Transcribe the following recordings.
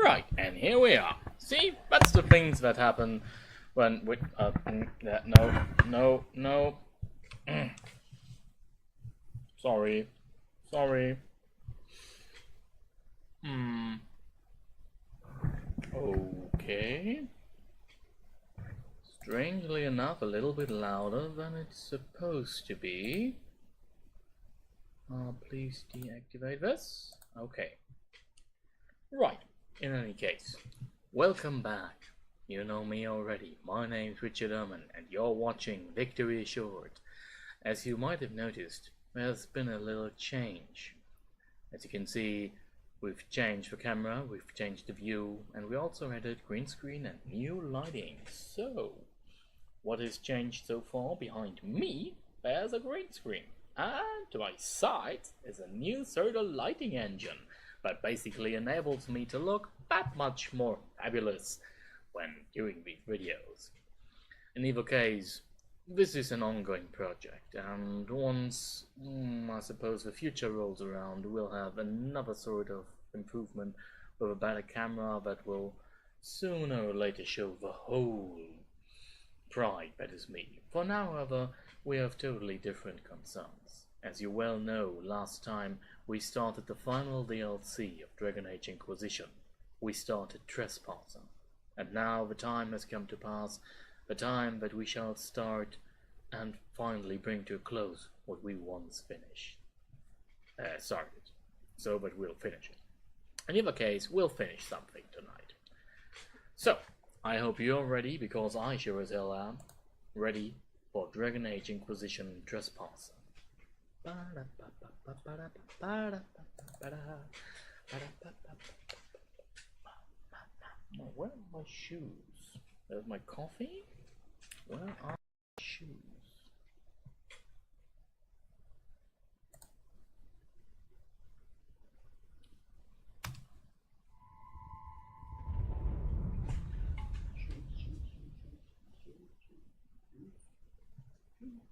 Right, and here we are. See, that's the things that happen when we, no. Sorry. Okay. Strangely enough, a little bit louder than it's supposed to be. Please deactivate this. Okay. Right. In any case, welcome back. You know me already. My name's Richard Erman, and you're watching Victory Assured. As you might have noticed, there's been a little change. As you can see, we've changed the camera, we've changed the view, and we also added green screen and new lighting. So, what has changed so far? Behind me, there's a green screen. And to my side is a new sort of lighting engine that basically enables me to look that much more fabulous when doing these videos. In either case, this is an ongoing project, and once, I suppose, the future rolls around, we'll have another sort of improvement with a better camera that will sooner or later show the whole pride that is me. For now, however, we have totally different concerns. As you well know, last time we started the final DLC of Dragon Age Inquisition. We started Trespasser. And now the time has come to pass, the time that we shall start and finally bring to a close what we once finished. Started. So that we'll finish it. In either case, we'll finish something tonight. So, I hope you're ready, because I sure as hell am ready for Dragon Age Inquisition Trespasser. Where are my shoes? There's my coffee? Where are my shoes?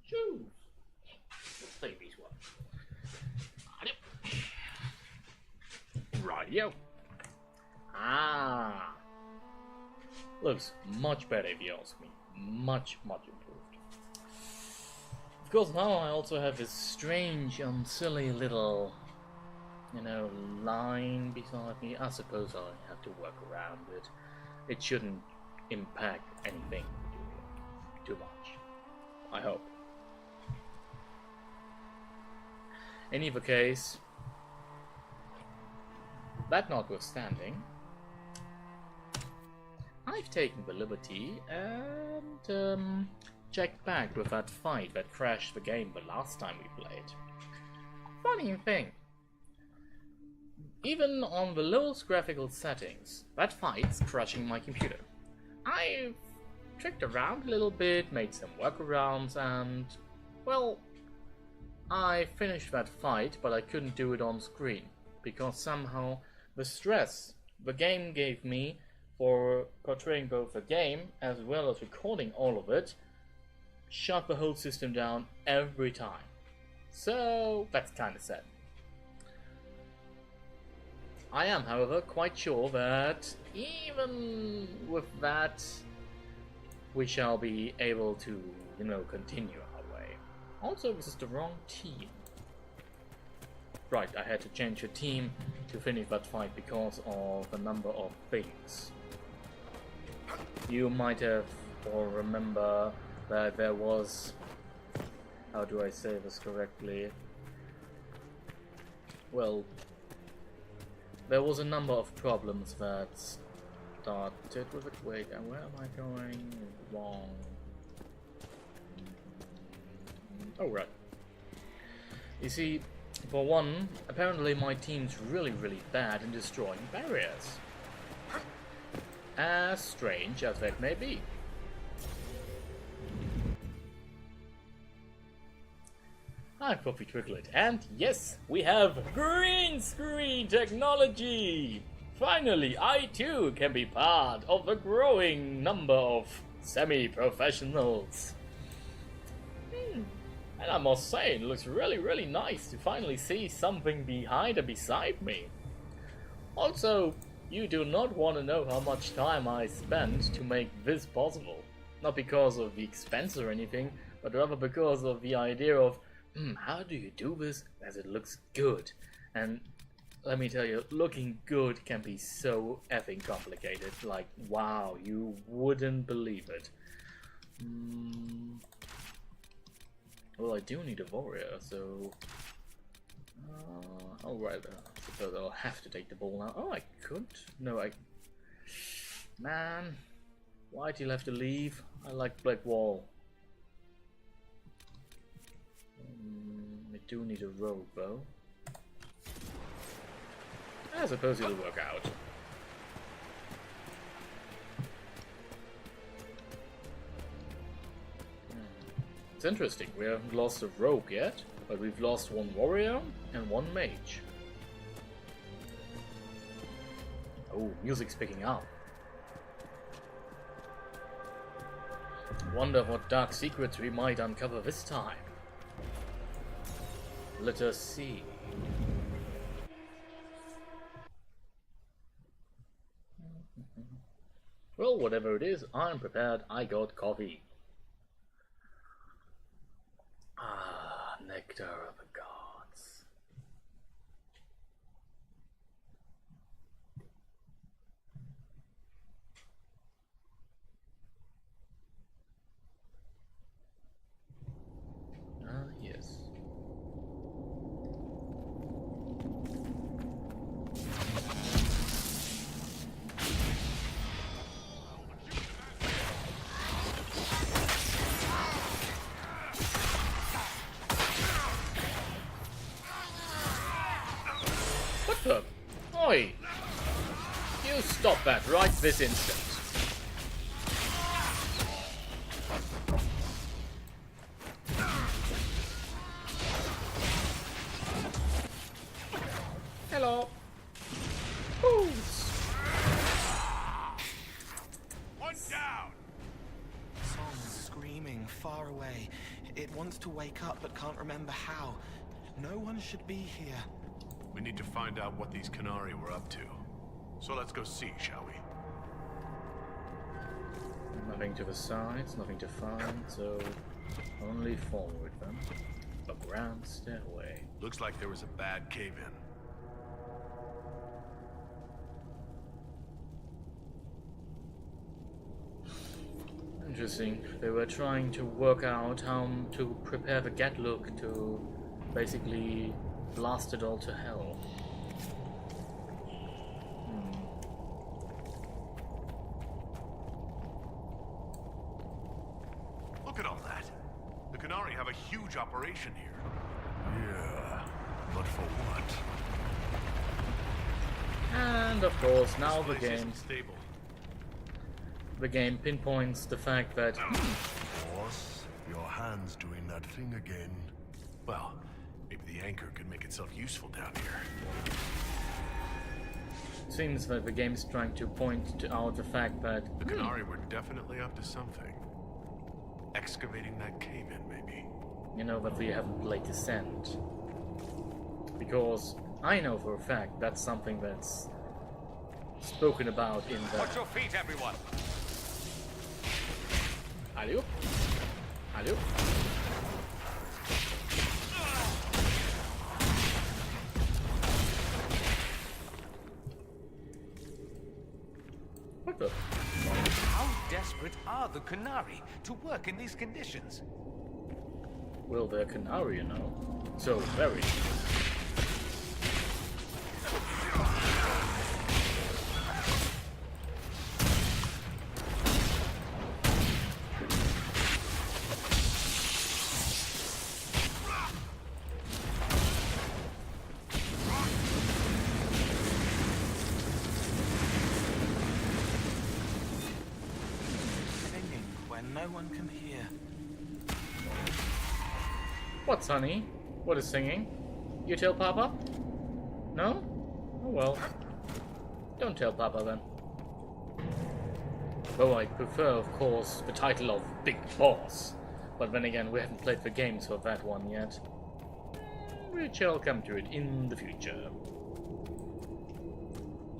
Shoes! Let's take these ones. Rightio. Looks much better if you ask me. Much improved. Of course, now I also have this strange and silly little, line beside me. I suppose I have to work around it. It shouldn't impact anything too much. I hope. In either case, that notwithstanding, I've taken the liberty and checked back with that fight that crashed the game the last time we played. Funny thing, even on the lowest graphical settings, that fight's crashing my computer. I've tricked around a little bit, made some workarounds, and, well, I finished that fight, but I couldn't do it on screen, because somehow the stress the game gave me for portraying both the game as well as recording all of it shut the whole system down every time. So that's kinda sad. I am, however, quite sure that even with that, we shall be able to, continue our way. Also, this is the wrong team. Right, I had to change the team to finish that fight because of a number of things. You might have or remember that there was, how do I say this correctly? Well, there was a number of problems that started with it. Wait, and where am I going wrong? Oh, right. You see, for one, apparently my team's really bad in destroying barriers. As strange as that may be. Hi, Coffee Tricklet, and yes, we have green screen technology! Finally, I too can be part of the growing number of semi-professionals. And I must say, it looks really nice to finally see something behind and beside me. Also, you do not want to know how much time I spent to make this possible. Not because of the expense or anything, but rather because of the idea of, how do you do this as it looks good? And let me tell you, looking good can be so effing complicated. Like, wow, you wouldn't believe it. Well, I do need a warrior, so... alright, I suppose I'll have to take the ball now. Oh, I could? No, I... Man, why'd you have to leave? I like Black Wall. I do need a rogue bow. I suppose it'll work out. It's interesting, we haven't lost a rogue yet, but we've lost one warrior and one mage. Oh, music's picking up. Wonder what dark secrets we might uncover this time. Let us see. Well, whatever it is, I'm prepared. I got coffee. Ah, nectar of the gods. Ah, yes. Oi! You stop that right this instant. Hello. Boots. One down. Song screaming far away. It wants to wake up but can't remember how. No one should be here. We need to find out what these Canary were up to. So let's go see, shall we? Nothing to the sides, nothing to find, so only forward then. A grand stairway. Looks like there was a bad cave-in. Interesting. They were trying to work out how to prepare the Gatlook to basically blast it all to hell. Look at all that. The Canary have a huge operation here. Yeah, but for what? And of course, now This the place game isn't stable. pinpoints the fact that Boss, your hand's doing that thing again. Well, maybe the anchor could make itself useful down here. it seems that the game is trying to point out the fact that The Canary were definitely up to something. Excavating that cave-in, maybe. you know that we haven't played Descent. Because I know for a fact that's something that's spoken about in the... Watch your feet, everyone! Allô? Allô? What the? How desperate are the Canary to work in these conditions? Well, they're Canary, you know. So, very. when no one can hear. What's honey? What is singing? You tell Papa? No? Oh well. Don't tell Papa then. Though I prefer, of course, the title of Big Boss. But then again, we haven't played the games for that one yet. We shall come to it in the future.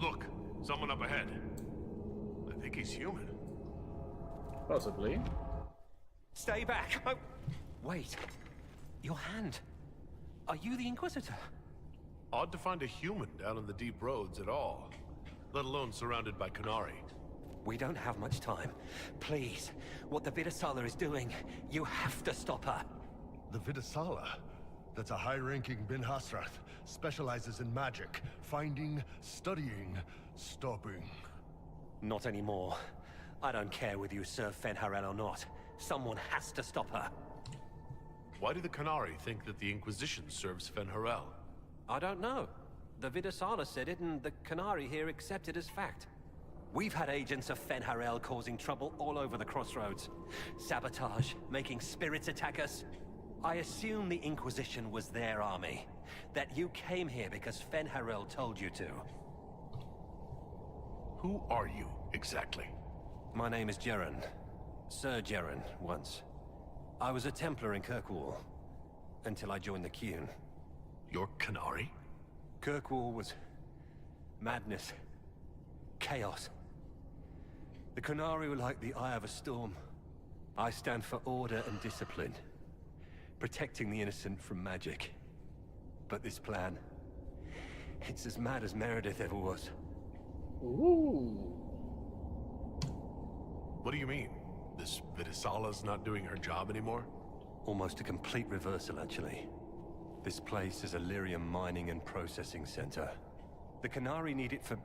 Look, someone up ahead. I think he's human. Possibly. Stay back. Oh, wait. Your hand. Are you the Inquisitor? Odd to find a human down in the deep roads at all, let alone surrounded by Qunari. We don't have much time. Please, what the VIII is doing, you have to stop her. The VIII? That's a high-ranking Bin Hasrath. Specializes in magic. Finding, studying, stopping. Not anymore. I don't care whether you serve Fen'Harel or not. Someone has to stop her. Why do the Qunari think that the Inquisition serves Fen'Harel? I don't know. The VIII said it, and the Qunari here accept it as fact. We've had agents of Fen'Harel causing trouble all over the crossroads. Sabotage, making spirits attack us. I assume the Inquisition was their army. That you came here because Fen'Harel told you to. Who are you, exactly? My name is Jeren. Sir Jeren, once. I was a Templar in Kirkwall, until I joined the Qun. You're Qunari? Kirkwall was madness. Chaos. The Qunari were like the eye of a storm. I stand for order and discipline. Protecting the innocent from magic. But this plan... it's as mad as Meredith ever was. Ooh. What do you mean? This VIII's not doing her job anymore? Almost a complete reversal, actually. This place is a lyrium mining and processing center. The Qunari need it for...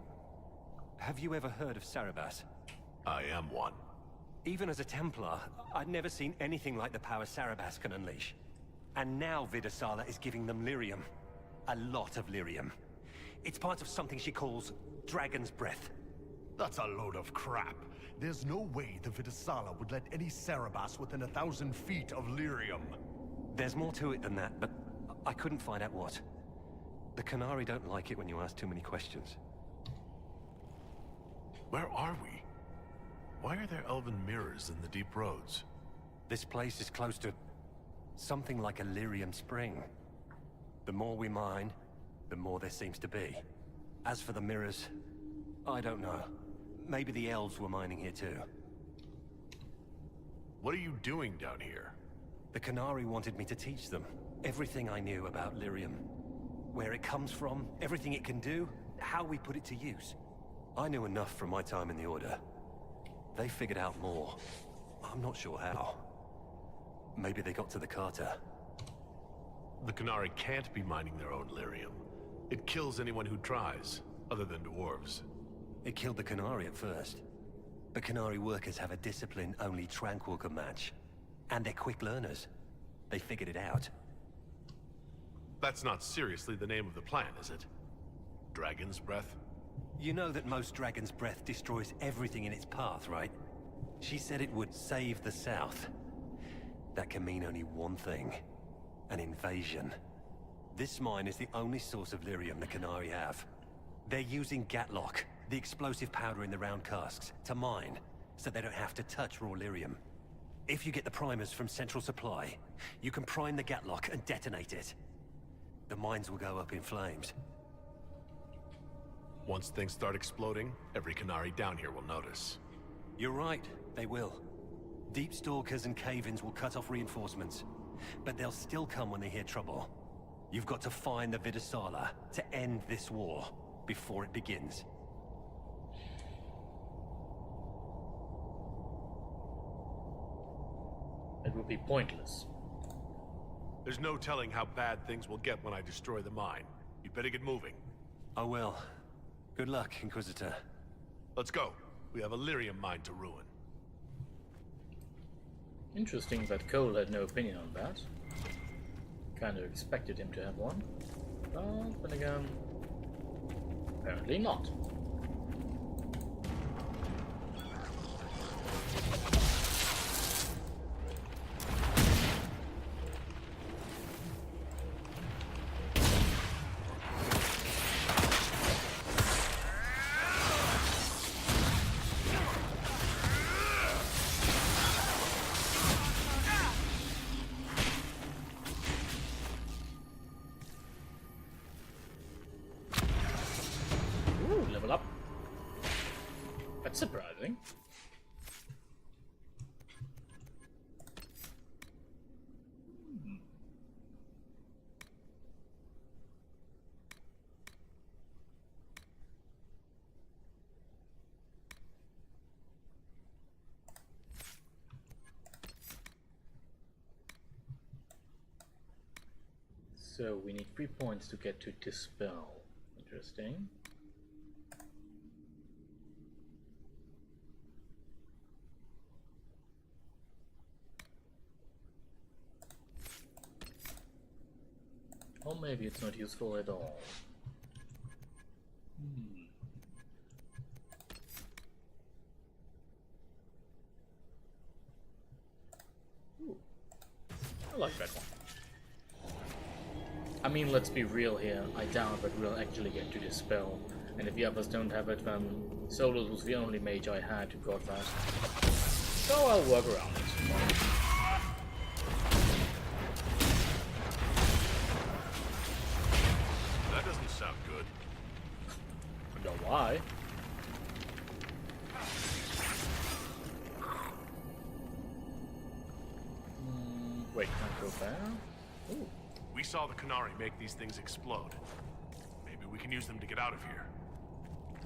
Have you ever heard of Sarabas? I am one. Even as a Templar, I'd never seen anything like the power Sarabas can unleash. And now VIII is giving them lyrium. A lot of lyrium. It's part of something she calls Dragon's Breath. That's a load of crap. There's no way the VIII would let any Sarabas within 1,000 feet of lyrium. There's more to it than that, but I couldn't find out what. The Qunari don't like it when you ask too many questions. Where are we? Why are there elven mirrors in the deep roads? This place is close to something like a lyrium spring. The more we mine, the more there seems to be. As for the mirrors, I don't know. Maybe the elves were mining here too. What are you doing down here? The Qunari wanted me to teach them everything I knew about lyrium. Where it comes from, everything it can do, how we put it to use. I knew enough from my time in the Order. They figured out more. I'm not sure how. Maybe they got to the Carter. The Qunari can't be mining their own lyrium. It kills anyone who tries, other than dwarves. It killed the Qunari at first. But Qunari workers have a discipline only Tranquil can match. And they're quick learners. They figured it out. That's not seriously the name of the plan, is it? Dragon's Breath? You know that most Dragon's Breath destroys everything in its path, right? She said it would save the South. That can mean only one thing. An invasion. This mine is the only source of lyrium the Qunari have. They're using Gatlock, the explosive powder in the round casks, to mine, so they don't have to touch raw lyrium. If you get the primers from Central Supply, you can prime the Gatlock and detonate it. The mines will go up in flames. Once things start exploding, every Qunari down here will notice. You're right, they will. Deep stalkers and cave-ins will cut off reinforcements, but they'll still come when they hear trouble. You've got to find the VIII to end this war before it begins. It would be pointless. There's no telling how bad things will get when I destroy the mine. You better get moving. I will. Good luck, Inquisitor. Let's go. We have a lyrium mine to ruin. Interesting that Cole had no opinion on that. Kind of expected him to have one. But then again, apparently not. So we need 3 points to get to Dispel. Interesting. Or maybe it's not useful at all. Ooh. I like that one. I mean, let's be real here. I doubt that we'll actually get to Dispel. And if the others don't have it, then Solus was the only mage I had who got that. So I'll work around it. That doesn't sound good. I don't know why. Wait, can't go there? Ooh. We saw the Canary make these things explode. Maybe we can use them to get out of here.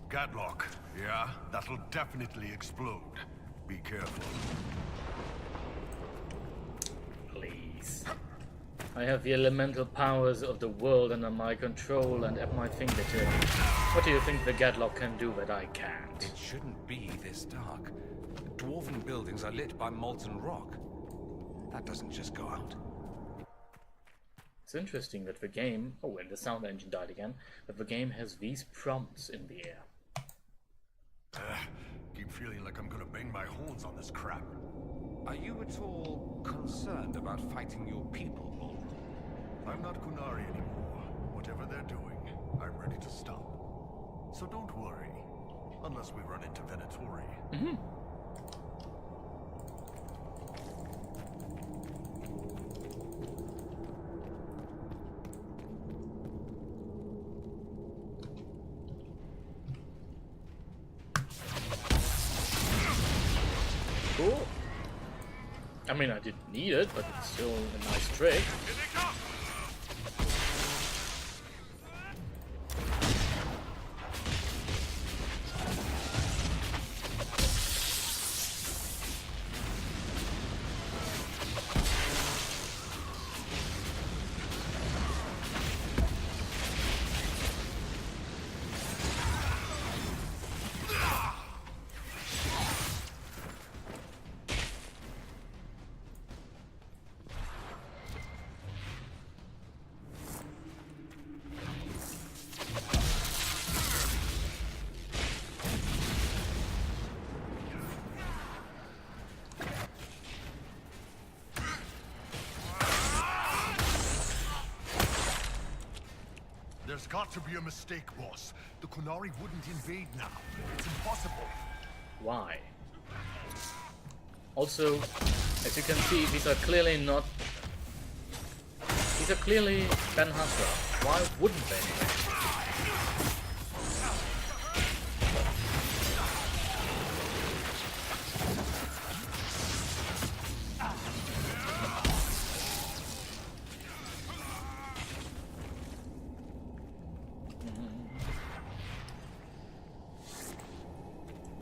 Gadlock, yeah? That'll definitely explode. Be careful. Please. I have the elemental powers of the world under my control and at my fingertips. What do you think the Gadlock can do that I can't? It shouldn't be this dark. Dwarven buildings are lit by molten rock. That doesn't just go out. It's interesting that the game, oh, and the sound engine died again, that the game has these prompts in the air. Keep feeling like I'm gonna bang my horns on this crap. Are you at all concerned about fighting your people, Lord? I'm not Kunari anymore. Whatever they're doing, I'm ready to stop. So don't worry. Unless we run into Venatori. Mm-hmm. Cool. I mean, I didn't need it, but it's still a nice trick. Here they come! There's got to be a mistake, boss. The Kunari wouldn't invade now. It's impossible. Why? Also, as you can see, these are clearly not... These are clearly Ben Hasra. Why wouldn't they?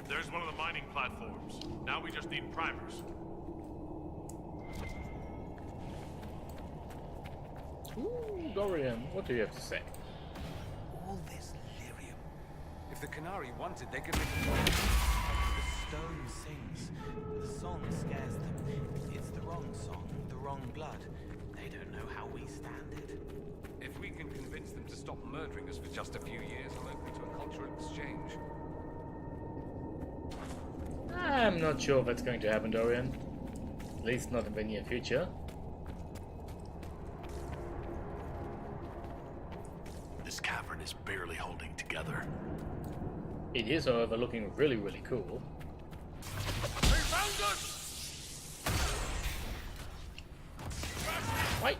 There's one of the mining platforms. Now we just need primers. Ooh, Dorian, what do you have to say? All this lyrium. If the Canary wanted, they could... The stone sings. The song scares them. It's the wrong song, the wrong blood. They don't know how we stand it. If we can convince them to stop murdering us for just a few years, I'm open to a cultural exchange. I'm not sure what's going to happen, Dorian. At least not in the near future. This cavern is barely holding together. It is, however, looking really, really cool. They found us! I.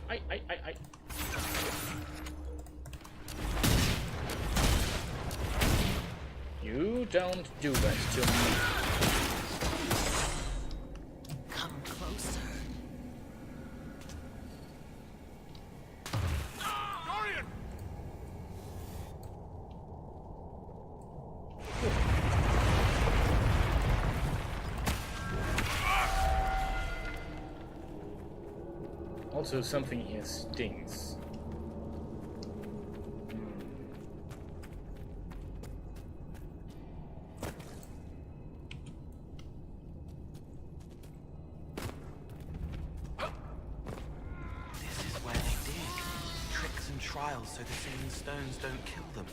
You don't do that to me. Come closer. Dorian! Also, something here stinks. trial so the singing stones don't kill them.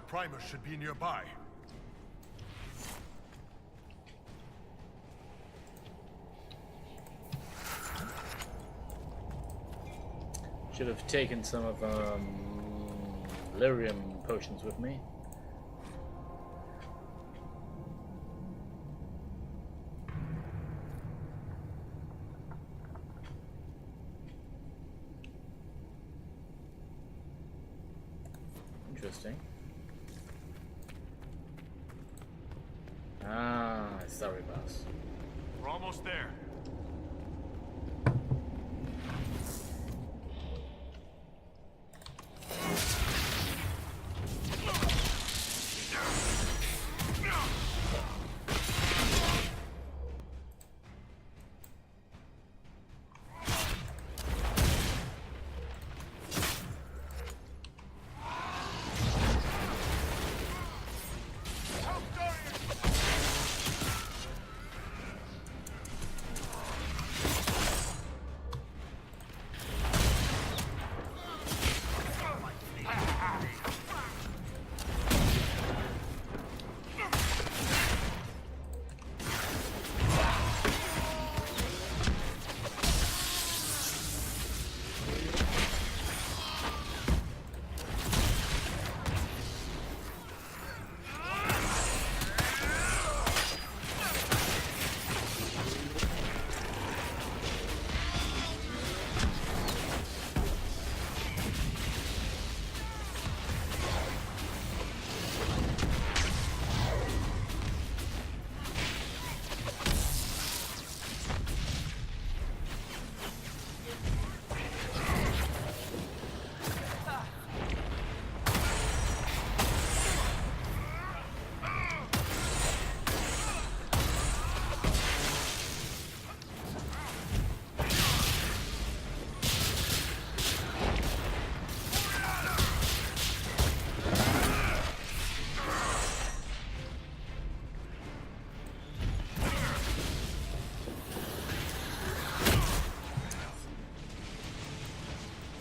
Primers should be nearby. Should have taken some of lyrium potions with me. Interesting. Sorry, boss. We're almost there.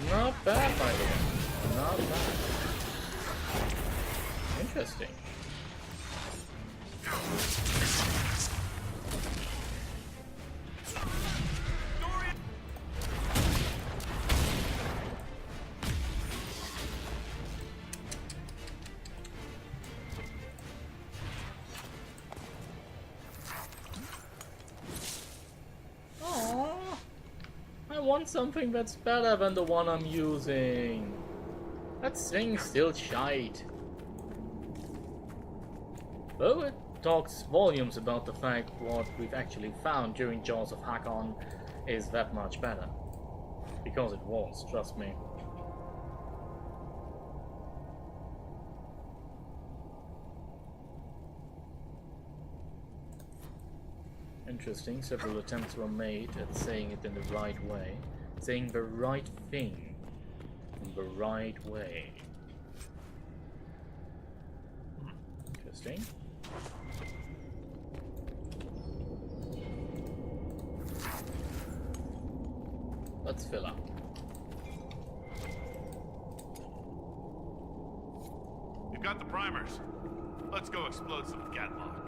Not bad, my dear. Not bad. Interesting. I want something that's better than the one I'm using. That thing's still shite. Though it talks volumes about the fact what we've actually found during Jaws of Hakon is that much better. Because it was, trust me. Interesting, several attempts were made at saying it in the right way. Saying the right thing in the right way. Interesting. Let's fill up. You've got the primers. Let's go explode some Gatlock.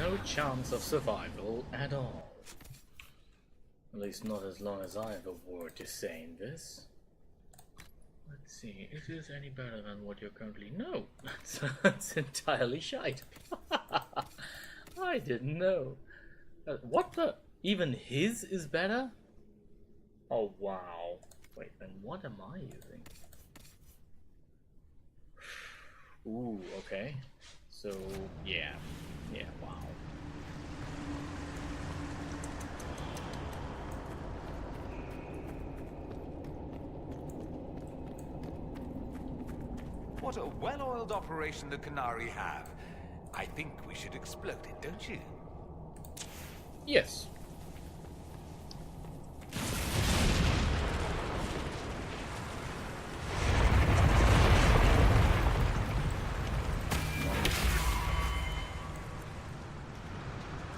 no chance of survival at all. At least not as long as I have a word to say in this. Let's see, is this any better than what you're currently... No! That's entirely shite. I didn't know. What the... Even his is better? Oh wow. Wait, then what am I using? Ooh, okay. So, yeah. Yeah, wow. What a well-oiled operation the Canary have. I think we should explode it, don't you? Yes.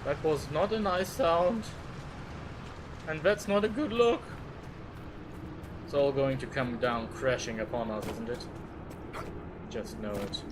That was not a nice sound. And that's not a good look. It's all going to come down crashing upon us, isn't it? Just know it.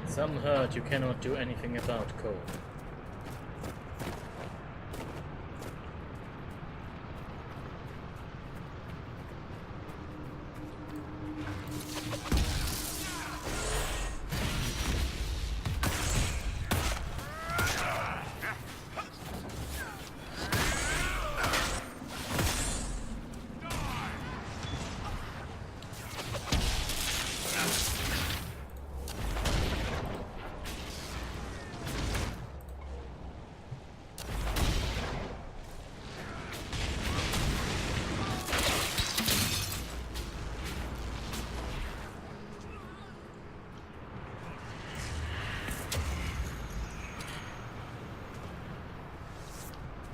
Some hurt you cannot do anything about, Cole.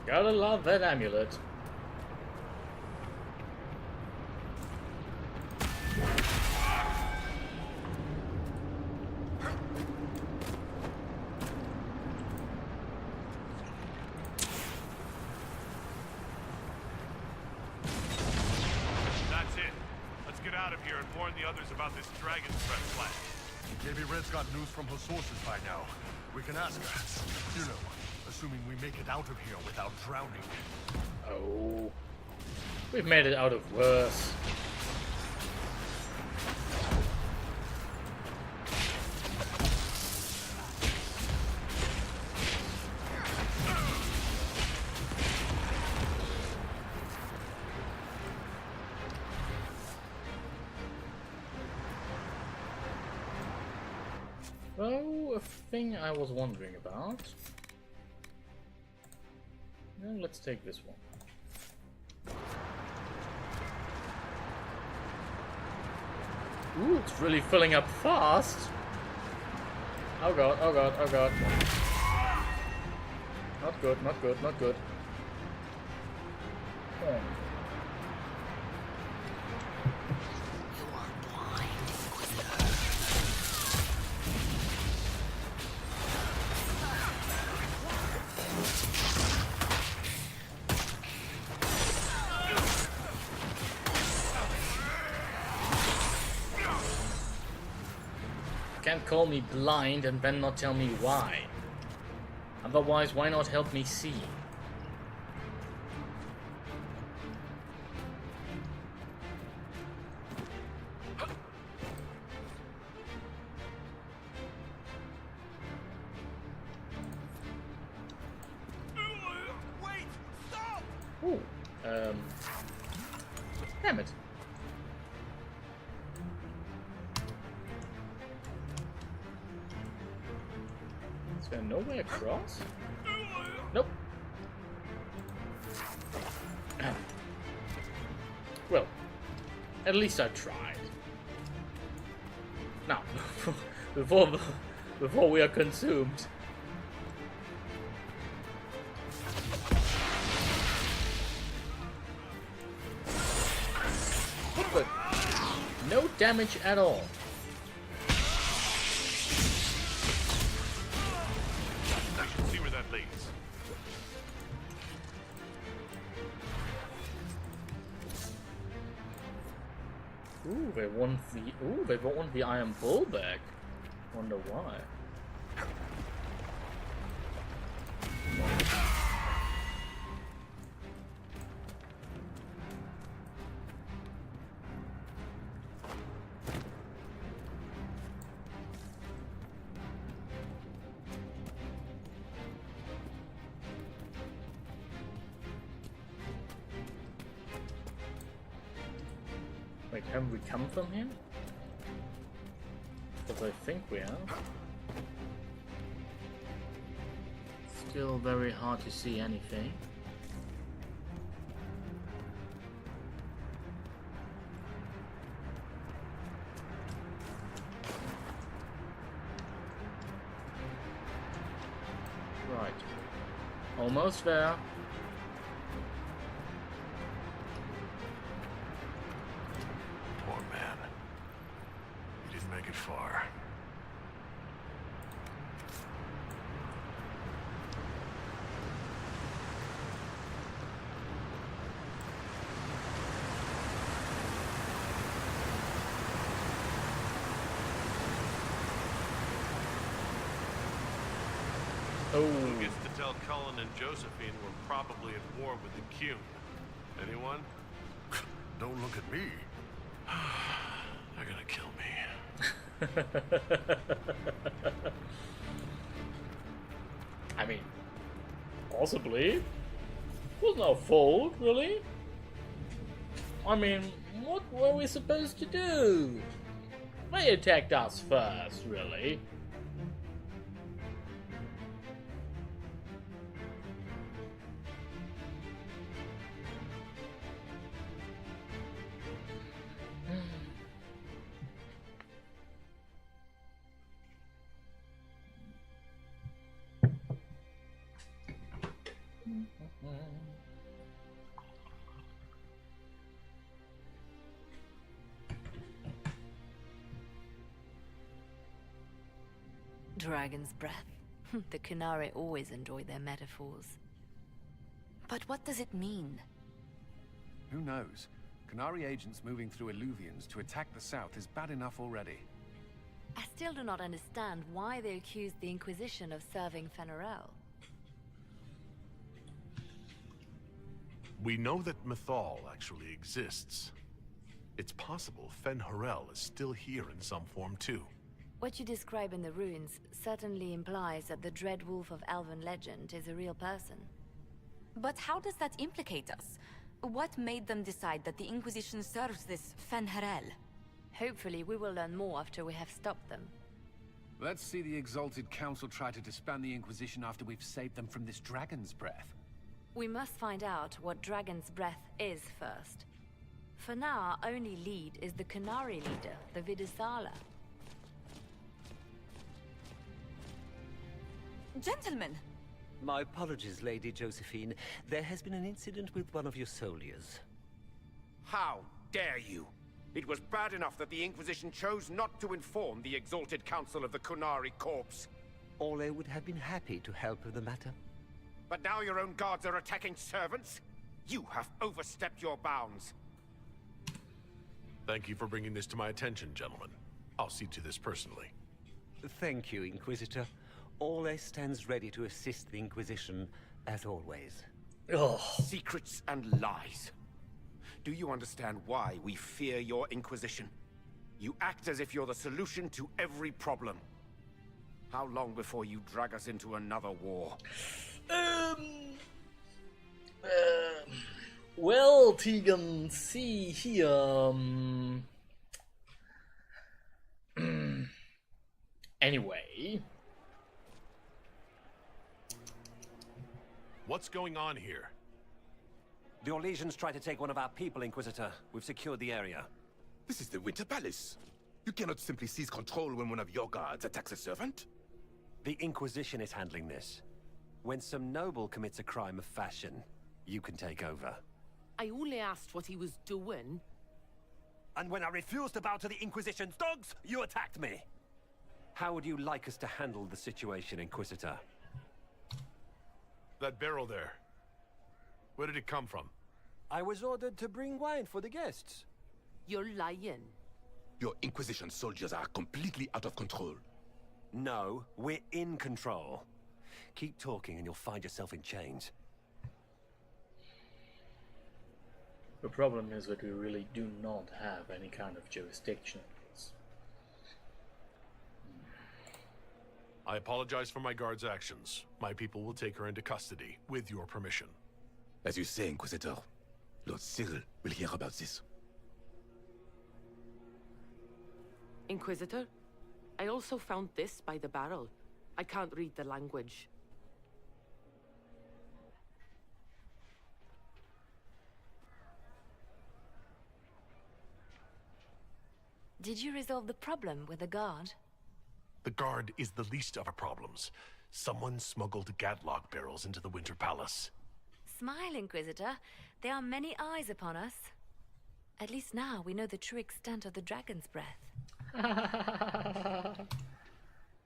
Gotta love that amulet. That's it. Let's get out of here and warn the others about this dragon's breath flash. Maybe Red's got news from her sources by now. We can ask her. You know, assuming we make it out of here without drowning. Oh. We've made it out of worse. Oh, a thing I was wondering about. Well, let's take this one. Ooh, it's really filling up fast. Oh god, oh god, oh god. Not good, not good, not good. Oh. can't call me blind and then not tell me why. Otherwise, why not help me see? Wait! Stop! Ooh, damn it. Is there no way across? Nope. Well, at least I tried. Now, before we are consumed. But no damage at all. I should see where that leads. Ooh, they want the iron bull back. Wonder why. Wait, haven't we come from here? Because I think we have. Still very hard to see anything. Right. Almost there. Poor man. He didn't make it far. Oh, Who gets to tell Cullen and Josephine we're probably at war with the Cune? Anyone? Don't look at me. They're gonna kill me. I mean, possibly. Wasn't our fault, really. I mean, what were we supposed to do? They attacked us first, really. Dragon's breath. The Qunari always enjoy their metaphors. But what does it mean? Who knows? Qunari agents moving through Illuvians to attack the south is bad enough already. I still do not understand why they accused the Inquisition of serving POWERRRR. We know that Mythal actually exists. It's possible POWERRRR is still here in some form too. What you describe in the runes certainly implies that the Dread Wolf of Elven legend is a real person. But how does that implicate us? What made them decide that the Inquisition serves this POWERRRR? Hopefully we will learn more after we have stopped them. Let's see the Exalted Council try to disband the Inquisition after we've saved them from this dragon's breath. We must find out what Dragon's Breath is first. For now, our only lead is the Qunari leader, the VIII. Gentlemen! My apologies, Lady Josephine. There has been an incident with one of your soldiers. How dare you? It was bad enough that the Inquisition chose not to inform the Exalted Council of the Qunari corpse. Orle would have been happy to help with the matter. But now your own guards are attacking servants? You have overstepped your bounds. Thank you for bringing this to my attention, gentlemen. I'll see to this personally. Thank you, Inquisitor. Always stands ready to assist the Inquisition, as always. Oh, Secrets and lies. Do you understand why we fear your Inquisition? You act as if you're the solution to every problem. How long before you drag us into another war? Well, Tegan, see here. Anyway. What's going on here? The Orlesians tried to take one of our people, Inquisitor. We've secured the area. This is the Winter Palace. You cannot simply seize control when one of your guards attacks a servant. The Inquisition is handling this. When some noble commits a crime of fashion, you can take over. I only asked what he was doing. And when I refused to bow to the Inquisition's dogs, you attacked me! How would you like us to handle the situation, Inquisitor? That barrel there. Where did it come from? I was ordered to bring wine for the guests. You're lying. Your Inquisition soldiers are completely out of control. No, we're in control. Keep talking and you'll find yourself in chains. The problem is that we really do not have any kind of jurisdiction. I apologize for my guard's actions. My people will take her into custody, with your permission. As you say, Inquisitor, Lord Cyril will hear about this. Inquisitor, I also found this by the barrel. I can't read the language. Did you resolve the problem with the guard? The guard is the least of our problems. Someone smuggled Gatlock barrels into the Winter Palace. Smile, Inquisitor. There are many eyes upon us. At least now we know the true extent of the dragon's breath.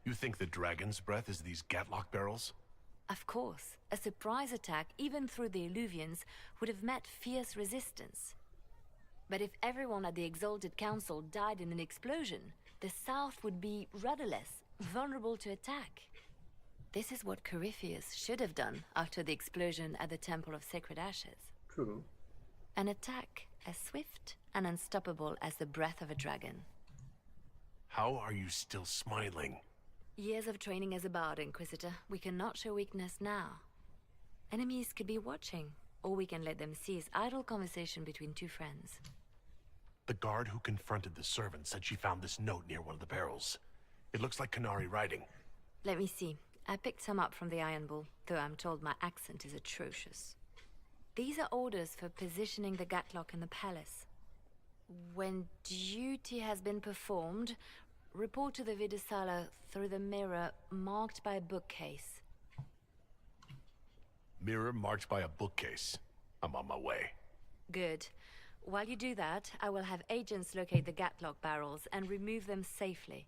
You think the dragon's breath is these Gatlock barrels? Of course. A surprise attack, even through the Illuvians, would have met fierce resistance. But if everyone at the Exalted Council died in an explosion, the South would be rudderless, vulnerable to attack. This is what Corypheus should have done after the explosion at the Temple of Sacred Ashes. True. An attack as swift and unstoppable as the breath of a dragon. How are you still smiling? Years of training as a bard, Inquisitor. We cannot show weakness now. Enemies could be watching, or we can let them seize idle conversation between two friends. The guard who confronted the servant said she found this note near one of the barrels. It looks like Canary writing. Let me see. I picked some up from the Iron Bull, though I'm told my accent is atrocious. These are orders for positioning the Gatlock in the palace. When duty has been performed, report to the Vidisala through the mirror marked by a bookcase. Mirror marked by a bookcase. I'm on my way. Good. While you do that, I will have agents locate the Gatlock barrels and remove them safely.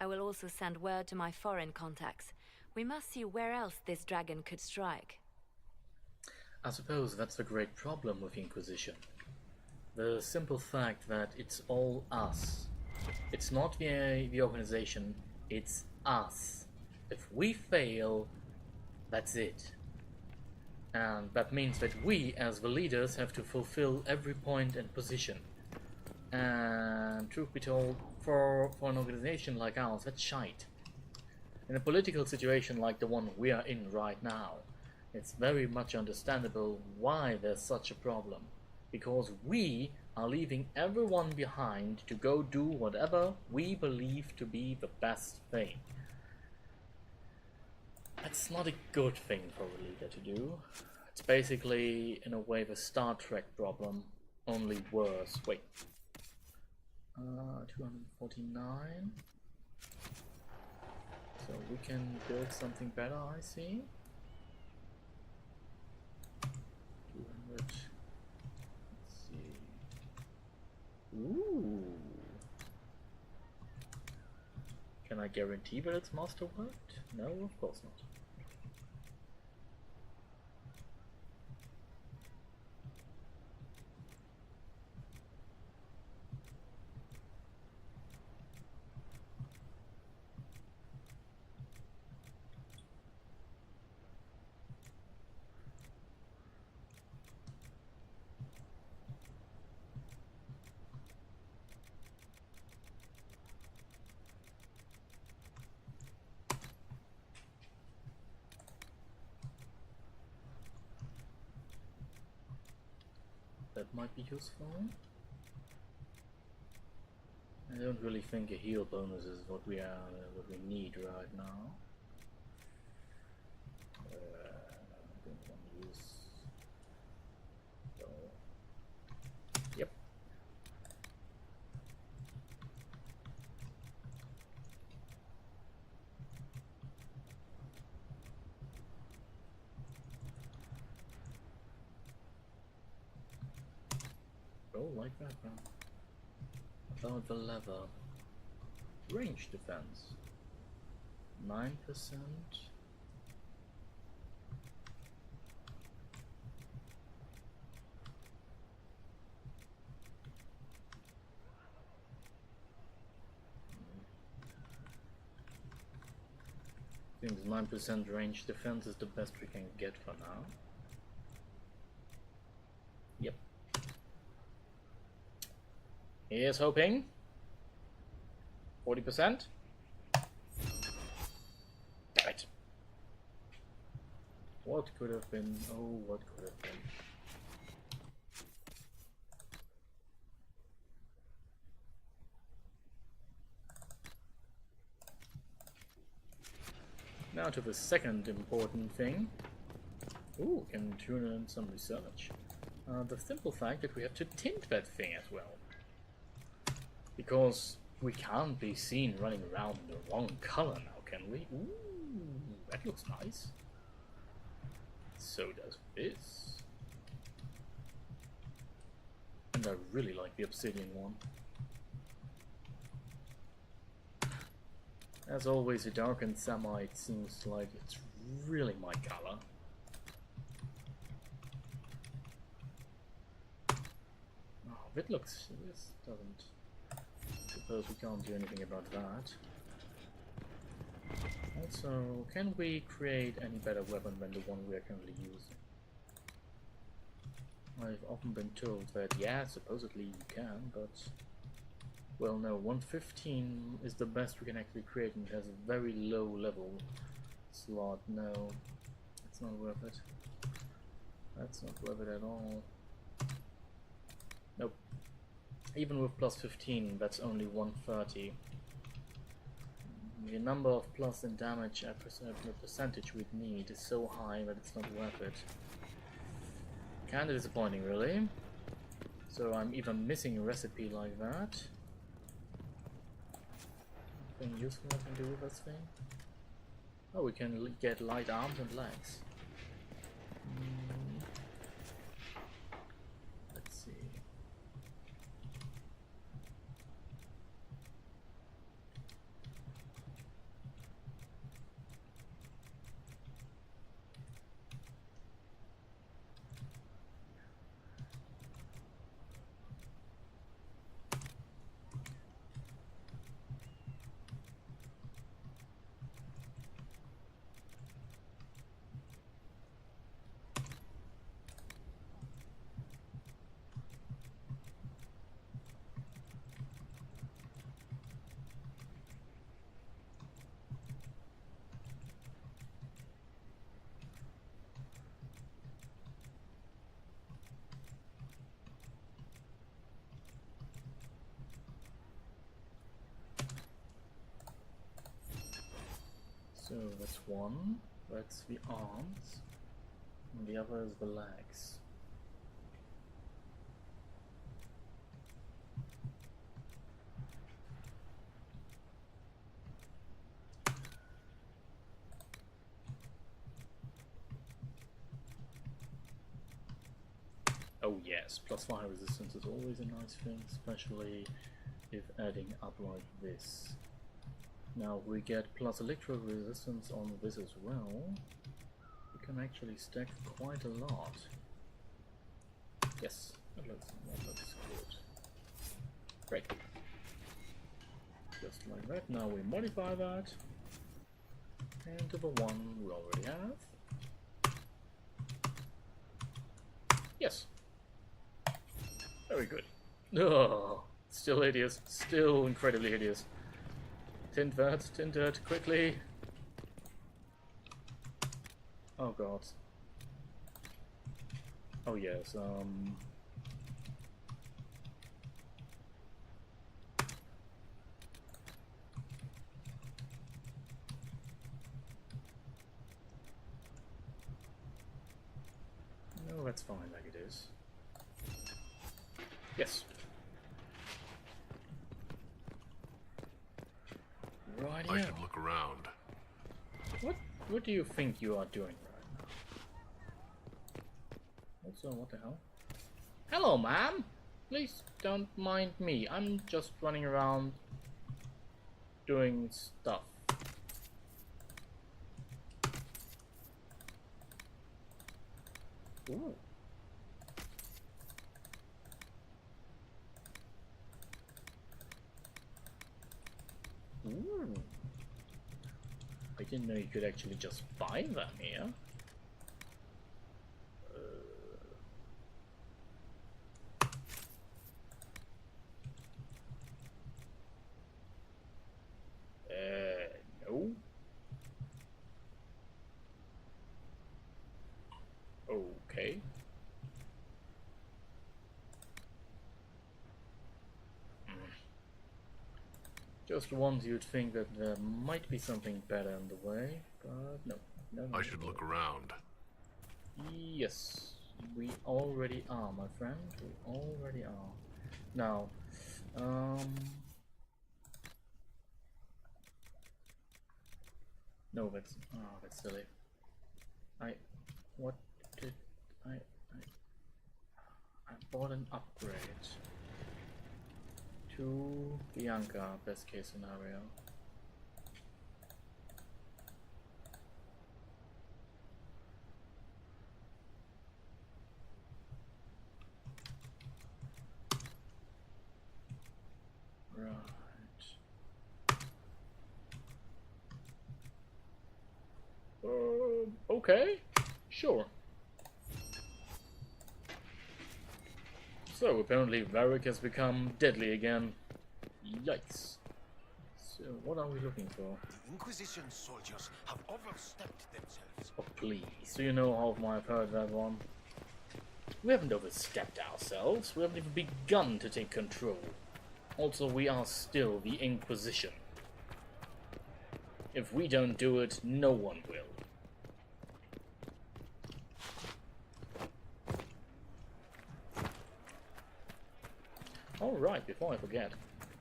I will also send word to my foreign contacts. We must see where else this dragon could strike. I suppose that's the great problem with Inquisition. The simple fact that it's all us. It's not the organization, it's us. If we fail, that's it. And that means that we, as the leaders, have to fulfill every point and position. And truth be told, for an organization like ours, that's shite. In a political situation like the one we are in right now, it's very much understandable why there's such a problem. Because we are leaving everyone behind to go do whatever we believe to be the best thing. That's not a good thing for a leader to do. It's basically, in a way, the Star Trek problem, only worse. Wait. 249. So we can build something better, I see. 200. Let's see. Ooh. Can I guarantee that it's masterworked? No, of course not. might be useful. I don't really think a heal bonus is what we need right now. I don't want to use. So, yep. Oh, like that, man. About the lever. Range defense. 9%. I think 9% range defense is the best we can get for now. Yep. Here's hoping. 40%. Damn it. What could have been? Oh, what could have been? Now to the second important thing. Ooh, can tune in some research. The simple fact that we have to tint that thing as well. Because we can't be seen running around in the wrong color now, can we? Ooh, that looks nice. So does this. And I really like the obsidian one. As always, the darkened samite seems like it's really my color. Oh, it looks... this doesn't... suppose we can't do anything about that. Also, can we create any better weapon than the one we are currently using? I've often been told that, yeah, supposedly you can, but... well, no, 115 is the best we can actually create, and it has a very low level slot. No, it's not worth it. That's not worth it at all. Nope. Even with plus 15, that's only 130. The number of plus in damage at the percentage we'd need is so high that it's not worth it. Kinda disappointing, really. So I'm either missing a recipe like that. Anything useful I can do with this thing? Oh, we can get light arms and legs. Let's see. So that's one, that's the arms, and the other is the legs. Oh yes, plus fire resistance is always a nice thing, especially if adding up like this. Now we get plus electro resistance on this as well. We can actually stack quite a lot. Yes, that looks good. Great. Just like that. Now we modify that. And to the one we already have. Yes. Very good. Oh, still hideous. Still incredibly hideous. Tint that quickly. Oh god. Oh yes, that's fine like it is. Yes. Right I here. should look around. What do you think you are doing right now? Also, what the hell? Hello, ma'am! Please don't mind me. I'm just running around doing stuff. Ooh. Ooh. I didn't know you could actually just buy them here. No. Okay. Just once you'd think that there might be something better in the way, but no. I should look around. Yes, we already are, my friend. We already are. Now, no, that's silly. I bought an upgrade to Bianca, best case scenario. Right. Okay, sure. So apparently Varric has become deadly again. Yikes. So what are we looking for? The Inquisition soldiers have overstepped themselves. Oh please, do you know how often I've heard that one? We haven't overstepped ourselves, we haven't even begun to take control. Also, we are still the Inquisition. If we don't do it, no one will. Alright, before I forget,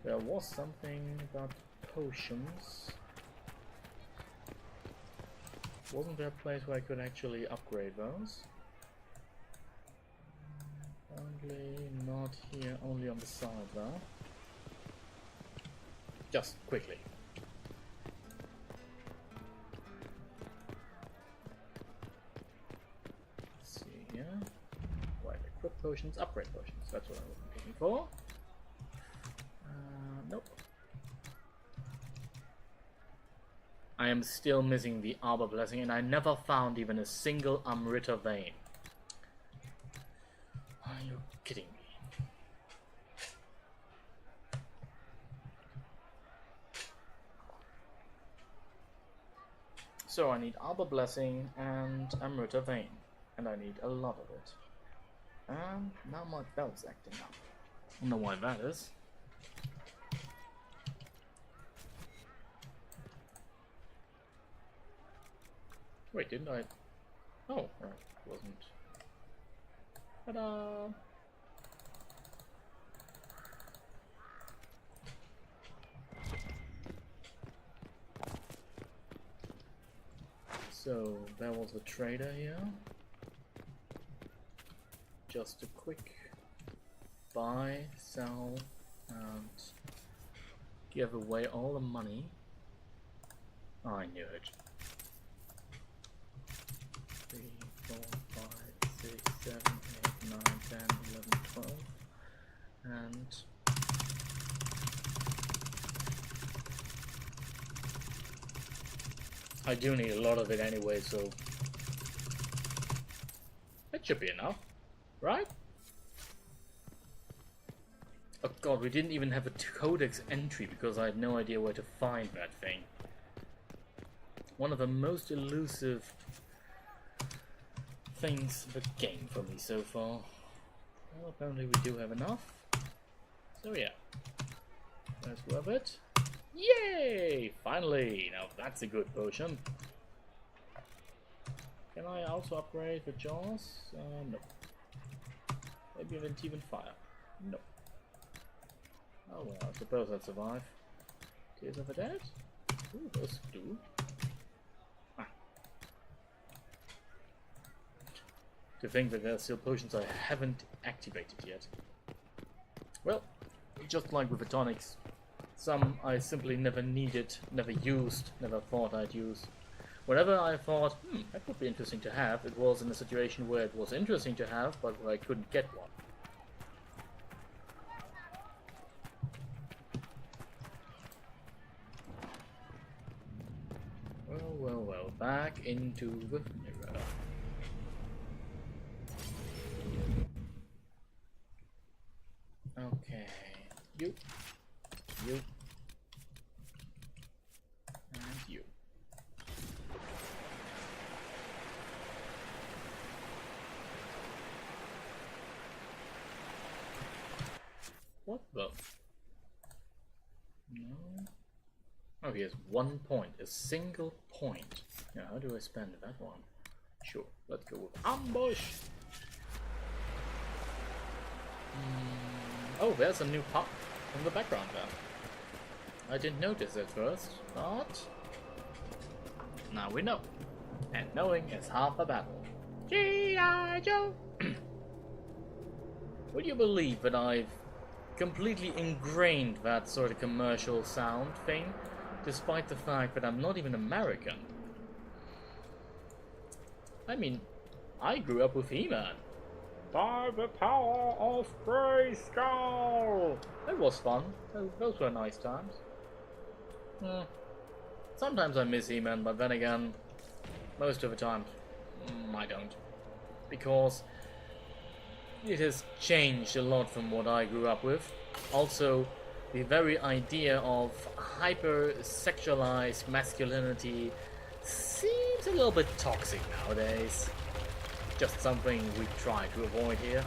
there was something about potions. Wasn't there a place where I could actually upgrade those? Apparently not here, only on the side there. Just quickly. Let's see here. Right, equip potions, upgrade potions. That's what I'm looking for. Nope. I am still missing the Arbor Blessing, and I never found even a single Amrita vein. Are you kidding me? So I need Arbor Blessing and Amrita vein, and I need a lot of it. And now my belt's acting up. I don't know why that is. Wait, didn't I? Oh, right, wasn't. Ta-da! So, there was a trader here. Just a quick buy, sell, and give away all the money. I knew it. 3, 4, 5, 6, 7, 8, 9, 10, 11, 12. And I do need a lot of it anyway, so that should be enough, right? Oh god, we didn't even have a codex entry because I had no idea where to find that thing. One of the most elusive things in the game for me so far. Well, apparently we do have enough. So yeah, let's grab it. Yay! Finally! Now that's a good potion. Can I also upgrade the jaws? No. Maybe even fire. No. Oh well, I suppose I'd survive. Tears of a Dead? Ooh, those do. Ah. To think that there are still potions I haven't activated yet. Well, just like with the tonics, some I simply never needed, never used, never thought I'd use. Whenever I thought, that would be interesting to have, it was in a situation where it was interesting to have, but where I couldn't get one. Well, back into the mirror. Okay, you, and you. What the? No. Oh, he has 1 point, a single point. Now, how do I spend that one? Sure, let's go with ambush. Oh, there's a new pop in the background there. I didn't notice at first, but now we know. And knowing is half the battle. G.I. Joe! Would you believe that I've completely ingrained that sort of commercial sound thing, despite the fact that I'm not even American? I mean, I grew up with He-Man. By the power of Grayskull! That was fun. Those were nice times. Sometimes I miss He-Man, but then again, most of the time, I don't. Because it has changed a lot from what I grew up with. Also, the very idea of hyper-sexualized masculinity seems a little bit toxic nowadays. Just something we try to avoid here.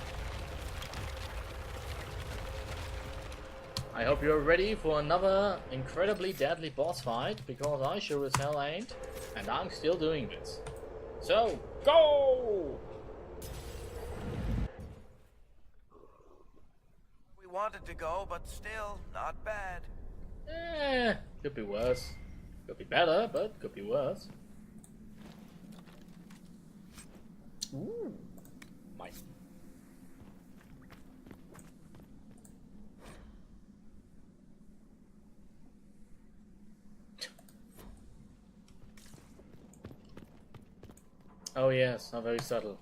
I hope you're ready for another incredibly deadly boss fight, because I sure as hell ain't, and I'm still doing this. So, go! We wanted to go, but still, not bad. Could be worse. Could be better, but could be worse. Ooh, mine. Oh yes, how very subtle.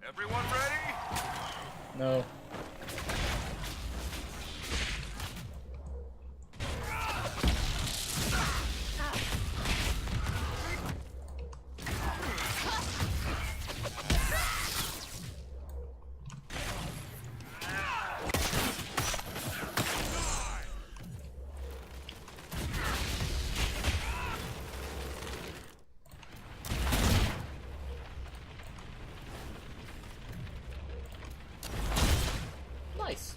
Everyone ready? No. Nice.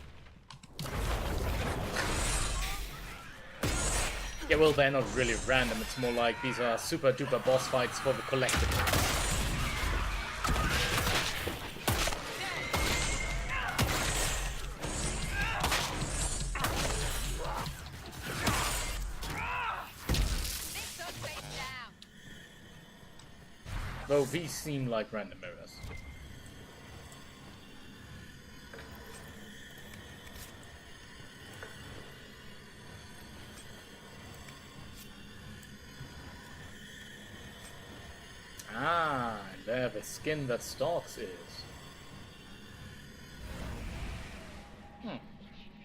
Yeah, well, they're not really random. It's more like these are super duper boss fights for the collective. Though these seem like random errors. Ah, and there the skin that stalks is.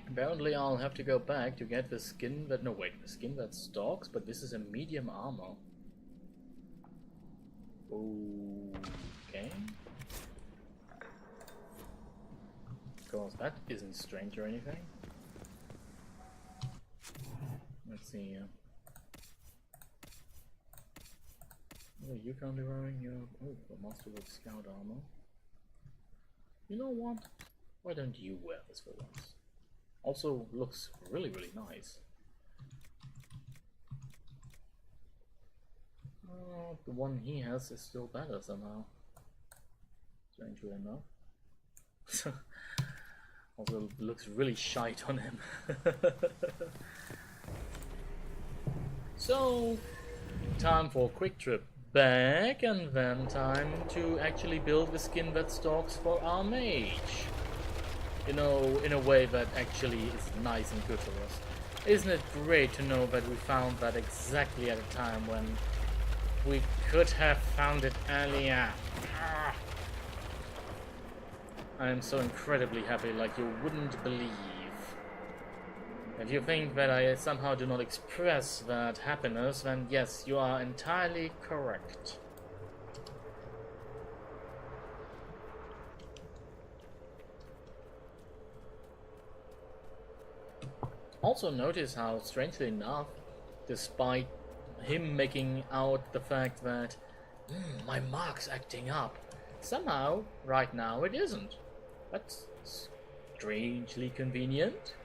Apparently I'll have to go back to get the skin that... No, wait, the skin that stalks, but this is a medium armor. Okay. Because that isn't strange or anything. Let's see here. What are you currently wearing? Your a Master with Scout armor. You know what? Why don't you wear this for once? Also looks really, really nice. Oh, the one he has is still better somehow. Strangely enough. Also looks really shite on him. So, time for a quick trip back, and then time to actually build the skin that stalks for our mage. You know, in a way that actually is nice and good for us. Isn't it great to know that we found that exactly at a time when we could have found it earlier? Ah. I am so incredibly happy, like you wouldn't believe. If you think that I somehow do not express that happiness, then yes, you are entirely correct. Also notice how, strangely enough, despite him making out the fact that my mark's acting up, somehow, right now, it isn't. That's strangely convenient.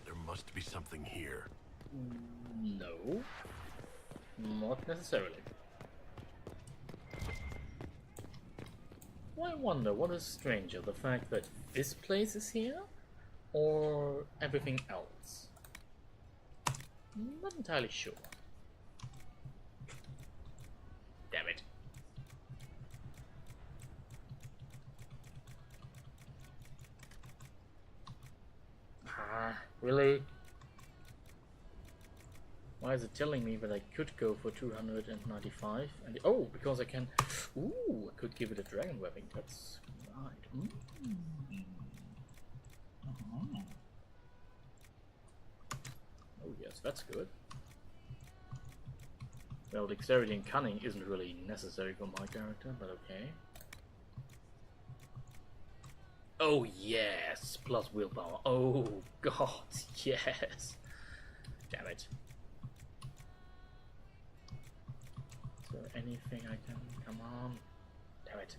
There must be something here. No, not necessarily. I wonder what is stranger, the fact that this place is here, or everything else? Not entirely sure. Damn it. Ah, really? Why is it telling me that I could go for 295? And oh, because I can. Ooh, I could give it a dragon webbing. That's right. Oh yes, that's good. Well, dexterity and cunning isn't really necessary for my character, but okay. Oh yes, plus willpower. Oh god, yes. Damn it. Is there anything I can... Come on. Damn it.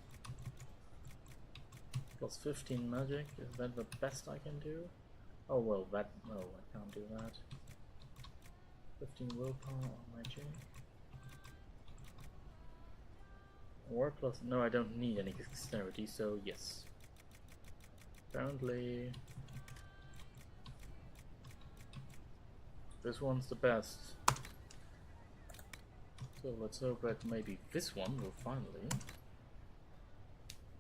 Plus 15 magic, is that the best I can do? Oh well, that... No, I can't do that. 15 willpower on magic. Or plus... No, I don't need any dexterity, so yes. Apparently... This one's the best. So let's hope that maybe this one will finally...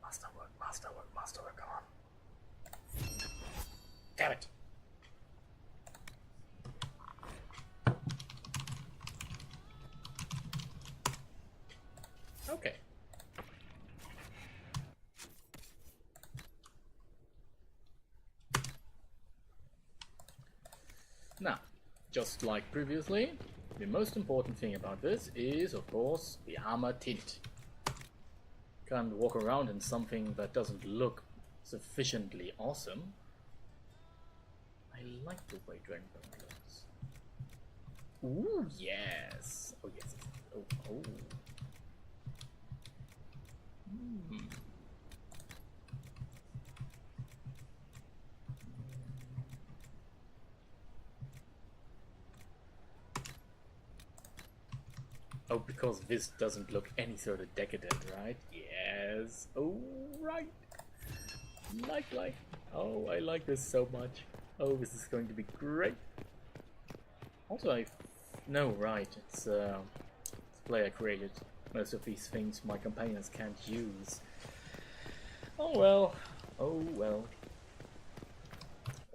Masterwork, masterwork, masterwork, come on. Damn it! Okay. Now, just like previously, the most important thing about this is, of course, the armor tint. Can't walk around in something that doesn't look sufficiently awesome. I like the way Dragonbone looks. Ooh, yes! Oh, yes. Oh, oh. Oh, because this doesn't look any sort of decadent, right? Yes. Oh, right. Like. Oh, I like this so much. Oh, this is going to be great. Also, no, right. It's player created. Most of these things my companions can't use. Oh well. Oh well.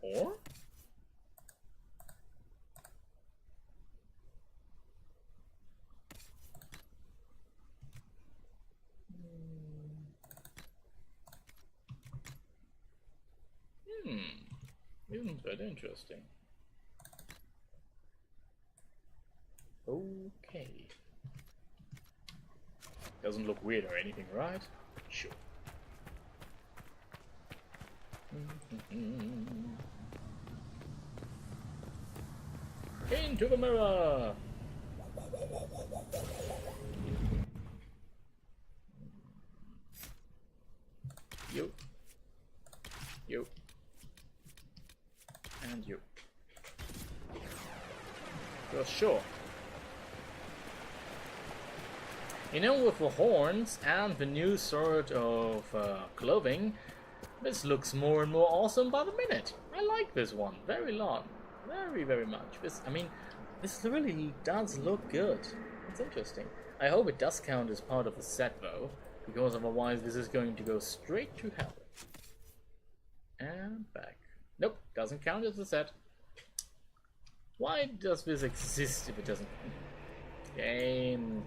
Or? Isn't that interesting? Okay. Doesn't look weird or anything, right? Sure. Into the mirror! You. You. And you. You're sure. You know, with the horns and the new sort of clothing, this looks more and more awesome by the minute. I like this one very long, very much. This really does look good. It's interesting. I hope it does count as part of the set though, because otherwise this is going to go straight to hell. And back. Nope, doesn't count as a set. Why does this exist if it doesn't? Game.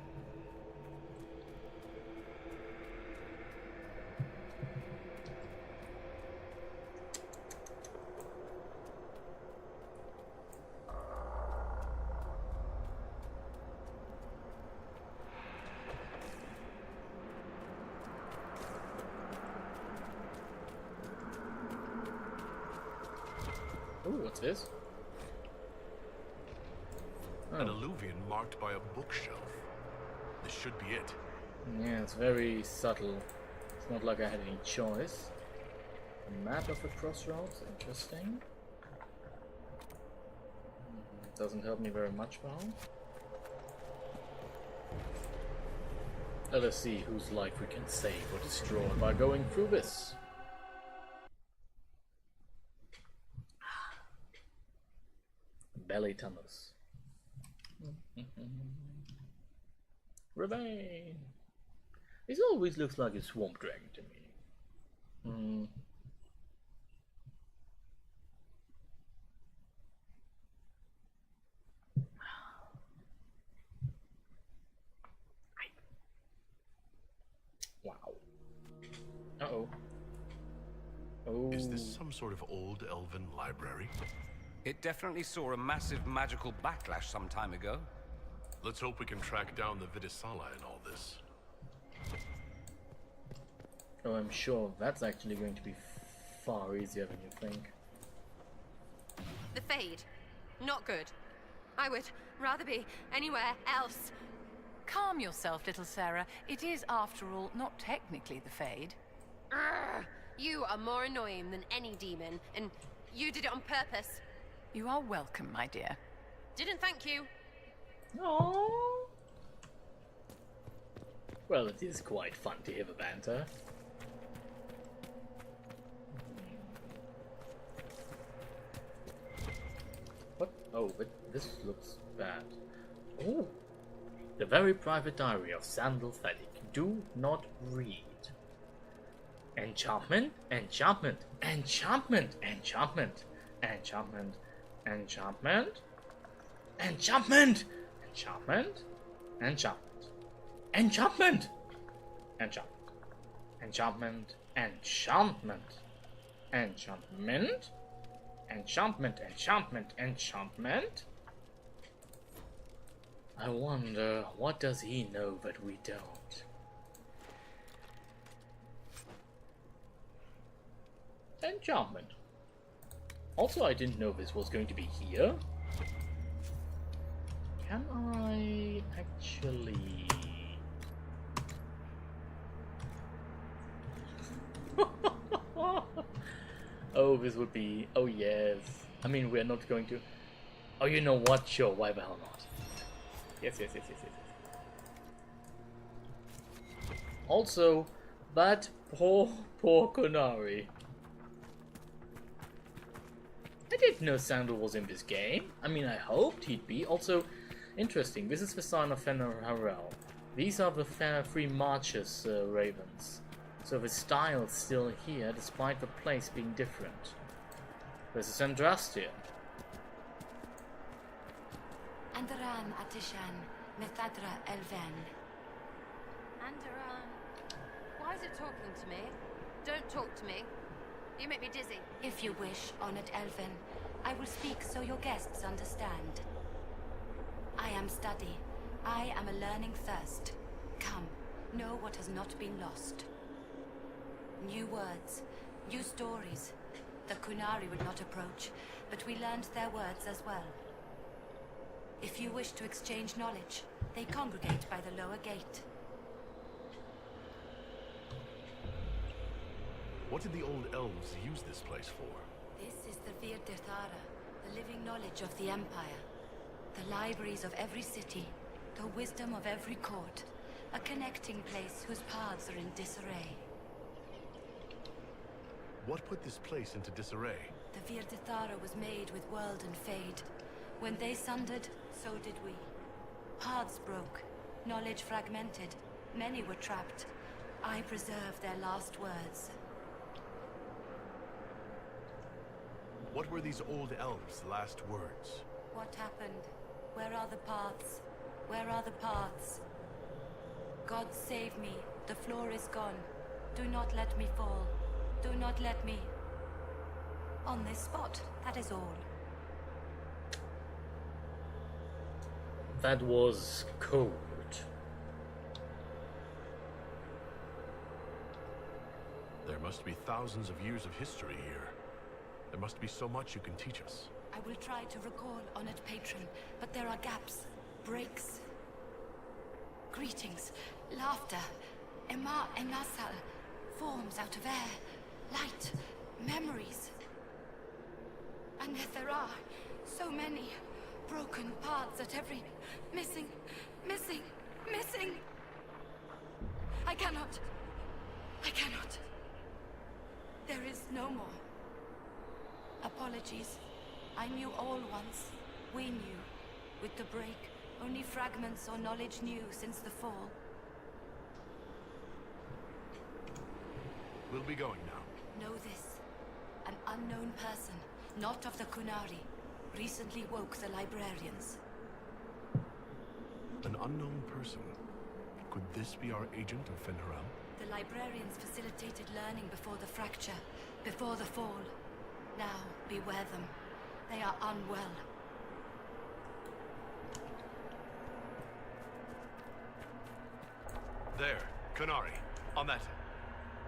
Ooh, what's this? An alluvion marked by a bookshelf. This should be it. Yeah, it's very subtle. It's not like I had any choice. A map of the crossroads, interesting. Doesn't help me very much though. Let us see whose life we can save or destroy by going through this. Belly tunnels. Ravine. This always looks like a swamp dragon to me. Wow. Uh-oh. Oh. Is this some sort of old elven library? It definitely saw a massive magical backlash some time ago. Let's hope we can track down the Vidisala in all this. Oh, I'm sure that's actually going to be far easier than you think. The Fade. Not good. I would rather be anywhere else. Calm yourself, little Sarah. It is, after all, not technically the Fade. Urgh, you are more annoying than any demon, and you did it on purpose. You are welcome, my dear. Didn't thank you. Aww. Well, it is quite fun to hear the banter. What? Oh, but this looks bad. Oh! The very private diary of Sandal Fadic. Do not read. Enchantment, enchantment, enchantment, enchantment, enchantment, enchantment, enchantment, enchantment, enchantment, enchantment, enchantment, enchantment, enchantment, enchantment, enchantment, enchantment. I wonder, what does he know that we don't? Enchantment. Also, I didn't know this was going to be here. Can I actually... Oh, this would be... Oh, yes. I mean, we're not going to... Oh, you know what? Sure, why the hell not? Yes. Also, that poor Konari. I didn't know Sandal was in this game. I mean, I hoped he'd be. Also, interesting, this is the sign of POWERRRR. These are the three marches ravens. So the style's still here, despite the place being different. This is Andrastian. Andaran Atishan, Methadra Elven. Andaran, why is it talking to me? Don't talk to me. You make me dizzy. If you wish, honored Elven, I will speak so your guests understand. I am study. I am a learning thirst. Come, know what has not been lost. New words, new stories. The Qunari would not approach, but we learned their words as well. If you wish to exchange knowledge, they congregate by the lower gate. What did the old elves use this place for? This is the VIII, the living knowledge of the Empire. The libraries of every city, the wisdom of every court. A connecting place whose paths are in disarray. What put this place into disarray? The VIII was made with world and fade. When they sundered, so did we. Paths broke, knowledge fragmented, many were trapped. I preserved their last words. What were these old elves' last words? What happened? Where are the paths? Where are the paths? God save me. The floor is gone. Do not let me fall. Do not let me... On this spot, that is all. That was code. There must be thousands of years of history here. There must be so much you can teach us. I will try to recall, honored patron, but there are gaps, breaks. Greetings, laughter, emasal, forms out of air, light, memories. And yet there are so many broken paths at every... missing. I cannot. There is no more. Apologies. I knew all once. We knew. With the break, only fragments or knowledge new since the fall. We'll be going now. Know this. An unknown person, not of the Qunari, recently woke the librarians. An unknown person? Could this be our agent of Fen'Harel? The librarians facilitated learning before the fracture, before the fall. Now, beware them. They are unwell. There, Qunari, on that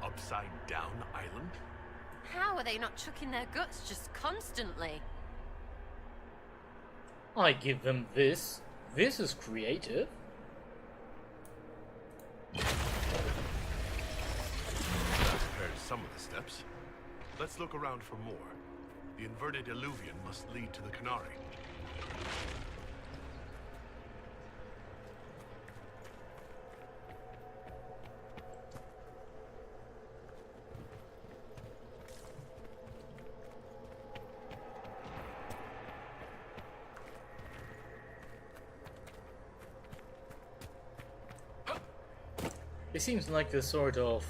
upside-down island. How are they not chucking their guts just constantly? I give them this. This is creative. That prepares some of the steps. Let's look around for more. The inverted illuvian must lead to the Qunari. It seems like a sort of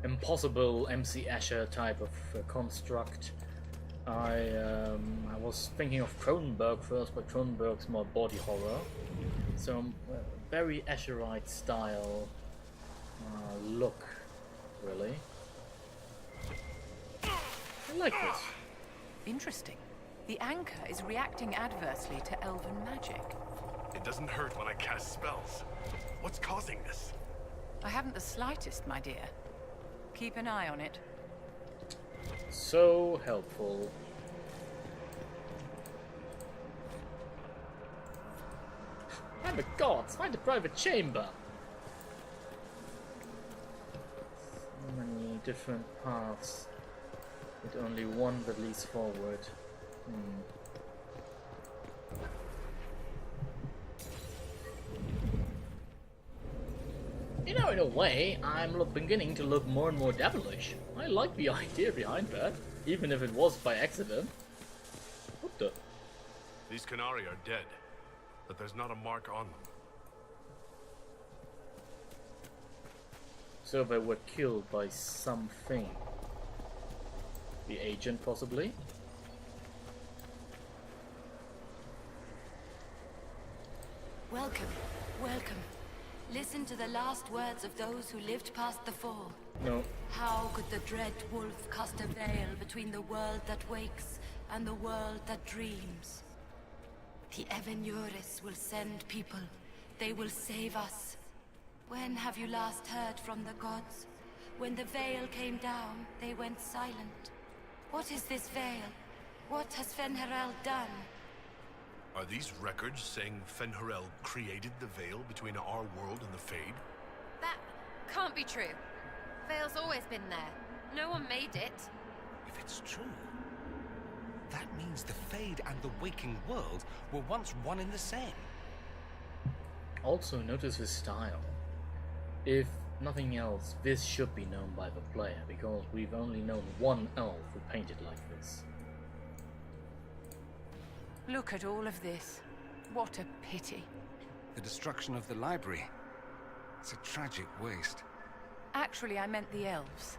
impossible MC Escher type of construct. I was thinking of Cronenberg first, but Cronenberg's more body horror. So very Escherite style look, really. I like this. Interesting. The anchor is reacting adversely to elven magic. It doesn't hurt when I cast spells. What's causing this? I haven't the slightest, my dear. Keep an eye on it. So helpful. I'm a god, find a private chamber. So many different paths, with only one that leads forward. You know, in a way, I'm beginning to look more and more devilish. I like the idea behind that, even if it was by accident. What the? These Qunari are dead, but there's not a mark on them. So they were killed by something. The agent, possibly? Welcome, welcome. Listen to the last words of those who lived past the fall. No. How could the dread wolf cast a veil between the world that wakes and the world that dreams? The Evenuris will send people. They will save us. When have you last heard from the gods? When the veil came down, they went silent. What is this veil? What has Fen'Harel done? Are these records saying Fen'Harel created the veil between our world and the Fade? That can't be true. Veil's always been there. No one made it. If it's true, that means the Fade and the waking world were once one and the same. Also, notice his style. If nothing else, this should be known by the player, because we've only known one elf who painted like this. Look at all of this. What a pity. The destruction of the library. It's a tragic waste. Actually, I meant the elves.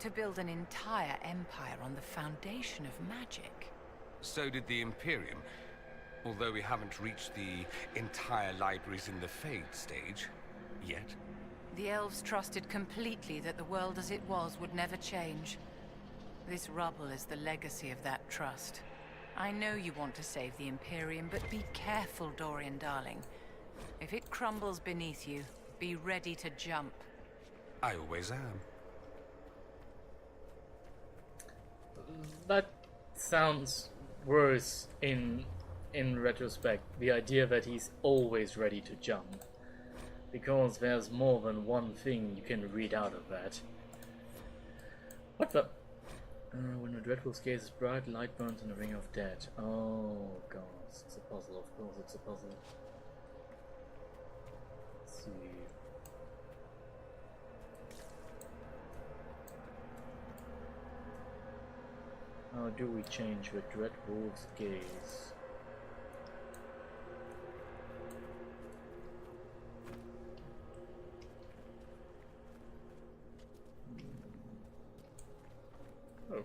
To build an entire empire on the foundation of magic. So did the Imperium. Although we haven't reached the entire libraries in the Fade stage yet. The elves trusted completely that the world as it was would never change. This rubble is the legacy of that trust. I know you want to save the Imperium, but be careful, Dorian darling. If it crumbles beneath you, be ready to jump. I always am. That sounds worse in retrospect. The idea that he's always ready to jump. Because there's more than one thing you can read out of that. What the? When a dreadful gaze is bright, light burns in the ring of death. Oh god, it's a puzzle, of course it's a puzzle. Let's see. How do we change the Dreadwolf's gaze? Oh.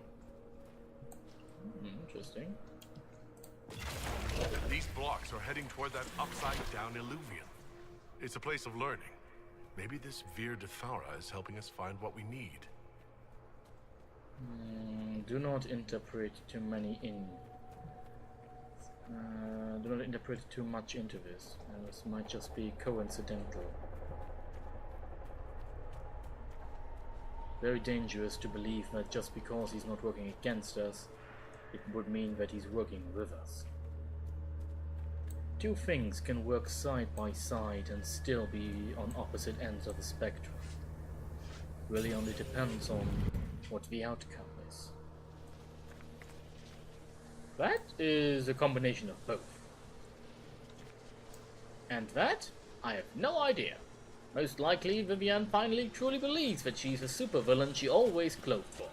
Interesting. These blocks are heading toward that upside-down illuvian. It's a place of learning. Maybe this VIII is helping us find what we need. Do not interpret too many do not interpret too much into this. This might just be coincidental. Very dangerous to believe that just because he's not working against us, it would mean that he's working with us. Two things can work side by side and still be on opposite ends of the spectrum. Really only depends on what the outcome is. That is a combination of both. And that, I have no idea. Most likely, Vivienne finally truly believes that she's a supervillain she always clothed for.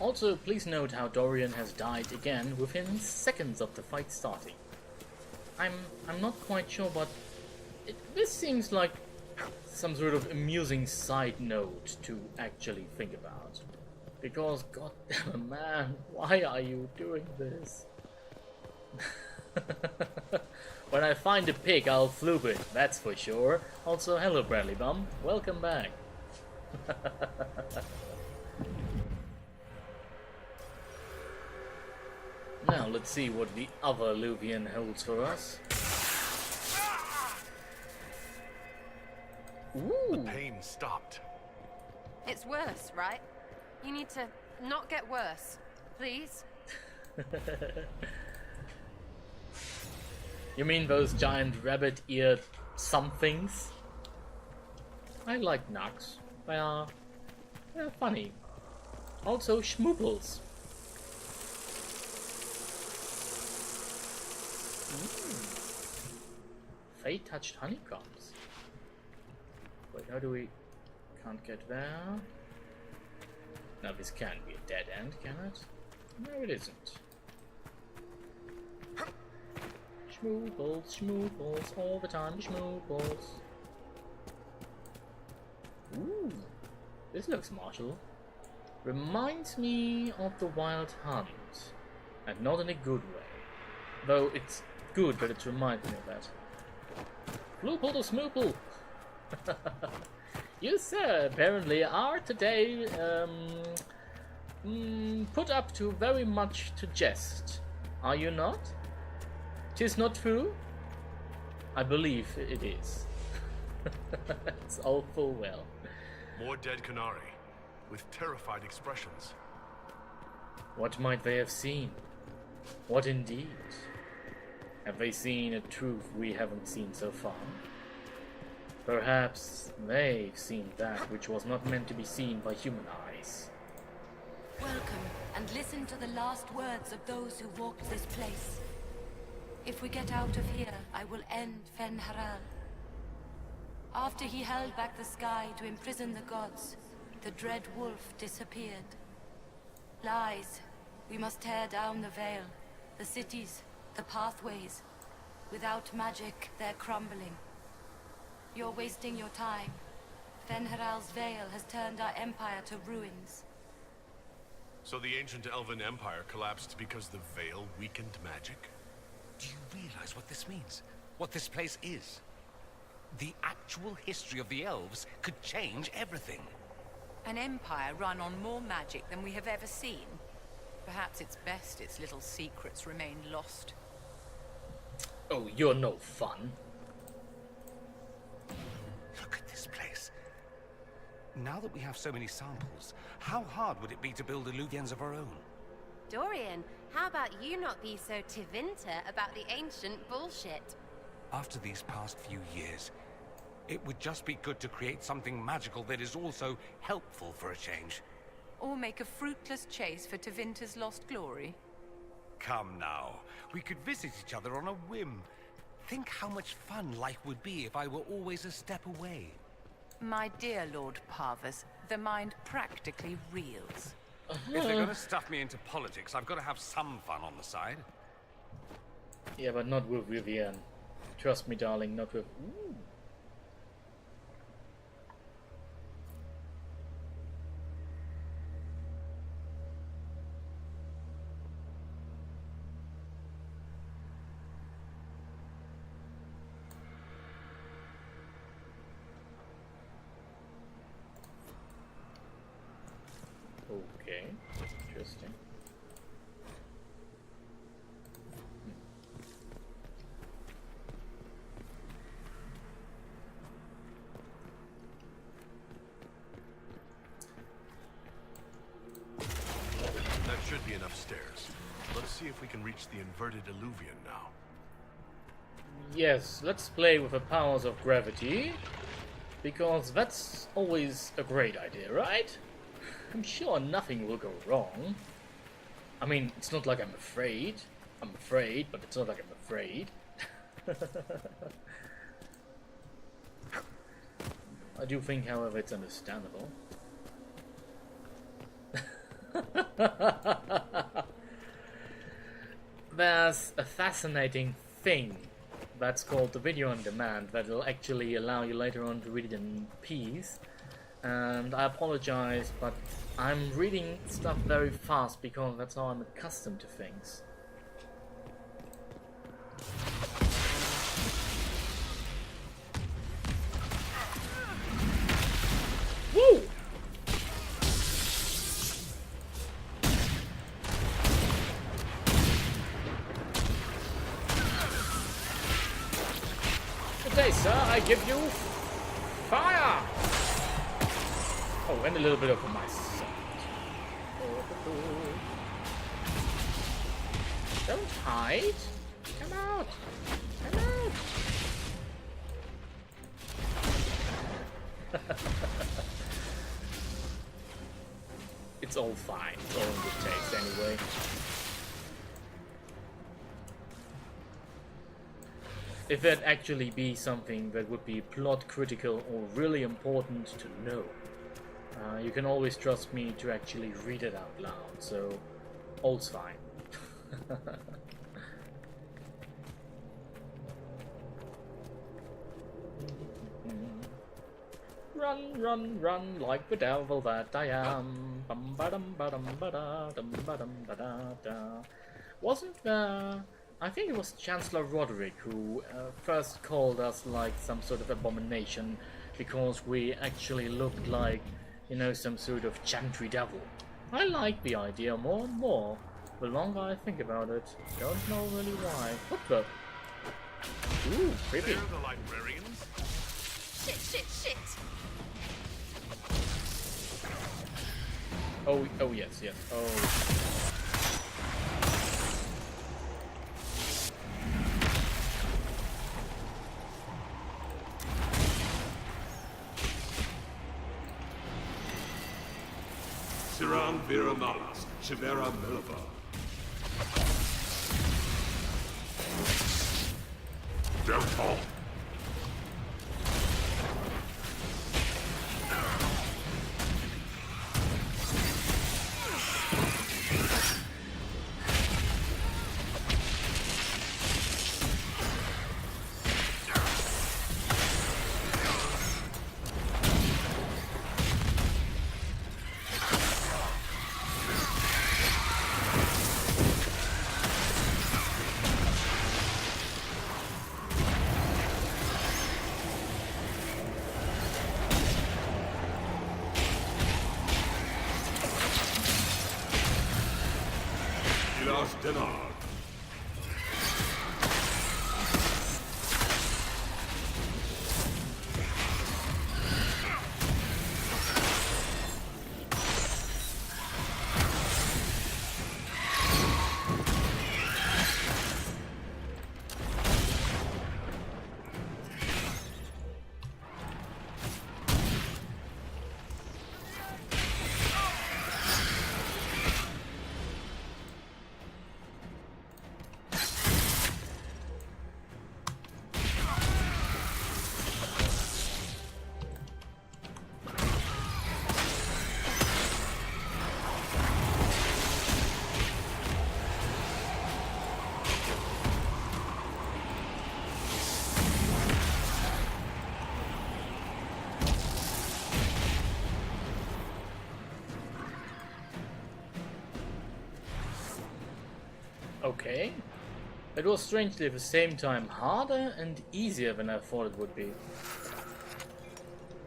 Also, please note how Dorian has died again within seconds of the fight starting. I'm not quite sure, but this seems like some sort of amusing side note to actually think about. Because, goddamn man, why are you doing this? When I find a pig, I'll floop it, that's for sure. Also, hello Bradley Bum, welcome back. Now let's see what the other Luvian holds for us. Ooh. The pain stopped. It's worse, right? You need to not get worse? Please? You mean those giant rabbit-eared somethings? I like Nugs. They're funny. Also schmooples. Fate-touched honeycombs. Wait, how do we... Can't get there. Now this can't be a dead end, can it? No, it isn't. Schmooples, schmooples, all the time, schmooples. Ooh, this looks martial. Reminds me of the Wild Hunt, and not in a good way. Though it's good, but it reminds me of that. Floople to smoople! You, sir, apparently are today put up to very much to jest. Are you not? 'Tis not true? I believe it is. It's all full well. More dead Qunari, with terrified expressions. What might they have seen? What indeed? Have they seen a truth we haven't seen so far? Perhaps they've seen that which was not meant to be seen by human eyes. Welcome, and listen to the last words of those who walked this place. If we get out of here, I will end Fen'Harel. After he held back the sky to imprison the gods, the dread wolf disappeared. Lies. We must tear down the veil, the cities, the pathways. Without magic, they're crumbling. You're wasting your time. Fen'Harel's veil has turned our empire to ruins. So the ancient Elven Empire collapsed because the veil weakened magic? Do you realize what this means? What this place is? The actual history of the elves could change everything. An empire run on more magic than we have ever seen. Perhaps it's best its little secrets remain lost. Oh, you're no fun. Look at this place. Now that we have so many samples, how hard would it be to build illuvians of our own? Dorian, how about you not be so Tevinter about the ancient bullshit? After these past few years, it would just be good to create something magical that is also helpful for a change. Or make a fruitless chase for Tevinter's lost glory. Come now, we could visit each other on a whim. Think how much fun life would be if I were always a step away. My dear Lord Parvus, the mind practically reels. If they're gonna stuff me into politics, I've got to have some fun on the side. Yeah, but not with Vivienne. Trust me, darling, not with... Ooh. Okay, interesting. That should be enough stairs. Let's see if we can reach the inverted illuvian now. Yes, let's play with the powers of gravity, because that's always a great idea, right? I'm sure nothing will go wrong. I mean, it's not like I'm afraid. I'm afraid, but it's not like I'm afraid. I do think, however, it's understandable. There's a fascinating thing that's called the video on demand that will actually allow you later on to read it in peace. And I apologize, but I'm reading stuff very fast because that's how I'm accustomed to things. Woo! Good day, sir. I give you fire! Oh, and a little bit of my salt. Don't hide. Come out. Come out. It's all fine. It's all in good taste anyway. If that actually be something that would be plot critical or really important to know, you can always trust me to actually read it out loud, so all's fine. Run, run, run like the devil that I am. Bum ba dum ba dum ba da dum ba dum da da da. Wasn't there? I think it was Chancellor Roderick who first called us like some sort of abomination because we actually looked like, you know, some sort of chantry devil. I like the idea more and more. The longer I think about it, don't know really why. What the? Ooh, creepy. They're the librarians. Shit, shit, shit! Oh, oh yes, yes. Oh. Siran Viramalas, Chivera Milova. Downfall. Denard. Okay. It was strangely at the same time harder and easier than I thought it would be.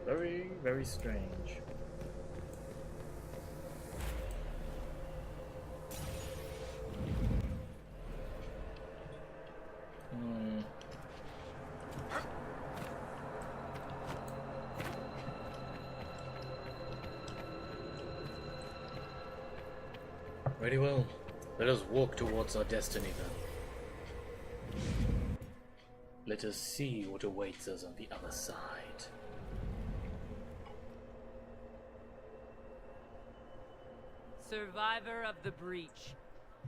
Very, very strange. Very well. Let us walk towards our destiny then. Let us see what awaits us on the other side. Survivor of the breach,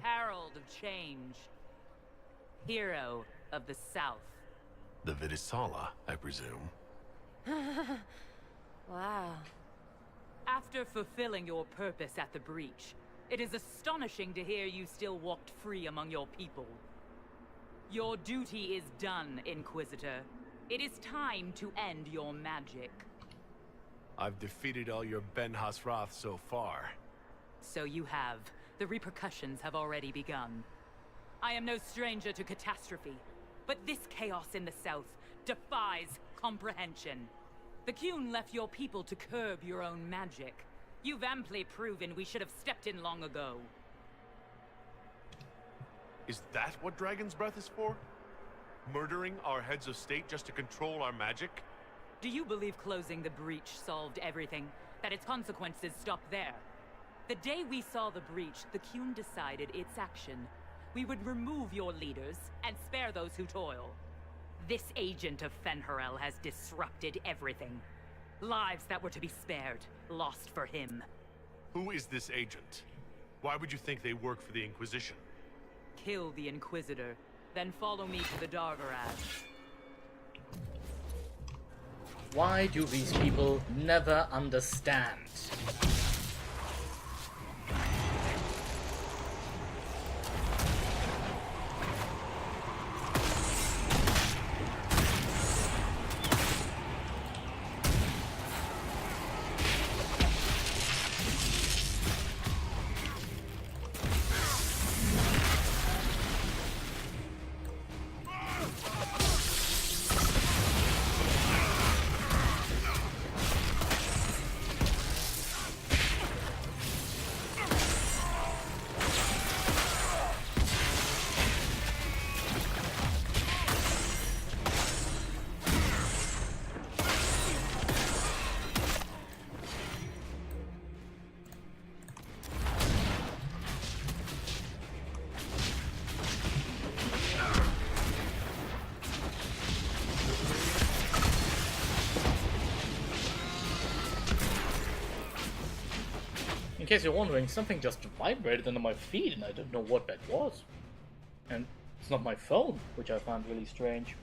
herald of change, hero of the South. The VIII, I presume. Wow. After fulfilling your purpose at the breach, it is astonishing to hear you still walked free among your people. Your duty is done, Inquisitor. It is time to end your magic. I've defeated all your Ben Hasrath so far. So you have. The repercussions have already begun. I am no stranger to catastrophe, but this chaos in the South defies comprehension. The Qun left your people to curb your own magic. You've amply proven we should have stepped in long ago. Is that what Dragon's Breath is for? Murdering our heads of state just to control our magic? Do you believe closing the breach solved everything? That its consequences stopped there? The day we saw the breach, the Qun decided its action. We would remove your leaders and spare those who toil. This agent of Fen'Harel has disrupted everything. Lives that were to be spared, lost for him. Who is this agent? Why would you think they work for the Inquisition? Kill the Inquisitor, then follow me to the Darvarad. Why do these people never understand? In case you're wondering, something just vibrated under my feet and I don't know what that was. And it's not my phone, which I found really strange.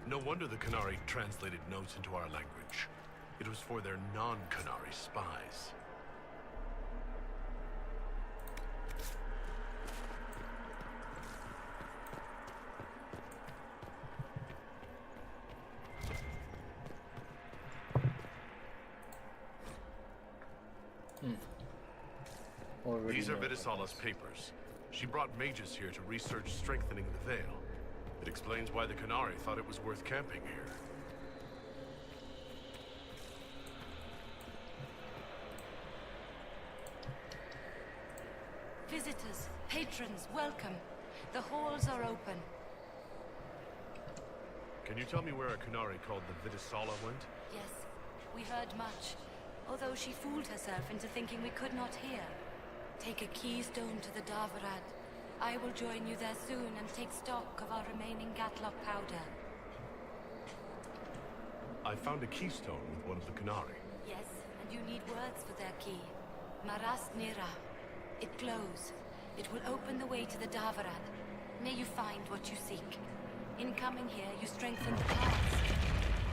No wonder the Qunari translated notes into our language. It was for their non-Qunari spies. These are Vidisala's papers. She brought mages here to research strengthening the veil. It explains why the Qunari thought it was worth camping here. Visitors, patrons, welcome. The halls are open. Can you tell me where a Qunari called the Vidisala went? Yes, we heard much. Although she fooled herself into thinking we could not hear. Take a keystone to the Darvarad. I will join you there soon and take stock of our remaining Gatlock powder. I found a keystone with one of the Qunari. Yes, and you need words for their key. Maras Nira. It glows. It will open the way to the Davaran. May you find what you seek. In coming here, you strengthen the paths.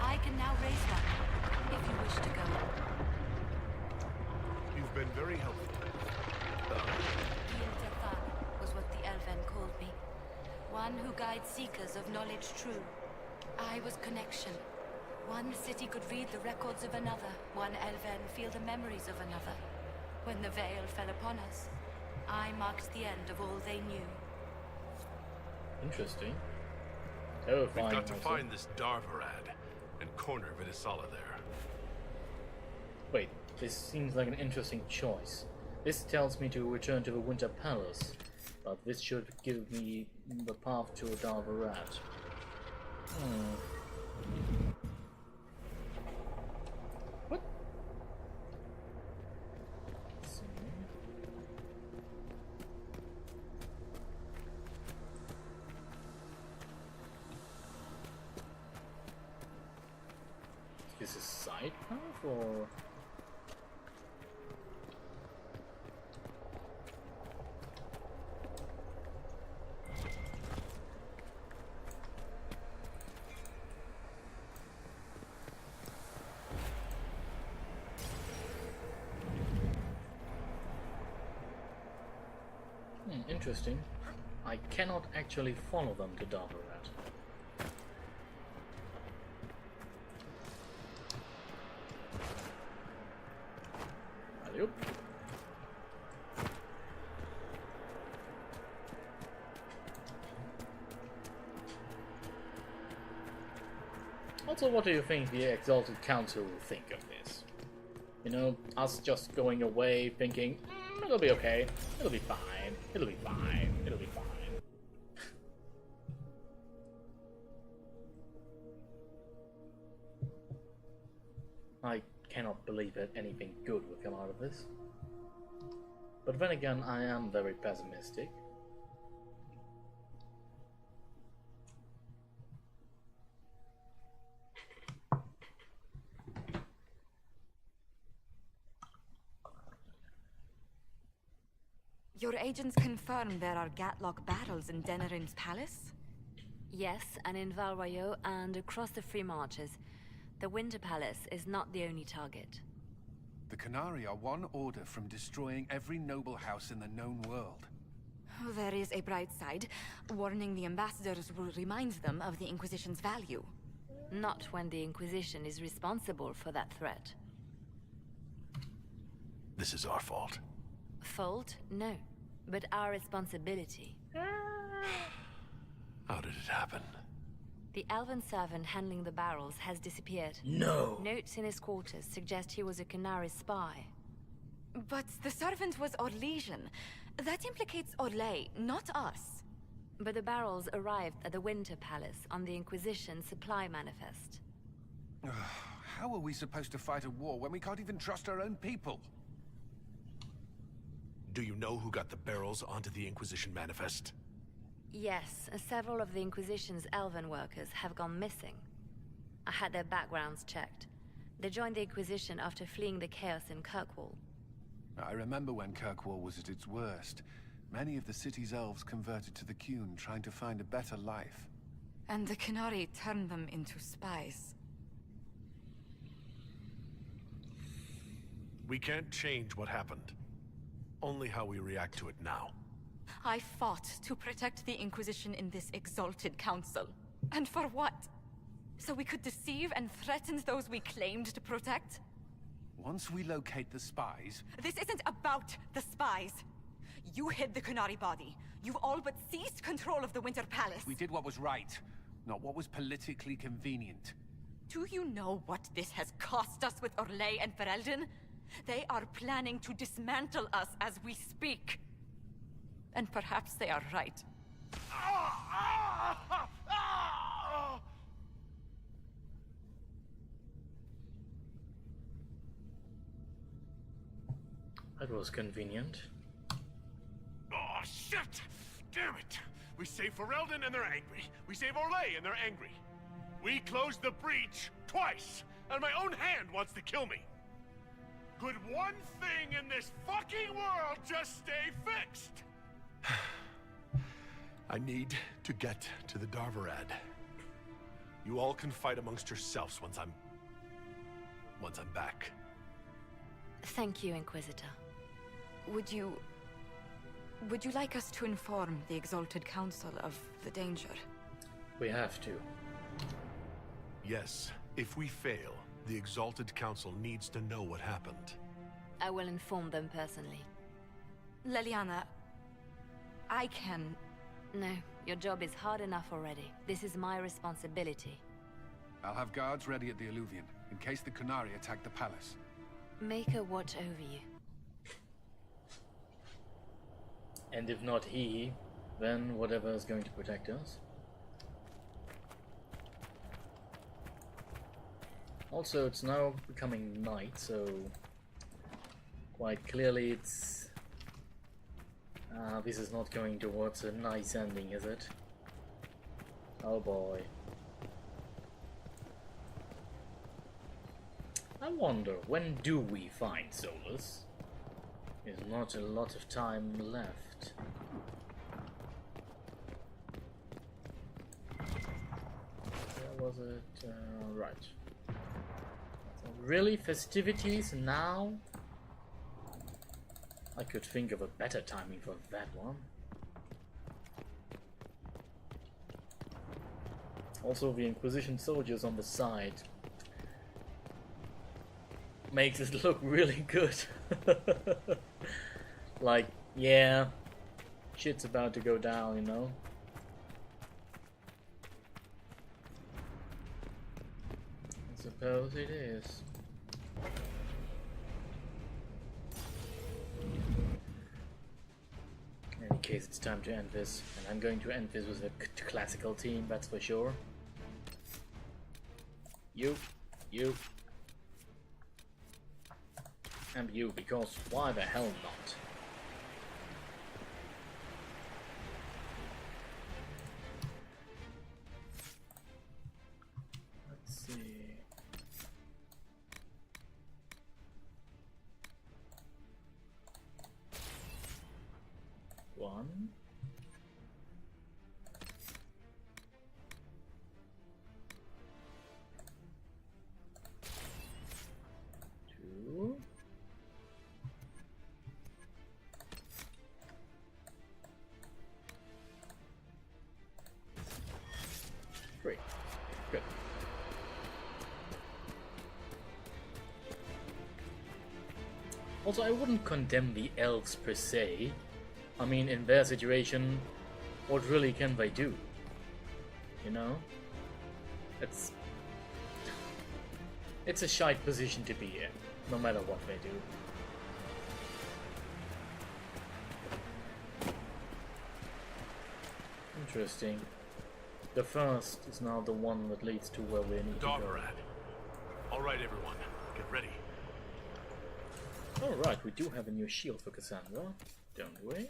I can now raise one, if you wish to go. You've been very helpful. Gil was what the Elven called me. One who guides seekers of knowledge true. I was connection. One city could read the records of another. One Elven feel the memories of another. When the veil fell upon us, I marked the end of all they knew. Interesting. We've got to find this Darvarad and corner Vidisala there. Wait, this seems like an interesting choice. This tells me to return to the Winter Palace, but this should give me the path to Darvarad. What? Is this a side path or? Interesting. I cannot actually follow them to Darvarad. Alley-oop. Also, what do you think the Exalted Council will think of this? You know, us just going away thinking, it'll be okay, it'll be fine, it'll be fine, it'll be fine. I cannot believe that anything good will come out of this. But then again, I am very pessimistic. Your agents confirm there are Gatlock battles in Denerim's palace? Yes, and in Val Royeaux and across the Free Marches. The Winter Palace is not the only target. The Qunari are one order from destroying every noble house in the known world. There is a bright side. Warning the ambassadors will remind them of the Inquisition's value. Not when the Inquisition is responsible for that threat. This is our fault. Fault? No. But our responsibility. How did it happen? The elven servant handling the barrels has disappeared. No! Notes in his quarters suggest he was a Qunari spy. But the servant was Orlesian. That implicates Orlais, not us. But the barrels arrived at the Winter Palace on the Inquisition supply manifest. How are we supposed to fight a war when we can't even trust our own people? Do you know who got the barrels onto the Inquisition manifest? Yes, several of the Inquisition's elven workers have gone missing. I had their backgrounds checked. They joined the Inquisition after fleeing the chaos in Kirkwall. I remember when Kirkwall was at its worst. Many of the city's elves converted to the Qun, trying to find a better life. And the Qunari turned them into spies. We can't change what happened. Only how we react to it now. I fought to protect the Inquisition in this exalted council. And for what? So we could deceive and threaten those we claimed to protect? Once we locate the spies... This isn't about the spies. You hid the Qunari body. You've all but seized control of the Winter Palace. We did what was right, not what was politically convenient. Do you know what this has cost us with Orlais and Ferelden? They are planning to dismantle us as we speak. And perhaps they are right. That was convenient. Oh, shit! Damn it! We save Ferelden and they're angry. We save Orlais and they're angry. We closed the breach twice, and my own hand wants to kill me. Could one thing in this fucking world just stay fixed? I need to get to the Darvarad. You all can fight amongst yourselves once I'm back. Thank you, Inquisitor. Would you like us to inform the Exalted Council of the danger? We have to. Yes, if we fail, the Exalted Council needs to know what happened. I will inform them personally. Leliana, I can... No, your job is hard enough already. This is my responsibility. I'll have guards ready at the Alluvion, in case the Qunari attack the palace. Make a watch over you. And if not he, then whatever is going to protect us. Also, it's now becoming night, so quite clearly it's... this is not going towards a nice ending, is it? Oh boy. I wonder, when do we find Solus? There's not a lot of time left. Where was it? Right. So really? Festivities now? I could think of a better timing for that one. Also, the Inquisition soldiers on the side makes it look really good. Like, yeah, shit's about to go down, you know? I suppose it is. In any case, it's time to end this, and I'm going to end this with a classical team, that's for sure. You, and you, because why the hell not? Let's see. One. Two. Three. Good. Also, I wouldn't condemn the elves per se. I mean, in their situation, what really can they do? You know? It's a shite position to be in, no matter what they do. Interesting. The first is now the one that leads to where we need to go. Alright everyone, get ready. Alright, we do have a new shield for Cassandra, don't we?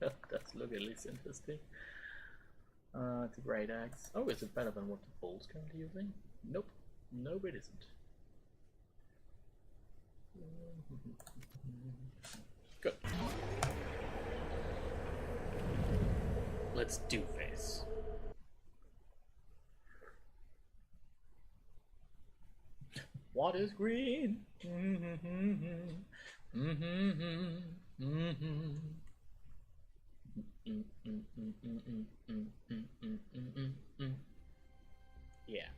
Does look at least interesting. It's a great axe. Oh, is it better than what the bolt's currently using? Nope. Nope, it isn't. Good. Let's do this. What is green? Yeah.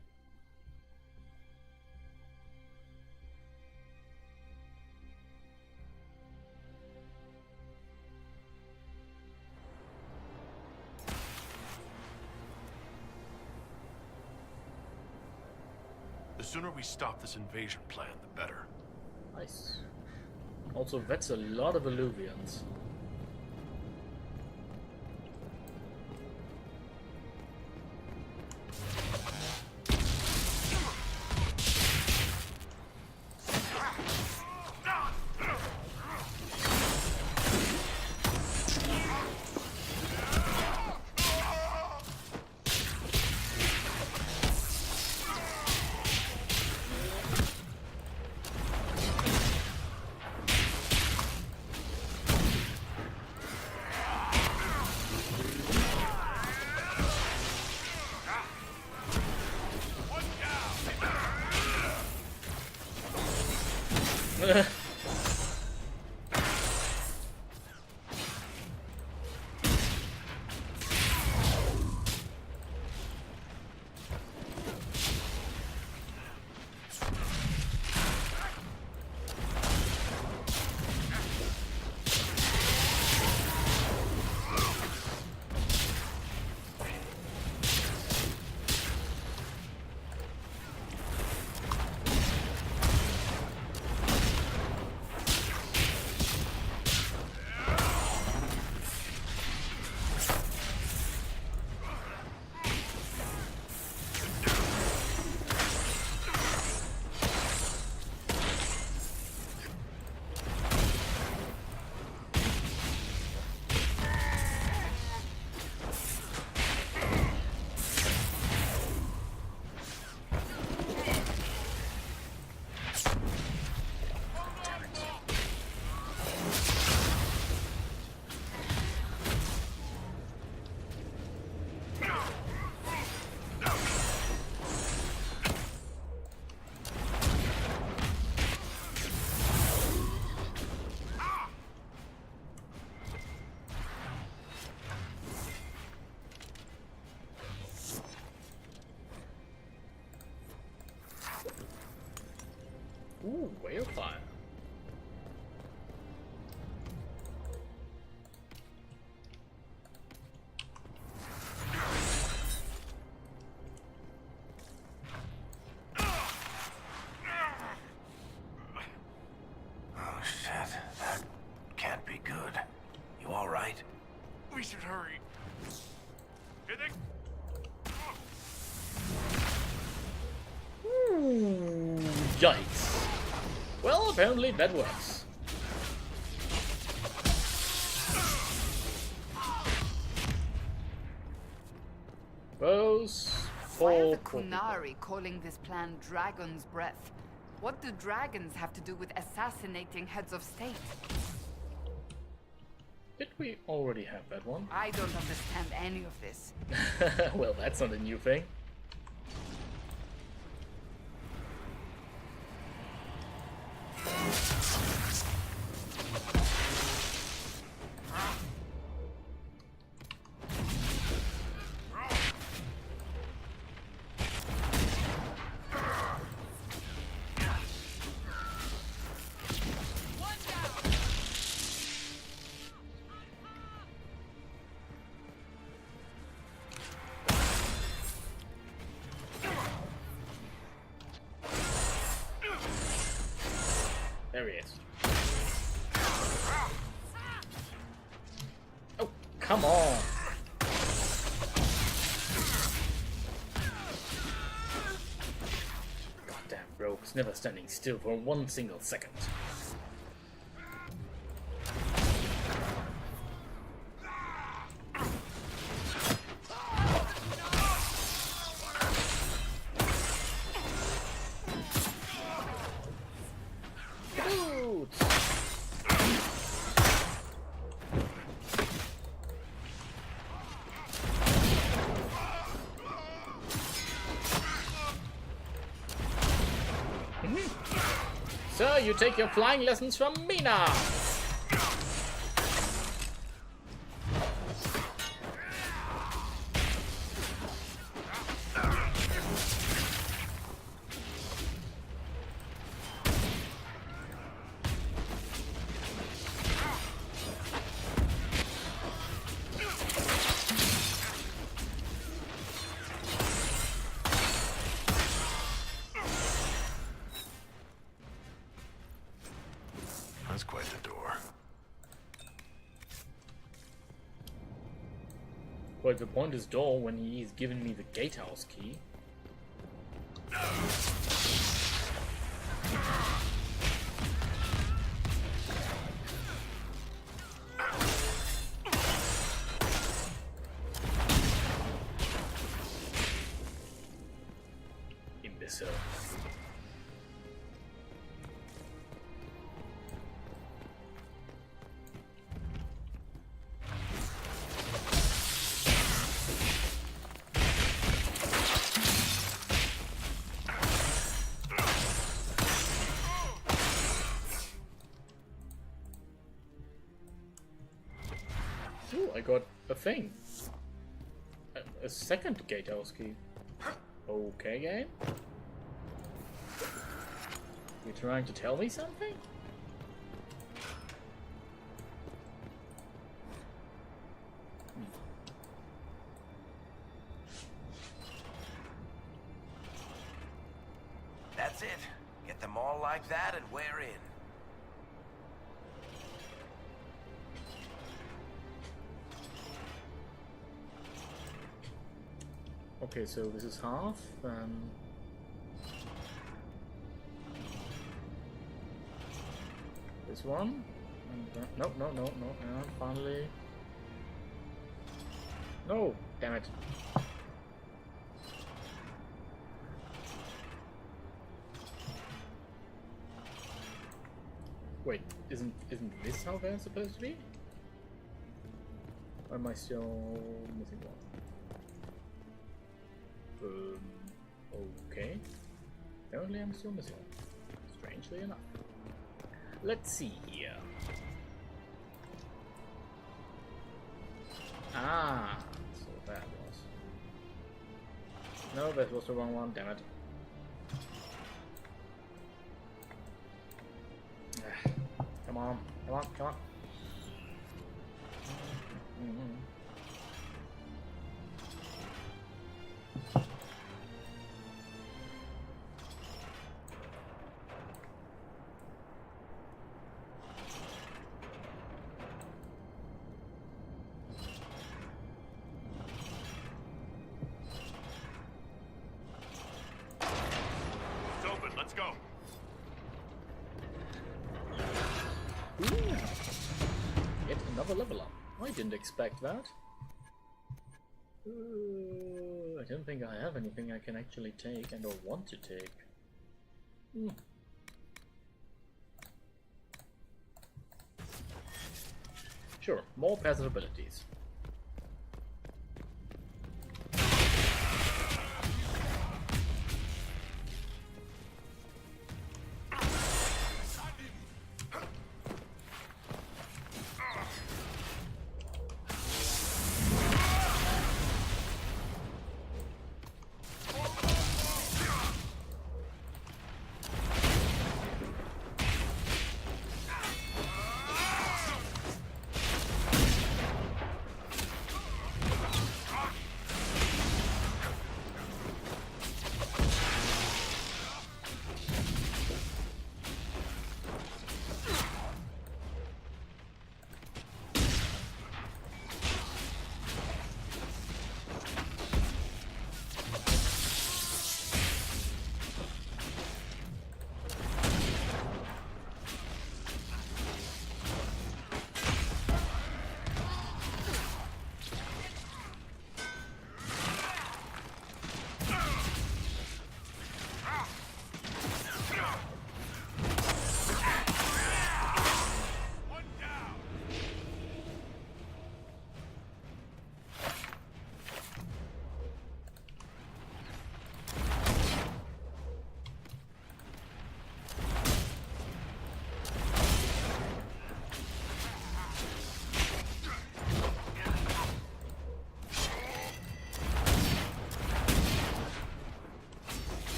The sooner we stop this invasion plan, the better. Nice. Also, that's a lot of Alluvians. Ooh, whale fire. Oh shit, that can't be good. You all right? We should hurry. Here they... Ooh, yikes. Well, apparently that works. Bows. Why are the Kunari calling this plan Dragon's Breath? What do dragons have to do with assassinating heads of state? Did we already have that one? I don't understand any of this. Well, that's not a new thing. There he is. Oh, come on! Goddamn rogues never standing still for one single second. So, you take your flying lessons from me now! That's quite the door. Quite the point is door when he's given me the gatehouse key. Imbecile. I got a thing. A second gatehouse key. Okay, game. You trying to tell me something? That's it. Get them all like that and we're in. Okay, so this is half, this one, and no, and finally, no, damn it. Wait, isn't this how they're supposed to be? Or am I still missing one? Okay. Apparently I'm still missing one. Strangely enough. Let's see here. Ah, so that was. No, that was the wrong one, damn it. Come on, come on, come on. It's open, let's go. Yet another level up. I didn't expect that. I don't think I have anything I can actually take and or want to take. Sure, more passive abilities.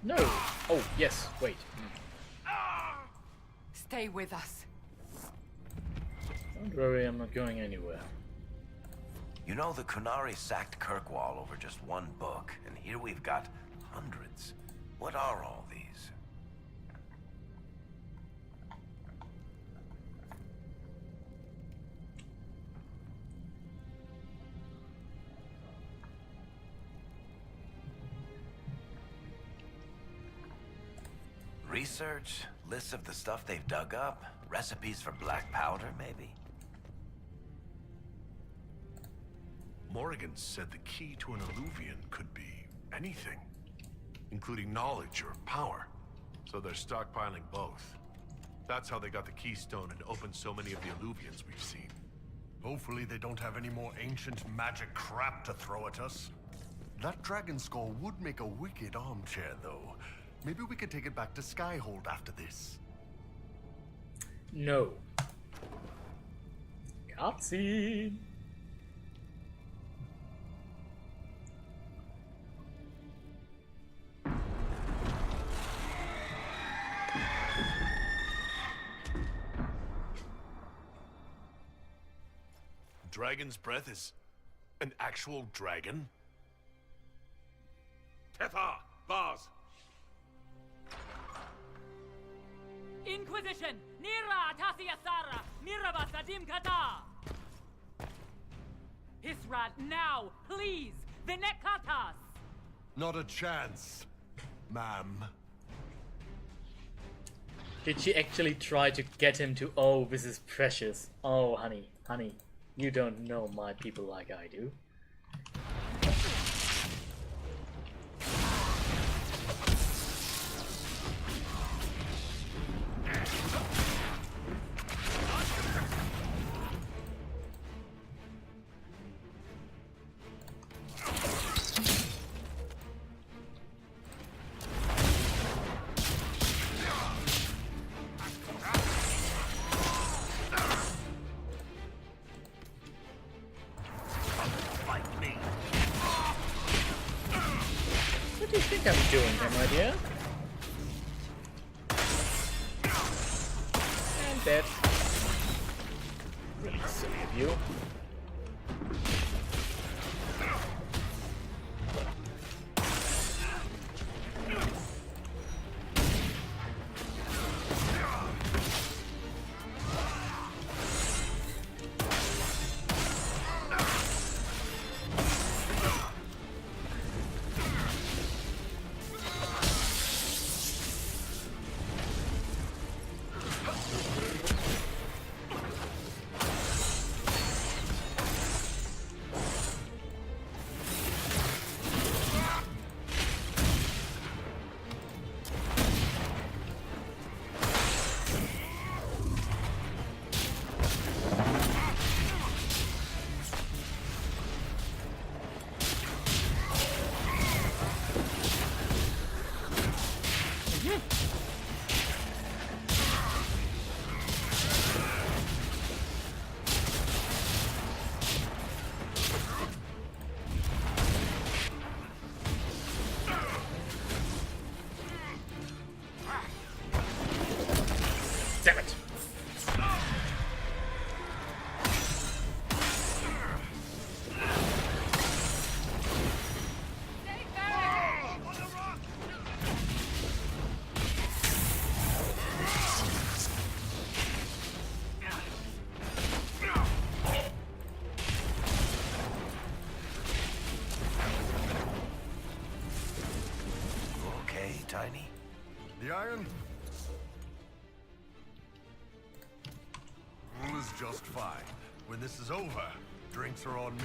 No! Oh, yes, wait. Stay with us. Don't worry, I'm not going anywhere. You know, the Kunari sacked Kirkwall over just one book, and here we've got hundreds. What are all these? Research, lists of the stuff they've dug up, recipes for black powder, maybe? Morrigan said the key to an Illuvian could be anything, including knowledge or power. So they're stockpiling both. That's how they got the keystone and opened so many of the illuvians we've seen. Hopefully they don't have any more ancient magic crap to throw at us. That dragon skull would make a wicked armchair, though. Maybe we could take it back to Skyhold after this. No. Cutscene. Dragon's breath is an actual dragon? Tethar! Bars! Inquisition! Nira Tasiasara! Miraba Sadim Kata! Hisrat, now! Please! Vinekatas! Not a chance, ma'am. Did she actually try to get him to, oh, this is precious. Oh, honey, honey, you don't know my people like I do. What do you think I'm doing here, my dear? And dead. Really silly of you. Damn it! Okay, Tiny? The iron? All is just fine. When this is over, drinks are on me.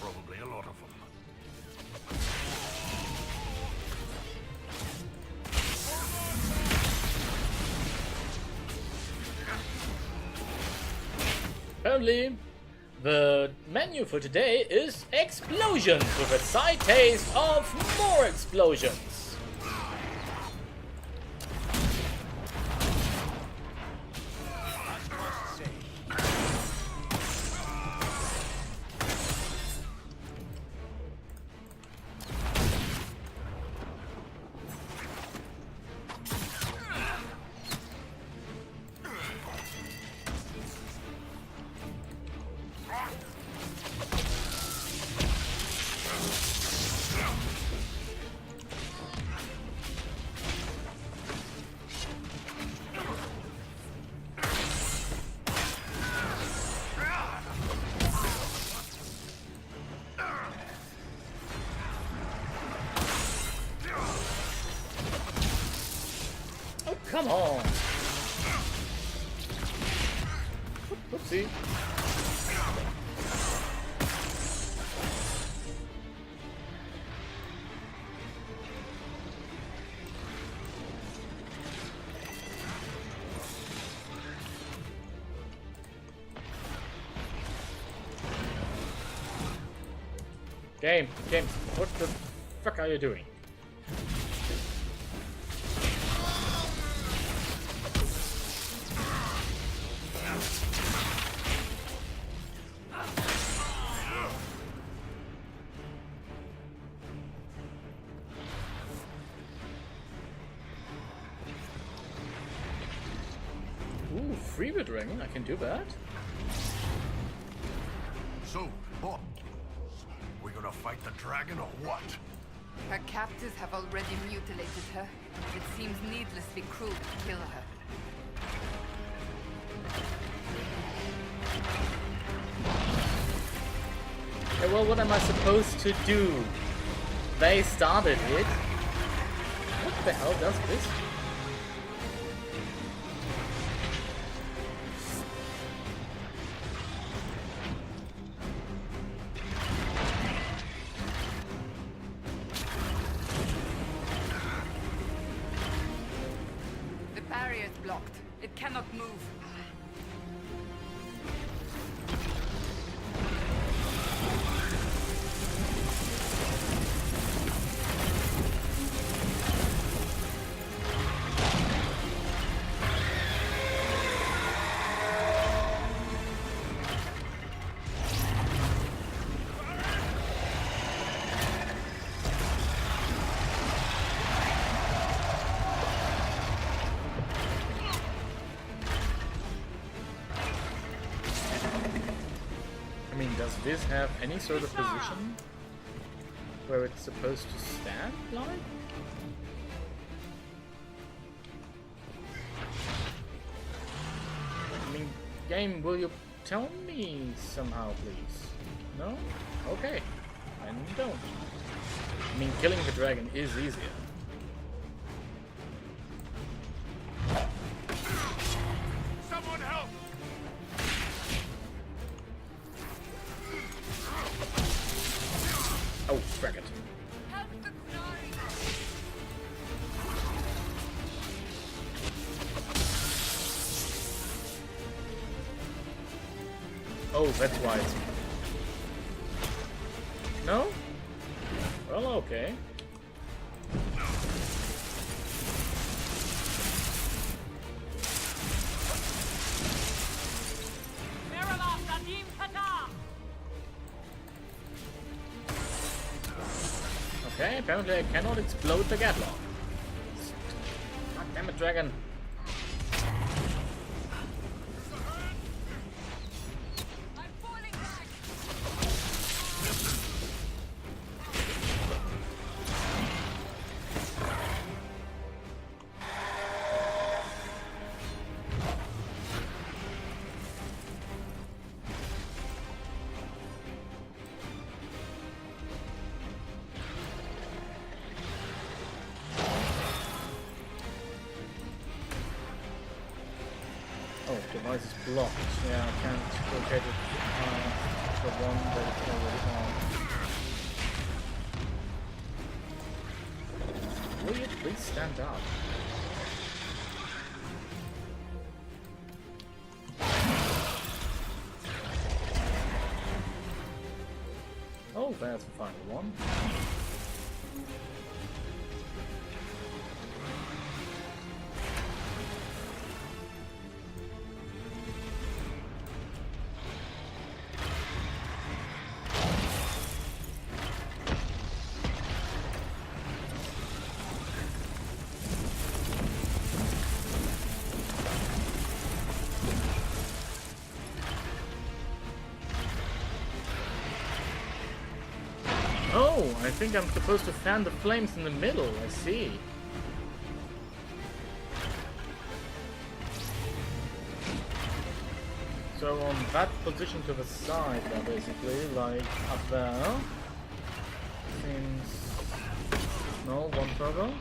Probably a lot of them. Apparently, the menu for today is explosions with a side taste of more explosions. Come on! Oopsie. Game, what the fuck are you doing? Ooh, free the dragon, I can do that. So, boss, we gonna fight the dragon or what? Her captors have already mutilated her. It seems needlessly cruel to kill her. Yeah, well, what am I supposed to do? They started it. What the hell does this? The barrier is blocked. It cannot move. I mean, does this have any sort of position where it's supposed to stand, like? I mean, game, will you tell me somehow, please? No? Okay. Then don't. I mean, killing the dragon is easier. Someone help! Oh, frack it. Oh, that's why it's... No? Well, okay. Okay, apparently I cannot explode the gadlock. God damn it, dragon. Oh, device is blocked. Yeah, I can't locate it. The one that is already on. Will you please stand up? Oh, there's the final one. Oh, I think I'm supposed to fan the flames in the middle, I see. So on that position to the side, basically, like up there. Seems... No, one further.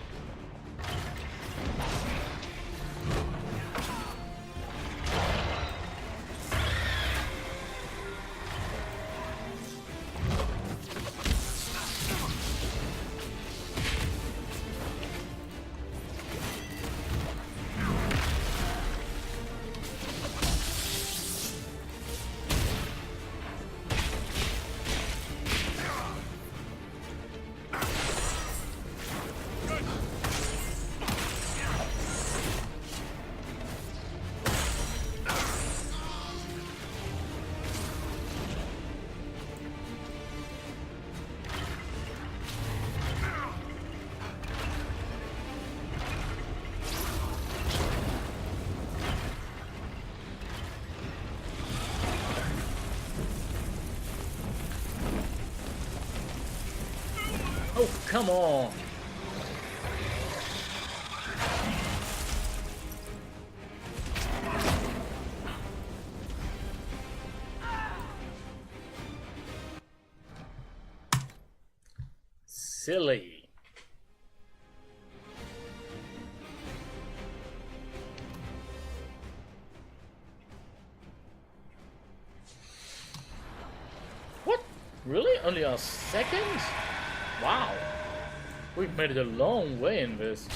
come on! Silly. What? Really? Only a second? Wow. We've made it a long way in this.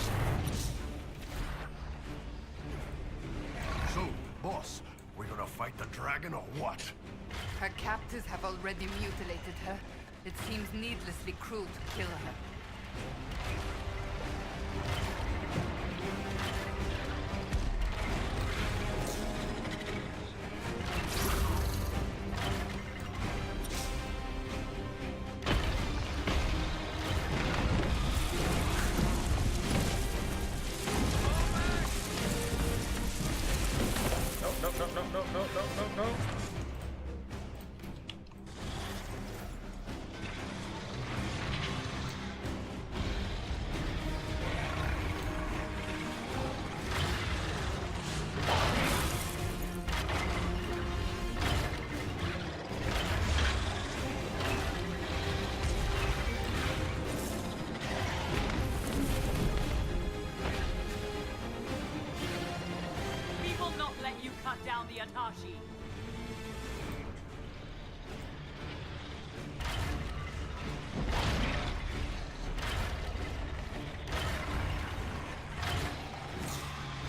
So, boss, we're gonna fight the dragon or what? Her captors have already mutilated her. It seems needlessly cruel to kill her. No. We will not let you cut down the Atashi.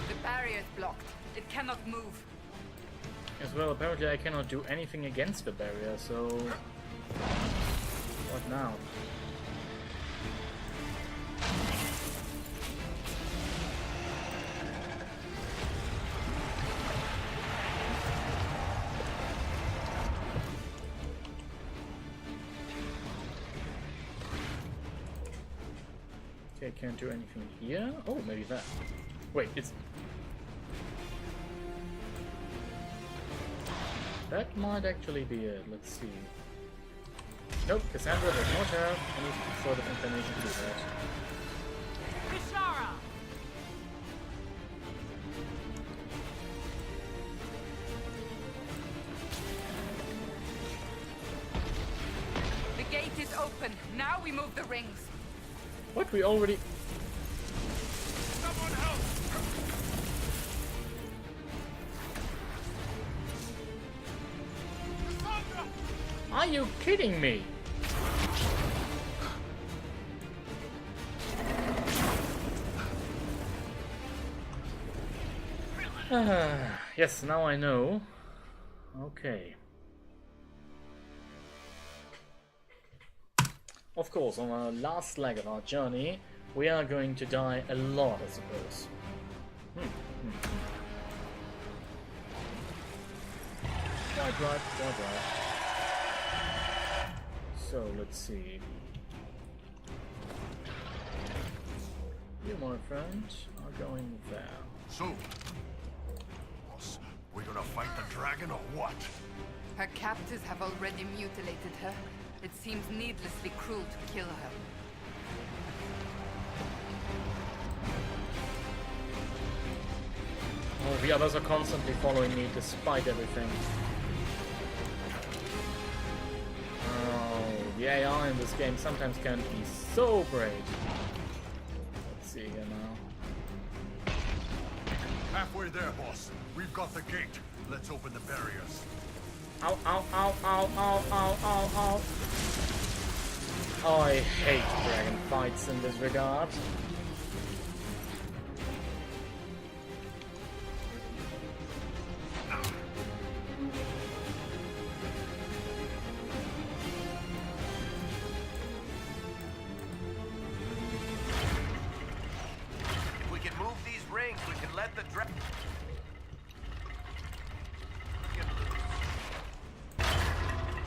The barrier is blocked. It cannot move. As well, apparently I cannot do anything against the barrier, so... What now? Okay, I can't do anything here. Oh, maybe that. Wait, it's... That might actually be it. Let's see. Nope, Cassandra does not have any sort of inclination to do that. Kishara! The gate is open. Now we move the rings. What? We already... Someone help! Are you kidding me? Yes, now I know. Okay. Of course, on our last leg of our journey, we are going to die a lot, I suppose. Right. So, let's see. You, my friend, are going there. So, boss, we're gonna fight the dragon or what? Her captors have already mutilated her. It seems needlessly cruel to kill her. Oh, the others are constantly following me despite everything. Oh, the AI in this game sometimes can be so great. Let's see here now. Halfway there, boss. We've got the gate. Let's open the barriers. Ow, ow, ow, ow, ow, ow, ow, ow. Oh, I hate dragon fights in this regard. If we can move these rings, we can let the dragon...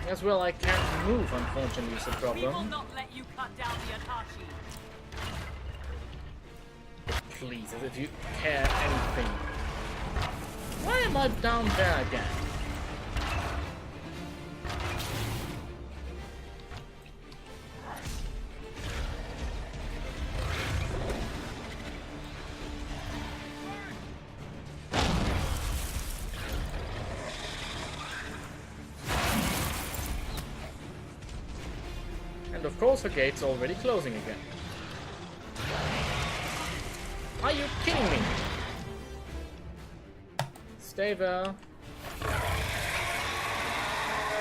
As well, I can't move, unfortunately, is the We will problem. not let you cut down the Atashi. Please, as if you care anything. Why am I down there again? course the gate's already closing again. Are you kidding me? Stay there.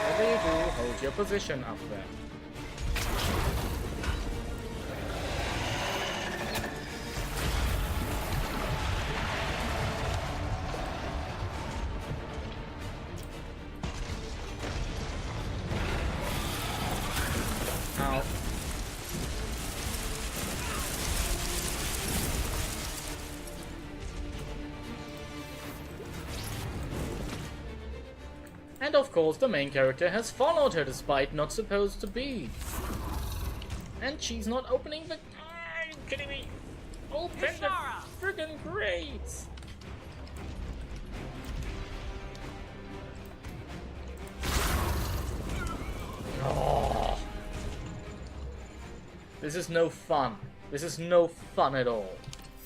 Whatever you do, hold your position up there. Ow. And of course the main character has followed her despite not supposed to be. And she's not opening the... Are you kidding me? Open the friggin' grates! Oh. This is no fun. This is no fun at all.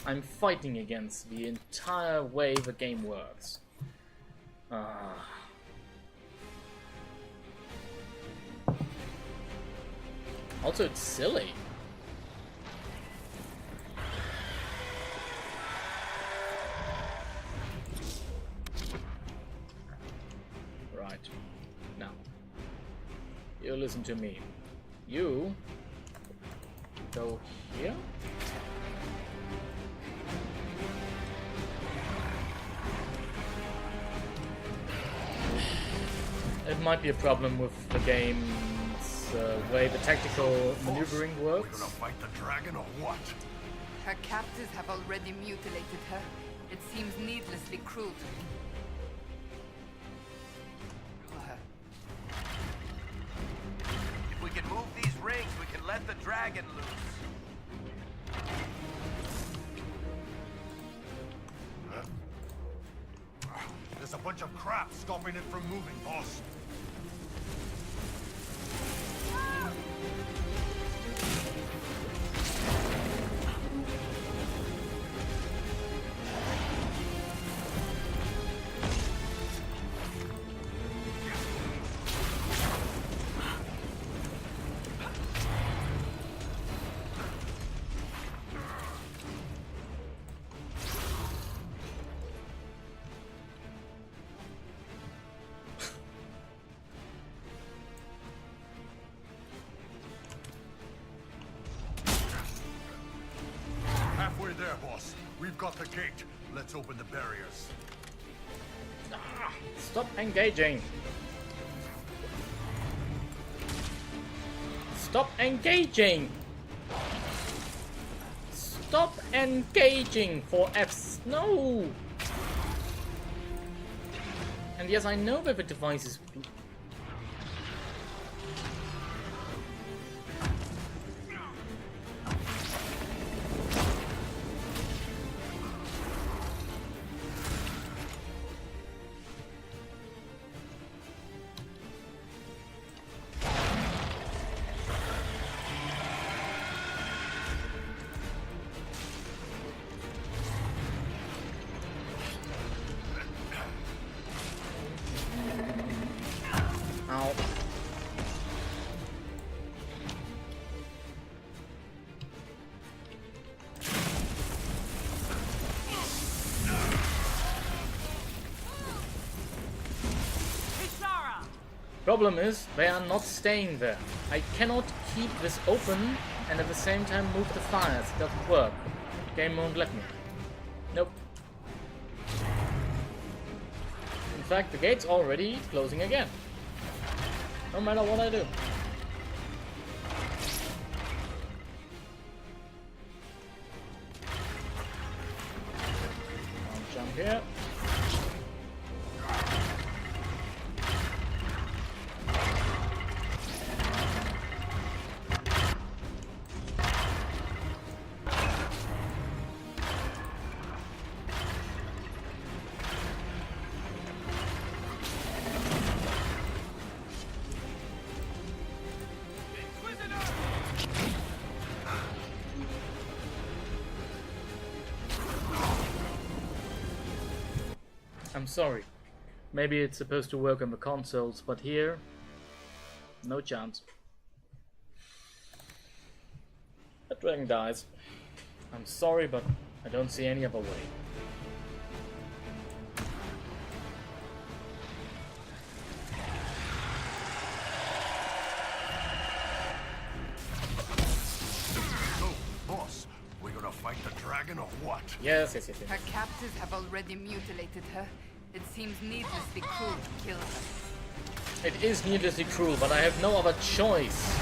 I'm fighting against the entire way the game works. Also, it's silly. Right. Now, you listen to me. You go here. It might be a problem with the game's way the tactical maneuvering works. We're gonna fight the dragon or what? Her captors have already mutilated her. It seems needlessly cruel to me. If we can move these rings, we can let the dragon loose. There's a bunch of crap stopping it from moving, boss. Halfway there, boss. We've got the gate. Let's open the barriers. Stop engaging. Stop engaging. Stop engaging for F's. No. And yes, I know that the device is... Ow. Problem is, they are not staying there. I cannot keep this open and at the same time move the fires. It doesn't work. Game won't let me. Nope. In fact, the gate's already closing again. No matter what I do. I'll jump here. I'm sorry. Maybe it's supposed to work on the consoles, but here, no chance. That dragon dies. I'm sorry, but I don't see any other way. So, boss, we gonna fight the dragon or what? Yes, yes, yes, yes. Her captors have already mutilated her. It seems needlessly cruel to kill her. It is needlessly cruel, but I have no other choice.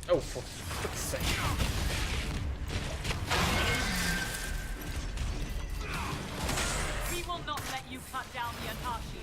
Oh, for fuck's sake. We will not let you cut down the Atashi.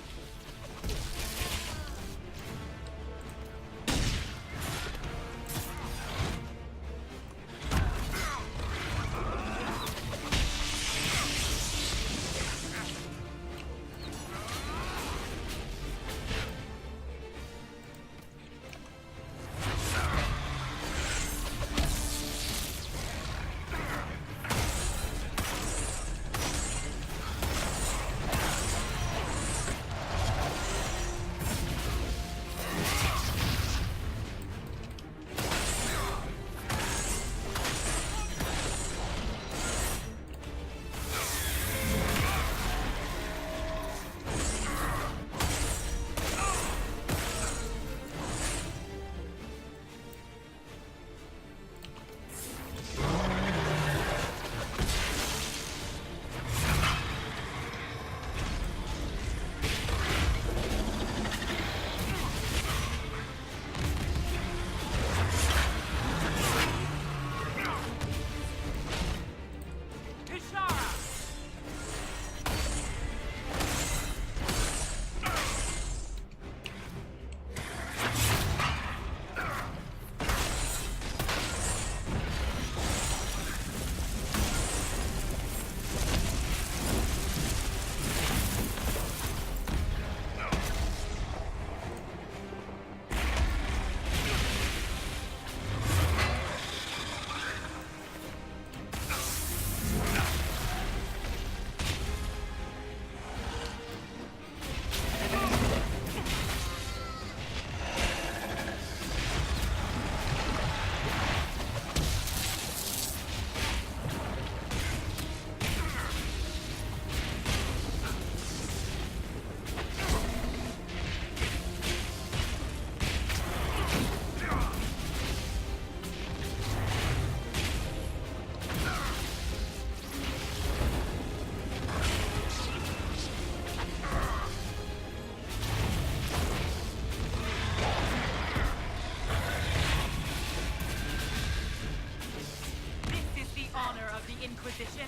Inquisition?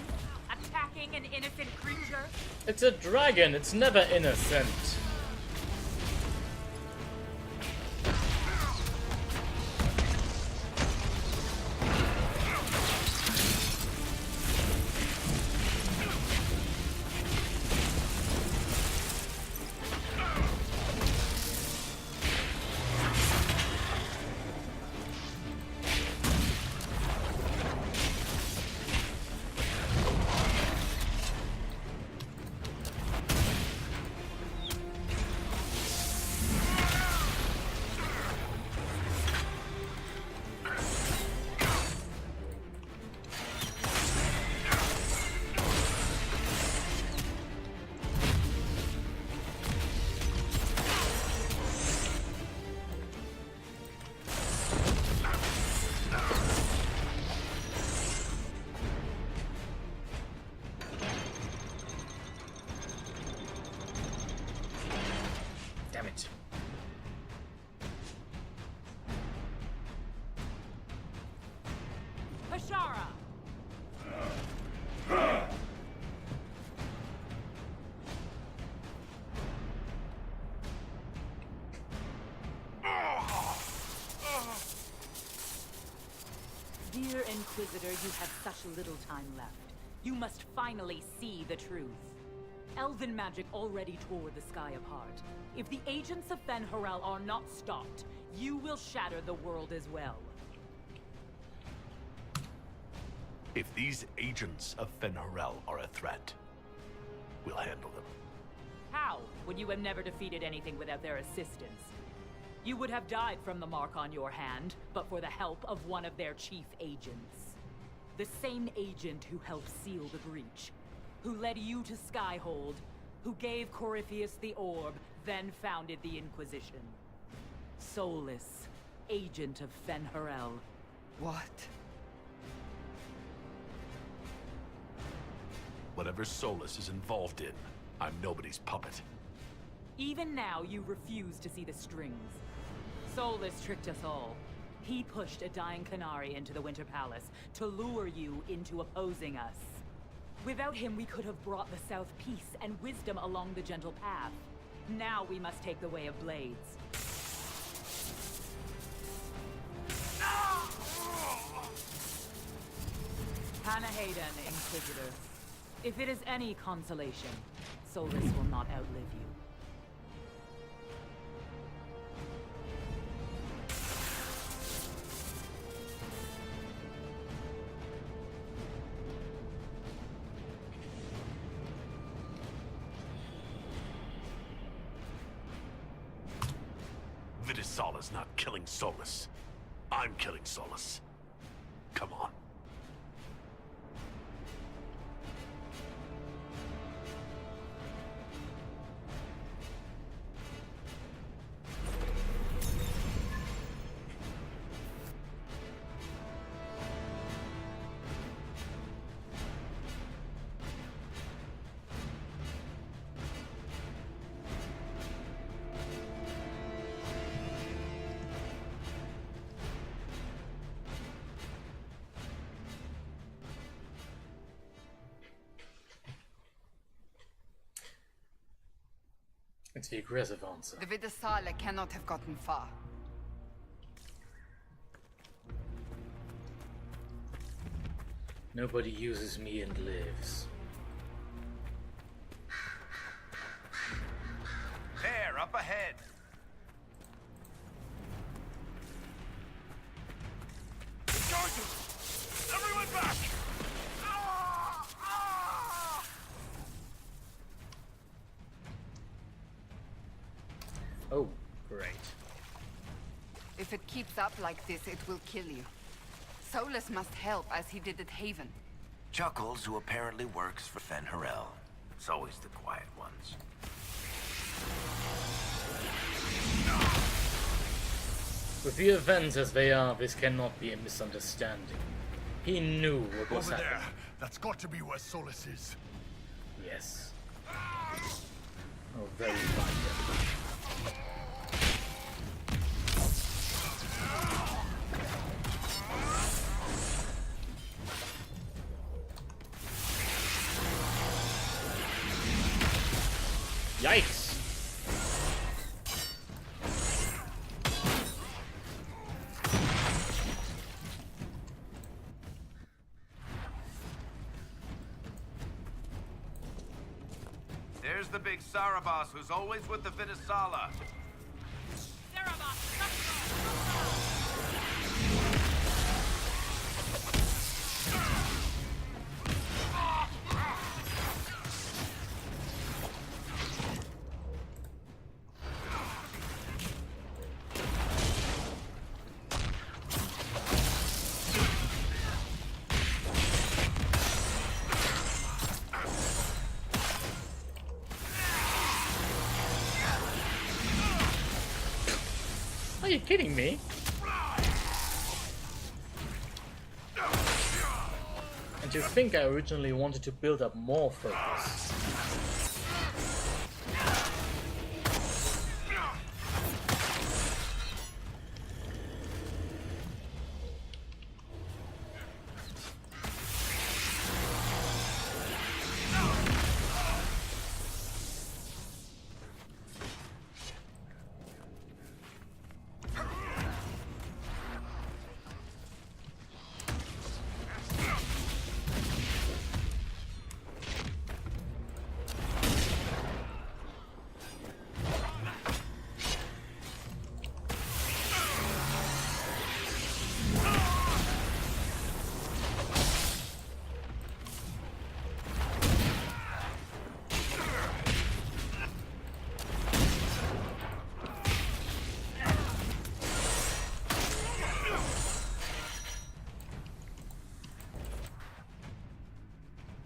Attacking an innocent creature? It's a dragon, it's never innocent. Kashara! Dear Inquisitor, you have such little time left. You must finally see the truth. Elven magic already tore the sky apart. If the agents of Fen'Harel are not stopped, you will shatter the world as well. If these agents of Fen'Harel are a threat, we'll handle them. How would you have never defeated anything without their assistance? You would have died from the mark on your hand, but for the help of one of their chief agents. The same agent who helped seal the breach, who led you to Skyhold, who gave Corypheus the orb, then founded the Inquisition. Solus, agent of Fen'Harel. What? Whatever Solus is involved in, I'm nobody's puppet. Even now, you refuse to see the strings. Solus tricked us all. He pushed a dying Qunari into the Winter Palace to lure you into opposing us. Without him, we could have brought the South peace and wisdom along the gentle path. Now we must take the way of blades. Hannah Hayden, Inquisitor. If it is any consolation, Solus will not outlive you. Vidisala's not killing Solus. I'm killing Solus. Come on. It's the aggressive answer. The Vidisala cannot have gotten far. Nobody uses me and lives. There, up ahead. Charges! Everyone back! Oh, great. If it keeps up like this, it will kill you. Solus must help, as he did at Haven. Chuckles, who apparently works for Fen'Harel. It's always the quiet ones. With the events as they are, this cannot be a misunderstanding. He knew what was Over there. happening. That's got to be where Solus is. Yes. Oh, very violent. Yikes! There's the big Sarabas who's always with the Vidisala. Are you kidding me? And to think I originally wanted to build up more focus.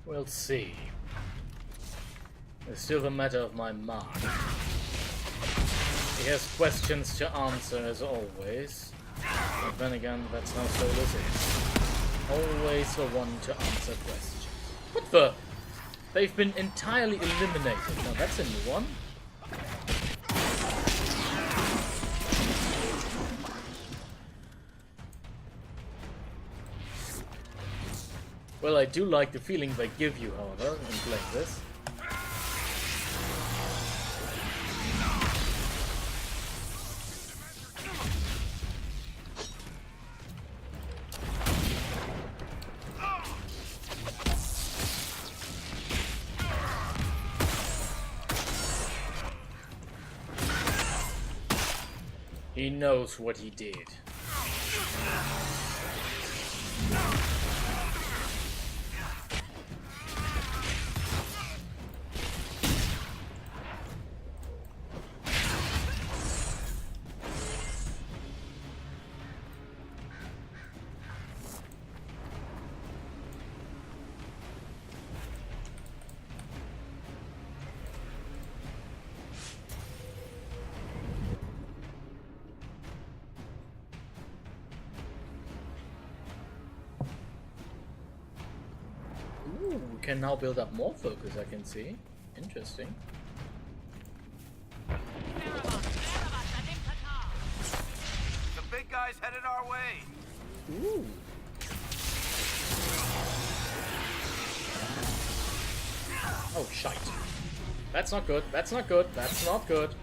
We'll see. It's still a matter of my mark. He has questions to answer as always. But then again, that's how Solus is. Always the one to answer questions. What the? They've been entirely eliminated. Now that's a new one. Well, I do like the feeling they give you, however, in playing this. He knows what he did. Ooh, we can now build up more focus, I can see. Interesting. The big guy's headed our way. Ooh. Oh, shite. That's not good. That's not good. That's not good.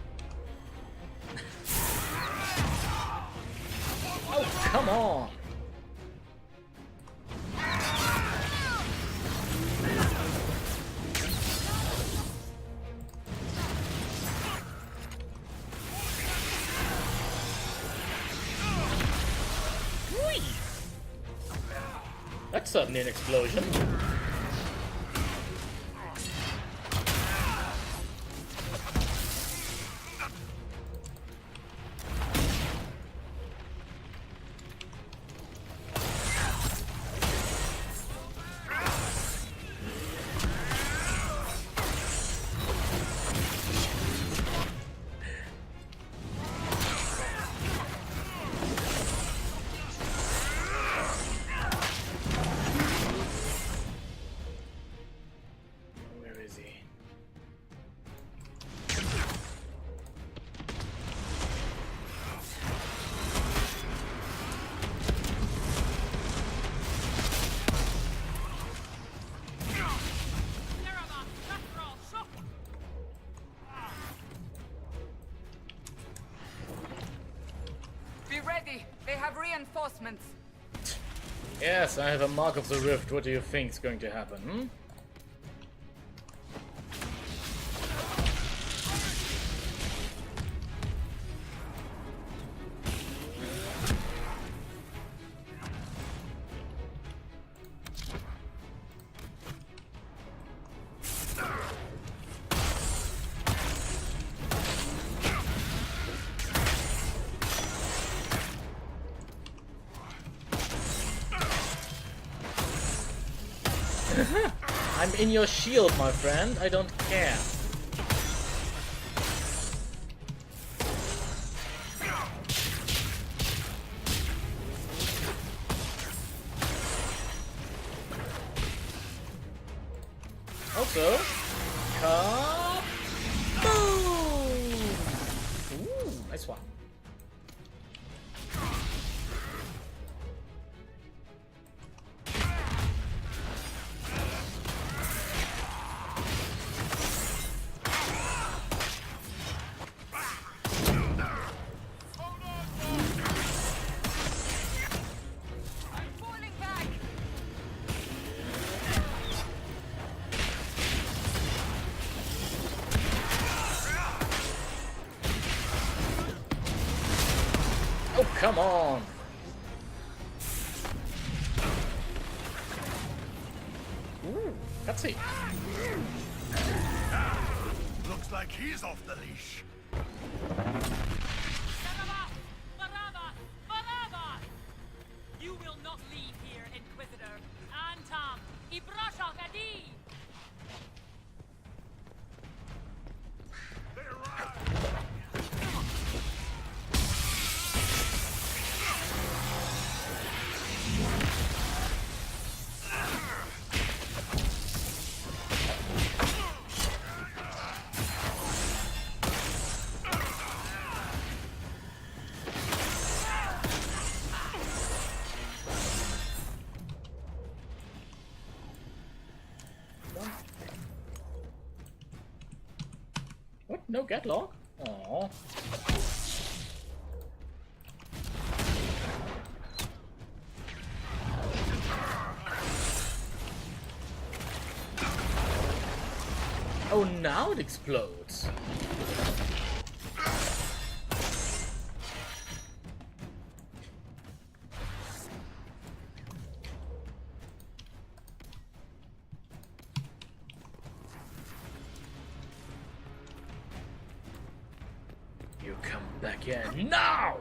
Oh, come on. That's suddenly an explosion. They have reinforcements. Yes, I have a mark of the rift. What do you think is going to happen? Hmm? I'm in your shield, my friend. I don't care. Also, kaboom! Ooh, nice one. Oh, come on! Ooh, cutscene. Looks like he's off the leash. You will not leave here, Inquisitor. Antam, Ibrasha Gadi! No Gatlock? Aww. Oh, now it explodes. You come back here now!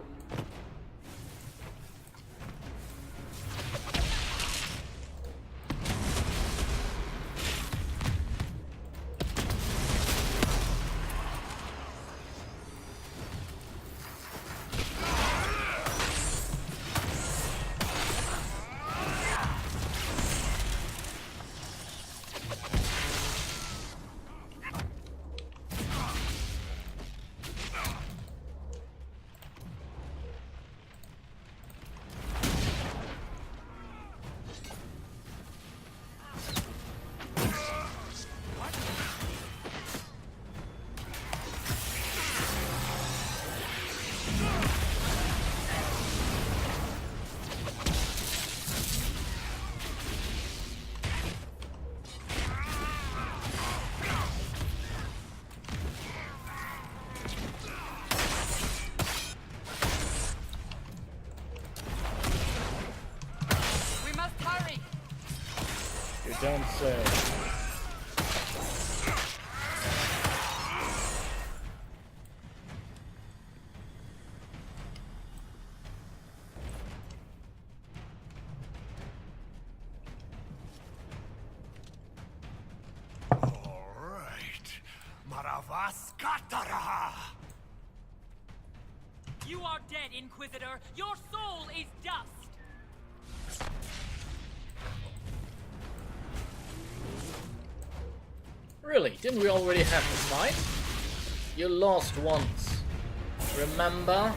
Don't say. You are dead, Inquisitor. Your soul is dust. Really? Didn't we already have the fight? You lost once. Remember?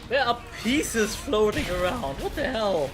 There are pieces floating around. What the hell?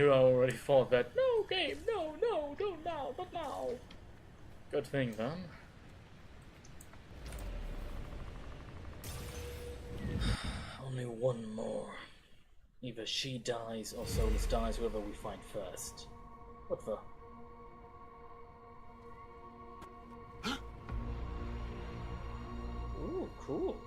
Nero already thought that. No, game, no, don't now, not now. Good thing then. Only one more. Either she dies or Solus dies, whoever we find first. What the? Ooh, cool.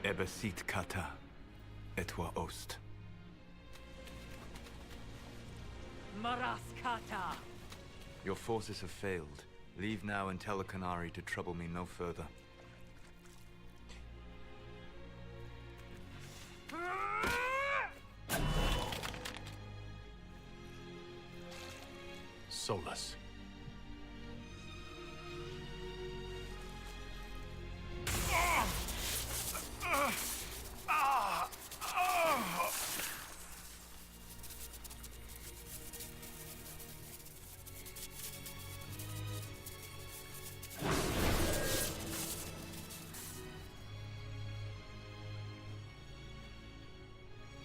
Ebesit kata, etwa ost. Maraskata! Your forces have failed. Leave now and tell the Canary to trouble me no further. Solus.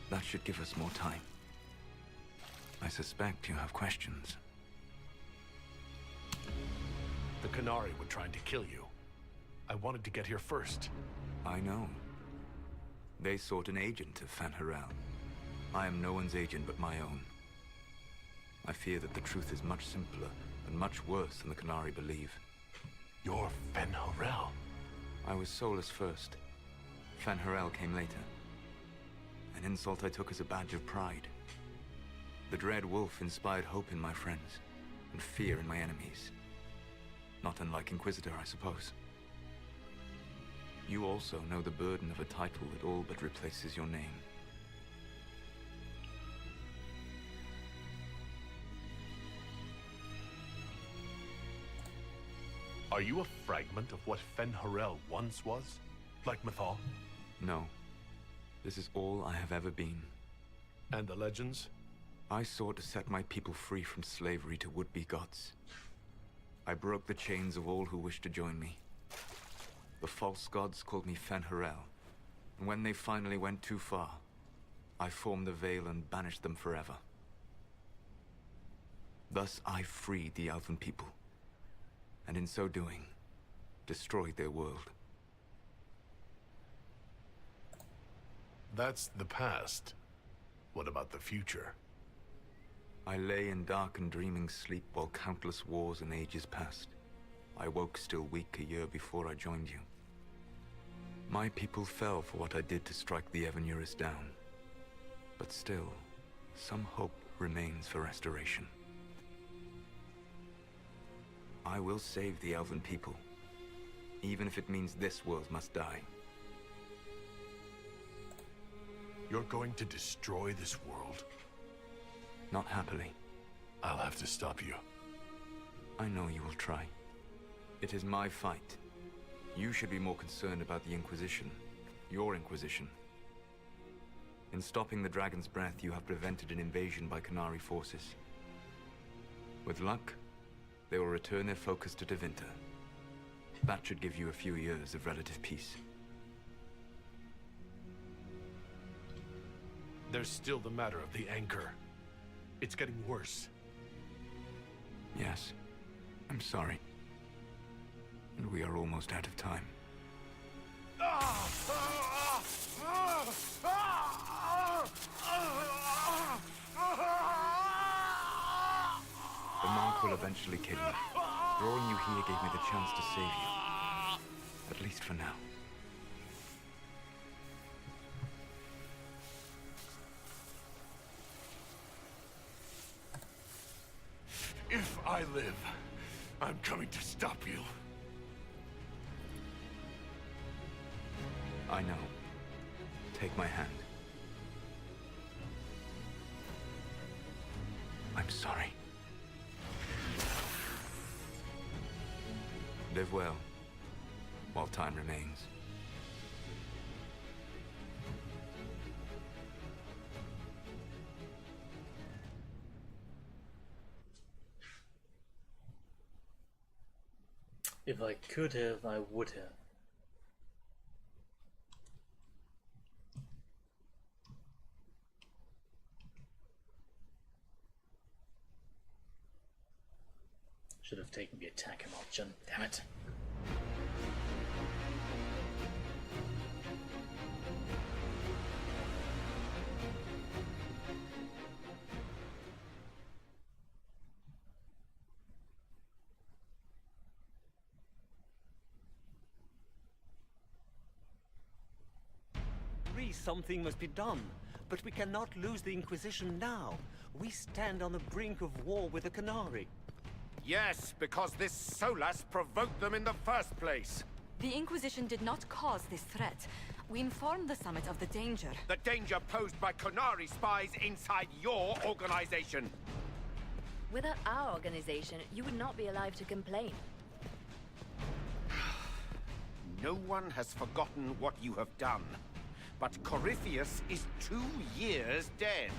That should give us more time. I suspect you have questions. The Canary were trying to kill you. I wanted to get here first. I know. They sought an agent of POWERRRR. I am no one's agent but my own. I fear that the truth is much simpler and much worse than the Canary believe. You're POWERRRR? I was Solus first. POWERRRR came later. An insult I took as a badge of pride. The Dread Wolf inspired hope in my friends, and fear in my enemies. Not unlike Inquisitor, I suppose. You also know the burden of a title that all but replaces your name. Are you a fragment of what POWERRRR once was? Like Mythal? No. This is all I have ever been. And the legends? I sought to set my people free from slavery to would-be gods. I broke the chains of all who wished to join me. The false gods called me POWERRRR, and when they finally went too far, I formed the Veil and banished them forever. Thus I freed the Elven people, and in so doing, destroyed their world. That's the past. What about the future? I lay in dark and dreaming sleep while countless wars and ages passed. I woke still weak a year before I joined you. My people fell for what I did to strike the Evanurus down. But still, some hope remains for restoration. I will save the Elven people, even if it means this world must die. You're going to destroy this world? Not happily. I'll have to stop you. I know you will try. It is my fight. You should be more concerned about the Inquisition. Your Inquisition. In stopping the Dragon's Breath, you have prevented an invasion by Canary forces. With luck, they will return their focus to Tevinter. That should give you a few years of relative peace. There's still the matter of the anchor. It's getting worse. Yes, I'm sorry. And we are almost out of time. The monk will eventually kill you. Drawing you here gave me the chance to save you. At least for now. If I live, I'm coming to stop you. I know. Take my hand. I'm sorry. Live well. while time remains. If I could have, I would have. Should have taken the attack option, damn it. Something must be done, but we cannot lose the Inquisition now. We stand on the brink of war with the Qunari. Yes, because this Solas provoked them in the first place. The Inquisition did not cause this threat. We informed the Summit of the danger. The danger posed by Qunari spies inside your organization. Without our organization, you would not be alive to complain. No one has forgotten what you have done. But Corypheus is 2 years dead.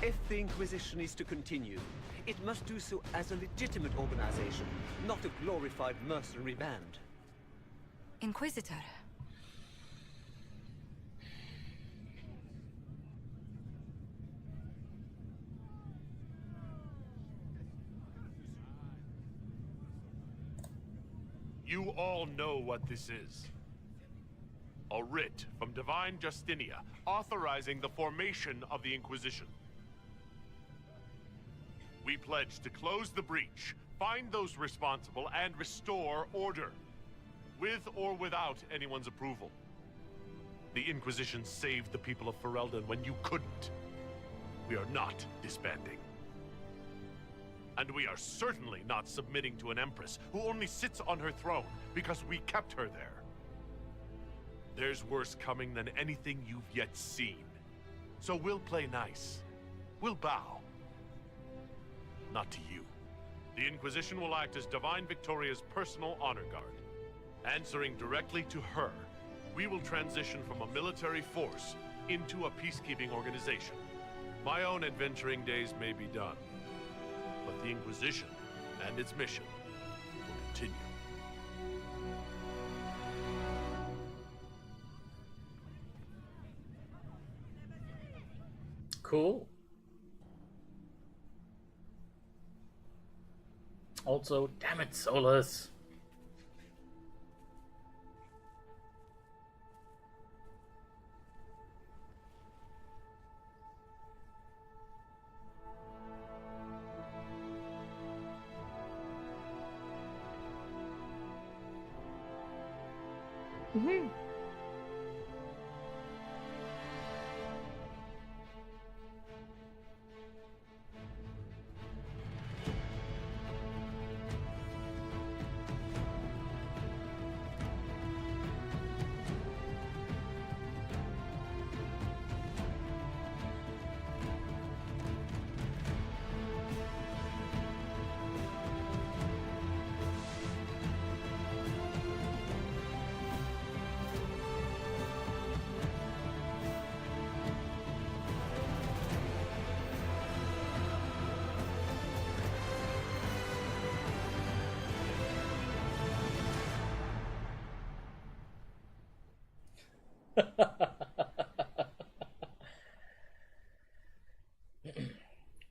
If the Inquisition is to continue, it must do so as a legitimate organization, not a glorified mercenary band. Inquisitor. You all know what this is. A writ from Divine Justinia authorizing the formation of the Inquisition. We pledge to close the breach, find those responsible, and restore order, with or without anyone's approval. The Inquisition saved the people of Ferelden when you couldn't. We are not disbanding. And we are certainly not submitting to an empress who only sits on her throne because we kept her there. There's worse coming than anything you've yet seen. So we'll play nice. We'll bow. Not to you. The Inquisition will act as Divine Victoria's personal honor guard. Answering directly to her, we will transition from a military force into a peacekeeping organization. My own adventuring days may be done, but the Inquisition and its mission will continue. Cool. Also, damn it, Solus. Mm-hmm.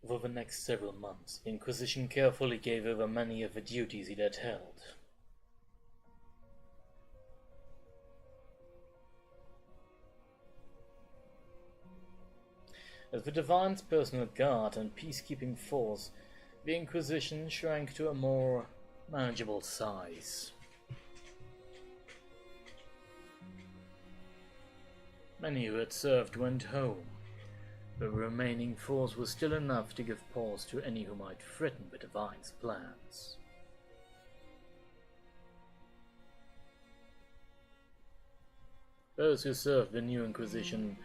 For the next several months, the Inquisition carefully gave over many of the duties it had held. As the Divine's personal guard and peacekeeping force, the Inquisition shrank to a more manageable size. Many who had served went home. The remaining force was still enough to give pause to any who might threaten the Divine's plans. Those who served the new Inquisition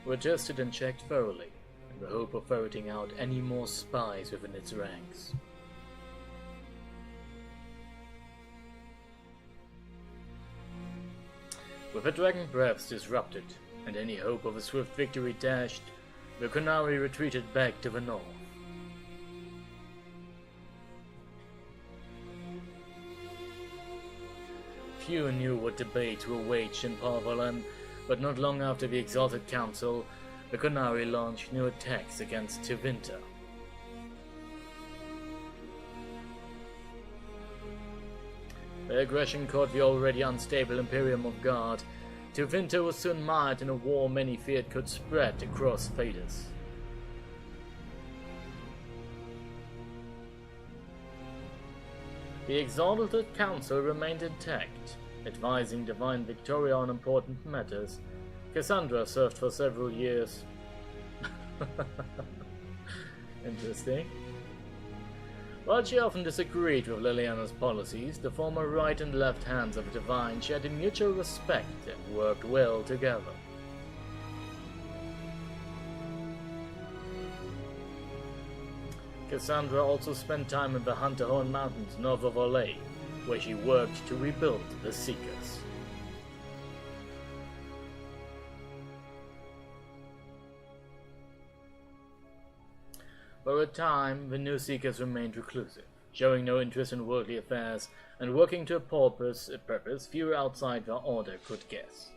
were tested and checked thoroughly, in the hope of ferreting out any more spies within its ranks. With the dragon breaths disrupted, and any hope of a swift victory dashed, the Qunari retreated back to the north. Few knew what debates were waged in Palvalan, but not long after the Exalted Council, the Qunari launched new attacks against Tevinter. Their aggression caught the already unstable Imperium off guard. Tevinter was soon mired in a war many feared could spread across Thedas. The Exalted Council remained intact, advising Divine Victoria on important matters. Cassandra served for several years. Interesting. While she often disagreed with Liliana's policies, the former right and left hands of the Divine shared in mutual respect and worked well together. Cassandra also spent time in the Hunterhorn Mountains north of Orlais, where she worked to rebuild the Seekers. For a time, the new Seekers remained reclusive, showing no interest in worldly affairs and working to a purpose few outside their order could guess.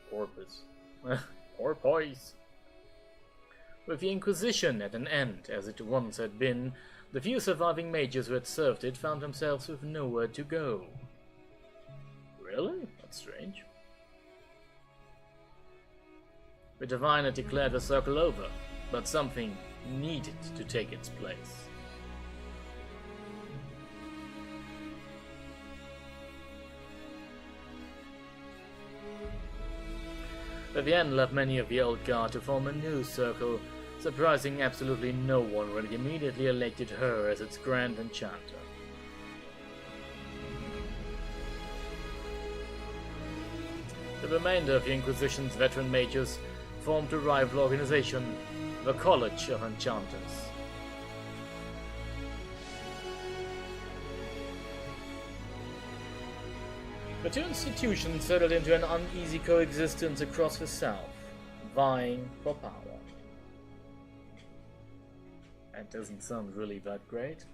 Porpoise. Porpoise. With the Inquisition at an end, as it once had been, the few surviving mages who had served it found themselves with nowhere to go. Really? That's strange. The Divine had declared the circle over, but something needed to take its place. Vivienne left many of the old guard to form a new circle, surprising absolutely no one when it immediately elected her as its Grand Enchanter. The remainder of the Inquisition's veteran mages formed a rival organization, the College of Enchanters. The two institutions settled into an uneasy coexistence across the south, vying for power. That doesn't sound really that great.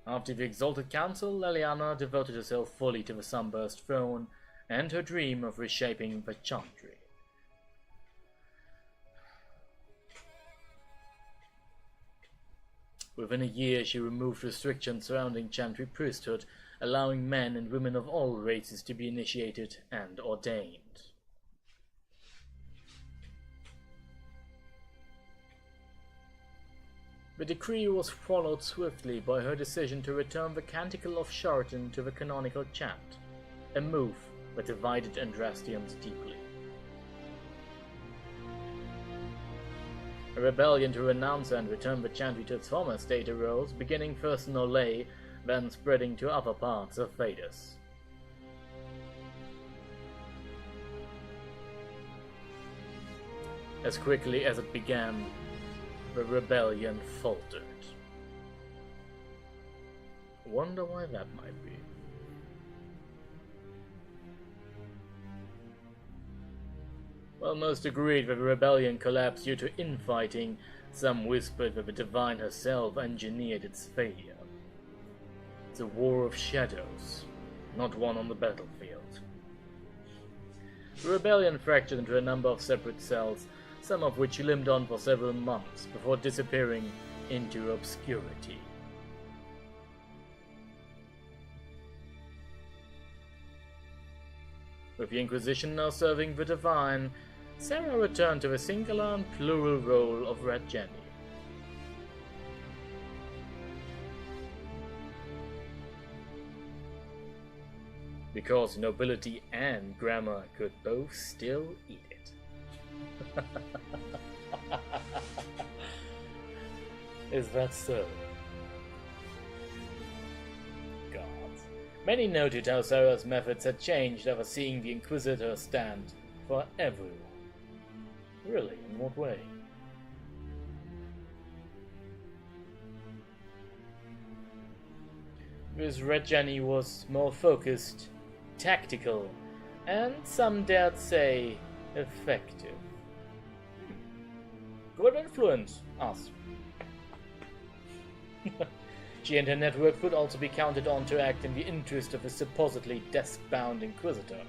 After the Exalted Council, Liliana devoted herself fully to the Sunburst throne and her dream of reshaping the Chantry. Within a year, she removed restrictions surrounding Chantry priesthood, allowing men and women of all races to be initiated and ordained. The decree was followed swiftly by her decision to return the Canticle of Shartan to the canonical chant, a move that divided Andrastians deeply. A rebellion to renounce and return the Chantry to its former state arose, beginning first in Orlais, then spreading to other parts of Thedas. As quickly as it began, the rebellion faltered. Wonder why that might be. While most agreed that the rebellion collapsed due to infighting, some whispered that the Divine herself engineered its failure. It's a war of shadows, not one on the battlefield. The rebellion fractured into a number of separate cells, some of which limped on for several months before disappearing into obscurity. With the Inquisition now serving the Divine, Sarah returned to the singular and plural role of Red Jenny. Because nobility and grammar could both still eat it. Is that so? God. Many noted how Sarah's methods had changed after seeing the Inquisitor stand for everyone. Really? In what way? Whereas Red Jenny was more focused, tactical, and some dared say effective. Could influence us. She and her network could also be counted on to act in the interest of a supposedly desk-bound Inquisitor.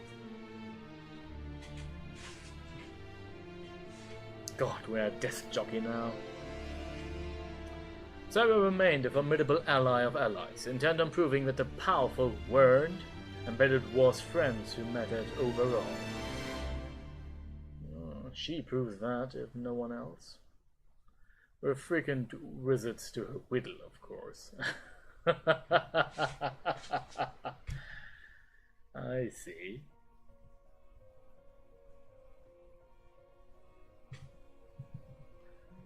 God, we're a desk jockey now. Sarah remained a formidable ally of allies, intent on proving that the powerful weren't embedded war's friends who mattered overall. She proves that, if no one else. We're frequent wizards to her whittle, of course. I see.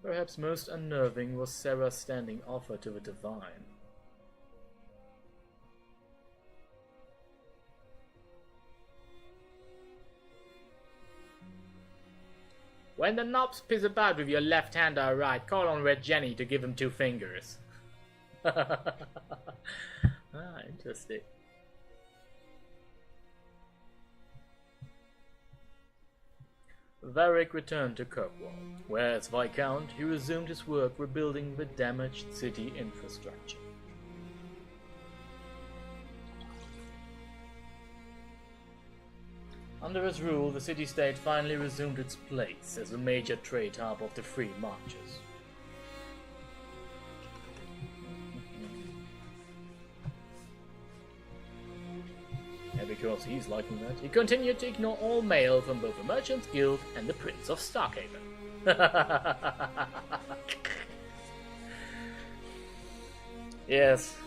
Perhaps most unnerving was Sarah's standing offer to the Divine. When the knobs piss about with your left hand or right, call on Red Jenny to give him 2 fingers. Interesting. Varric returned to Kirkwall, where as Viscount he resumed his work rebuilding the damaged city infrastructure. Under his rule, the city-state finally resumed its place as a major trade hub of the Free Marches. And because he's liking that, he continued to ignore all mail from both the Merchants Guild and the Prince of Starkhaven. Yes,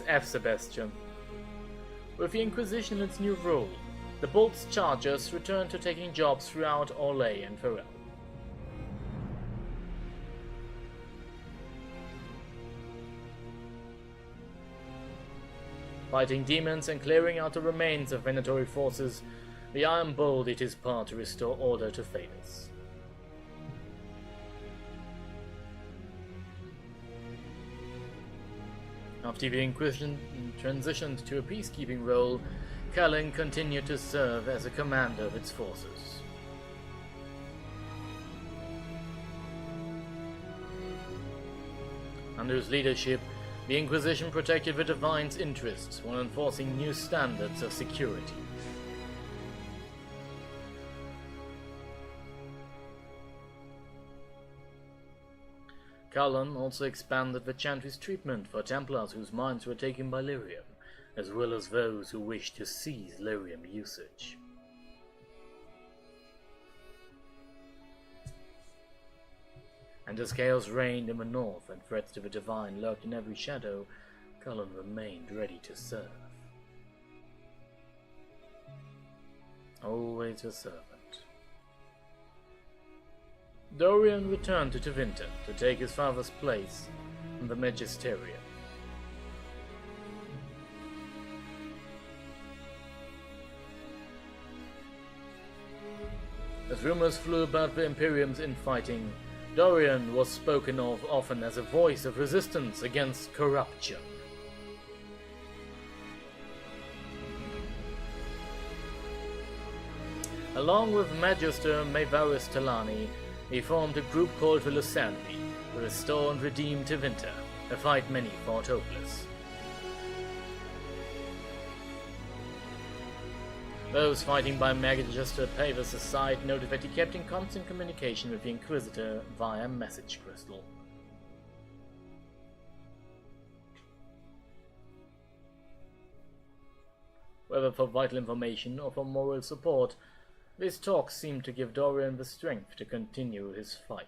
F. Sebastian. With the Inquisition in its new role, the Bolt's Chargers returned to taking jobs throughout Orlais and Ferrell. Fighting demons and clearing out the remains of Venatory forces, the Iron Bolt did his part to restore order to Thedas. After the Inquisition transitioned to a peacekeeping role, Cullen continued to serve as a commander of its forces. Under his leadership, the Inquisition protected the Divine's interests while enforcing new standards of security. Cullen also expanded the Chantry's treatment for Templars whose minds were taken by lyrium, as well as those who wished to seize lyrium usage. And as chaos reigned in the north and threats to the Divine lurked in every shadow, Cullen remained ready to serve. Always a servant. Dorian returned to Tevinter to take his father's place in the Magisterium. As rumors flew about the Imperium's infighting, Dorian was spoken of often as a voice of resistance against corruption. Along with Magister Maevaris Talani, he formed a group called the Lucerni to restore and redeem Tevinter, a fight many thought hopeless. Those fighting by Magister Pavis' side noted that he kept in constant communication with the Inquisitor via message crystal. Whether for vital information or for moral support, this talk seemed to give Dorian the strength to continue his fight.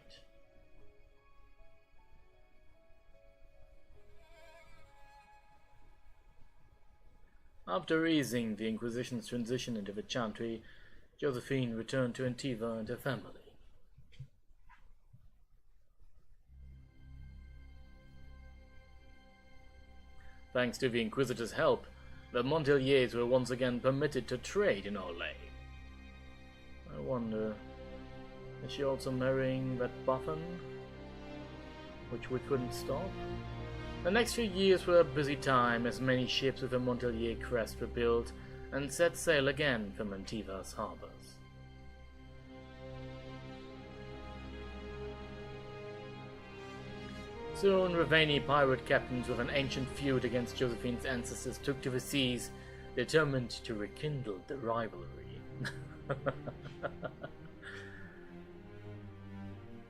After easing the Inquisition's transition into the Chantry, Josephine returned to Antiva and her family. Thanks to the Inquisitor's help, the Monteliers were once again permitted to trade in Orlais. I wonder, is she also marrying that Buffon? Which we couldn't stop? The next few years were a busy time as many ships with a Montelier crest were built and set sail again for Mantiva's harbors. Soon, Ravani pirate captains with an ancient feud against Josephine's ancestors took to the seas, determined to rekindle the rivalry.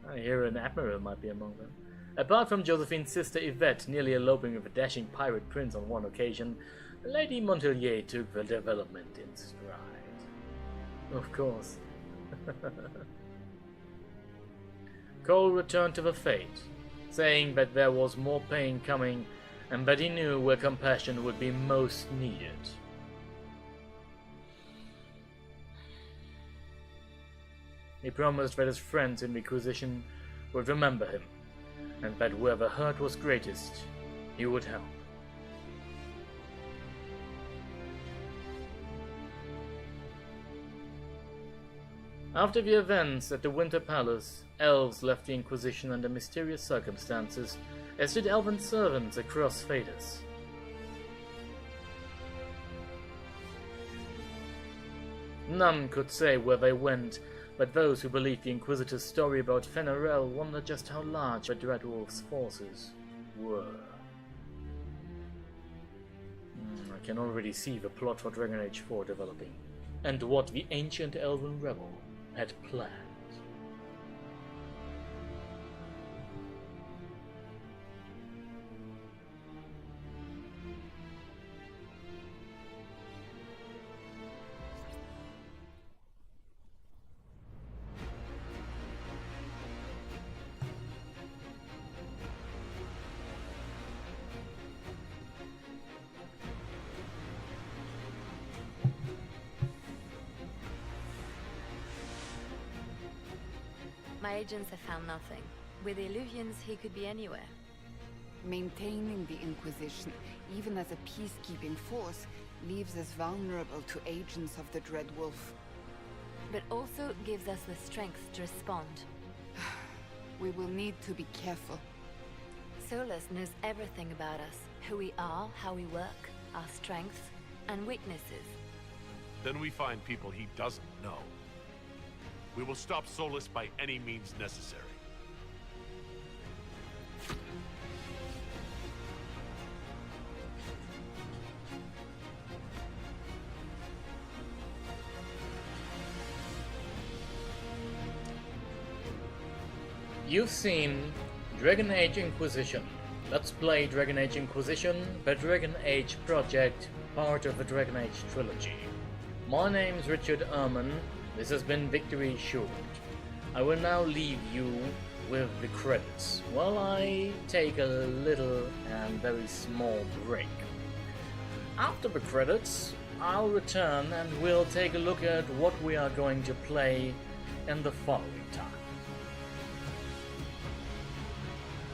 I hear an admiral might be among them. Apart from Josephine's sister Yvette nearly eloping with a dashing pirate prince on one occasion, Lady Montelier took the development in stride. Of course. Cole returned to the Fate, saying that there was more pain coming and that he knew where compassion would be most needed. He promised that his friends in the Inquisition would remember him, and that where the hurt was greatest, he would help. After the events at the Winter Palace, elves left the Inquisition under mysterious circumstances, as did elven servants across Phaedus. None could say where they went, but those who believed the Inquisitor's story about Fen'Harel wonder just how large the Dreadwolf's forces were. I can already see the plot for Dragon Age 4 developing, and what the ancient elven rebel had planned. My agents have found nothing. With the Illuvians, he could be anywhere. Maintaining the Inquisition, even as a peacekeeping force, leaves us vulnerable to agents of the Dreadwolf. But also gives us the strength to respond. We will need to be careful. Solus knows everything about us. Who we are, how we work, our strengths, and weaknesses. Then we find people he doesn't know. We will stop Solus by any means necessary. You've seen Dragon Age Inquisition. Let's play Dragon Age Inquisition, the Dragon Age project, part of the Dragon Age trilogy. My name's Richard Ehrman. This has been Victory Short. I will now leave you with the credits, while I take a little and very small break. After the credits, I'll return and we'll take a look at what we are going to play in the following time.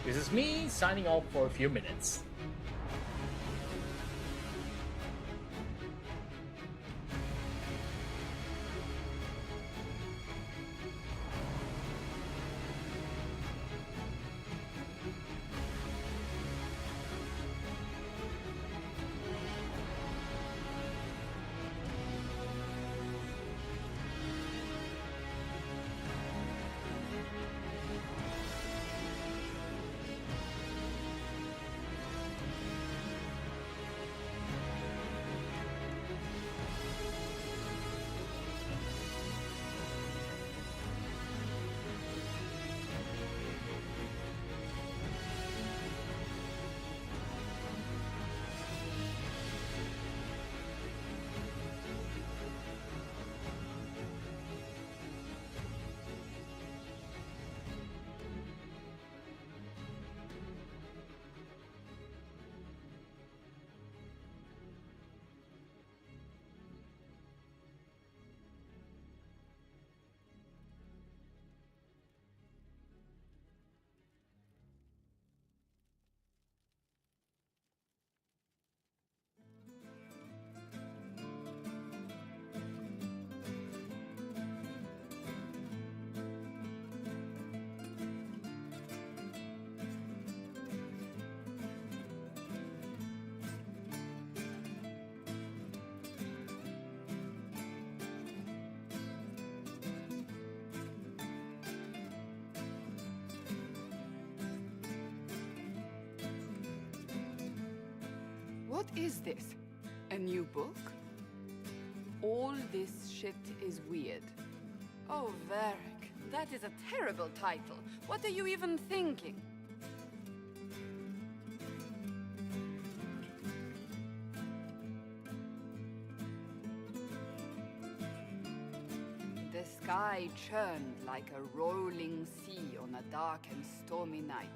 This is me signing off for a few minutes. What is this? A new book? All this shit is weird. Oh, Varric, that is a terrible title. What are you even thinking? The sky churned like a rolling sea on a dark and stormy night,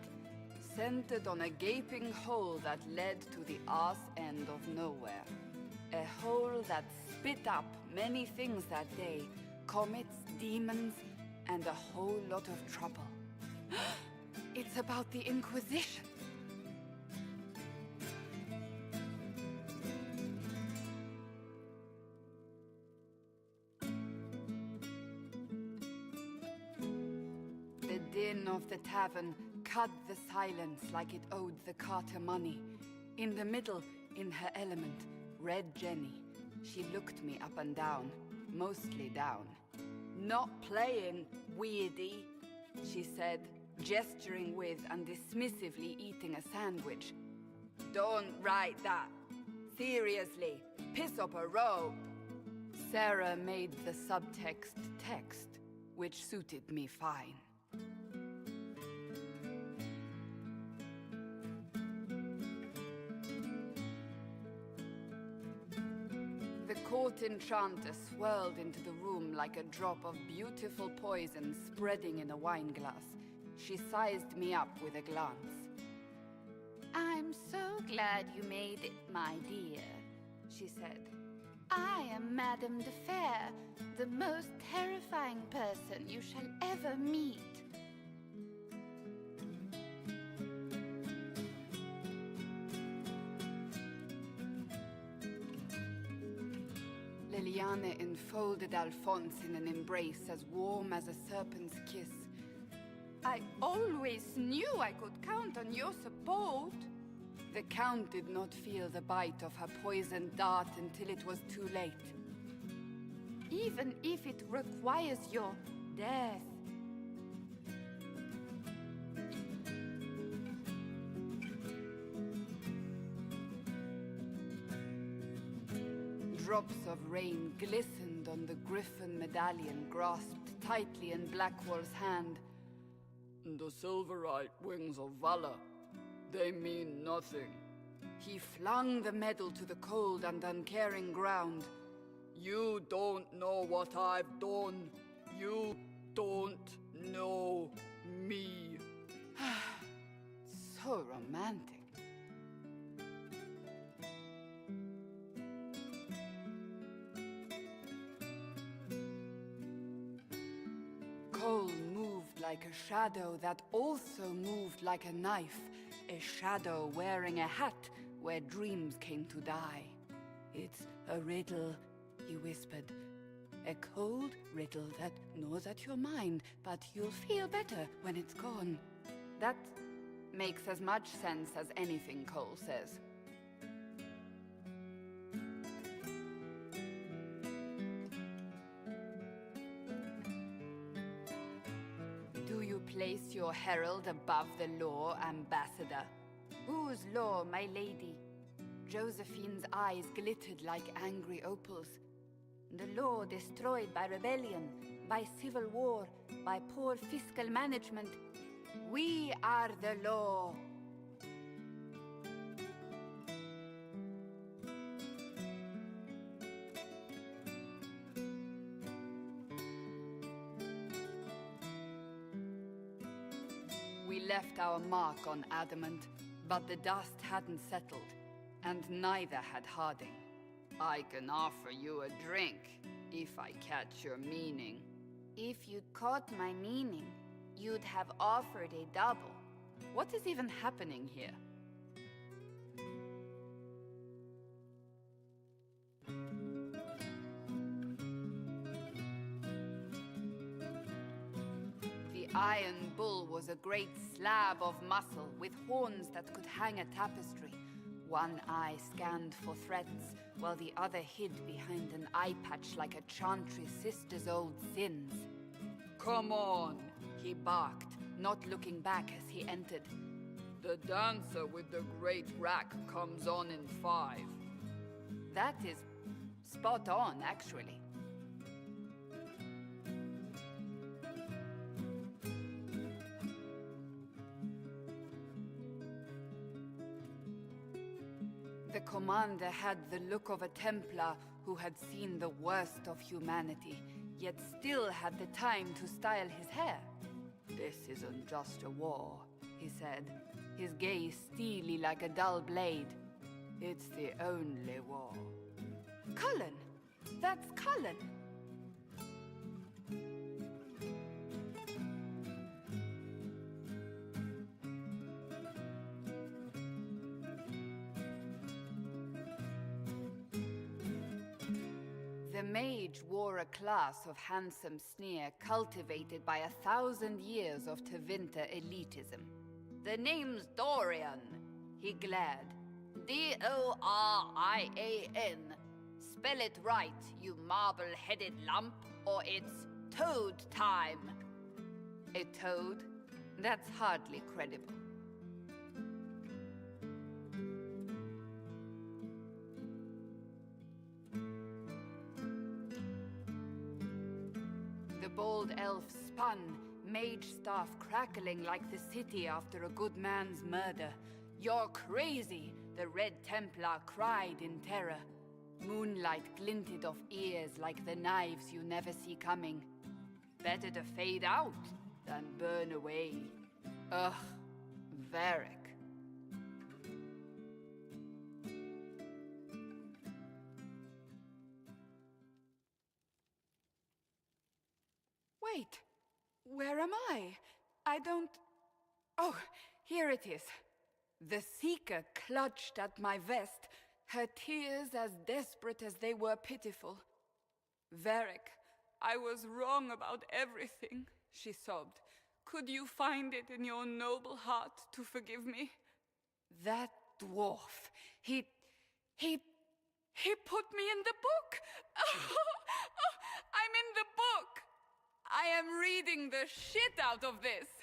centered on a gaping hole that led to the arse end of nowhere. A hole that spit up many things that day, comets, demons, and a whole lot of trouble. It's about the Inquisition. The din of the tavern cut the silence like it owed the carter money. In the middle, in her element, Red Jenny. She looked me up and down, mostly down. "Not playing, weirdy," she said, gesturing with and dismissively eating a sandwich. "Don't write that. Seriously, piss up a rope." Sarah made the subtext text, which suited me fine. The court enchanter swirled into the room like a drop of beautiful poison spreading in a wineglass. She sized me up with a glance. "I'm so glad you made it, my dear," she said. "I am Madame de Fair, the most terrifying person you shall ever meet." Liliane enfolded Alphonse in an embrace as warm as a serpent's kiss. "I always knew I could count on your support." The Count did not feel the bite of her poisoned dart until it was too late. "Even if it requires your death." Drops of rain glistened on the griffin medallion grasped tightly in Blackwall's hand. "The silverite wings of valor, they mean nothing." He flung the medal to the cold and uncaring ground. "You don't know what I've done. You don't know me." So romantic. Cole moved like a shadow that also moved like a knife. A shadow wearing a hat where dreams came to die. "It's a riddle," he whispered. "A cold riddle that gnaws at your mind, but you'll feel better when it's gone." That makes as much sense as anything Cole says. "Do you place your herald above the law, Ambassador?" "Whose law, my lady?" Josephine's eyes glittered like angry opals. "The law destroyed by rebellion, by civil war, by poor fiscal management. We are the law." We left our mark on adamant, but the dust hadn't settled, and neither had Harding. "I can offer you a drink, if I catch your meaning." "If you'd caught my meaning, you'd have offered a double." What is even happening here? The Iron Bull was a great slab of muscle with horns that could hang a tapestry. One eye scanned for threats, while the other hid behind an eye patch like a chantry sister's old sins. "Come on," he barked, not looking back as he entered. The dancer with the great rack comes on in 5. That is spot on, actually. The commander had the look of a Templar who had seen the worst of humanity, yet still had the time to style his hair. "This isn't just a war," he said, his gaze steely like a dull blade. "It's the only war." Cullen! That's Cullen! The mage wore a class of handsome sneer cultivated by 1,000 years of Tevinter elitism. "The name's Dorian," he glared. D-O-R-I-A-N. Spell it right, you marble-headed lump, or it's toad time. A toad? That's hardly credible. The bold elf spun, mage staff crackling like the city after a good man's murder. "You're crazy!" the Red Templar cried in terror. Moonlight glinted off ears like the knives you never see coming. Better to fade out than burn away. Ugh, Varric. Wait, where am I? I don't... Oh, here it is. The Seeker clutched at my vest, her tears as desperate as they were pitiful. "Varric, I was wrong about everything," she sobbed. "Could you find it in your noble heart to forgive me?" "That dwarf, he put me in the book! I'm in the book! I am reading the shit out of this!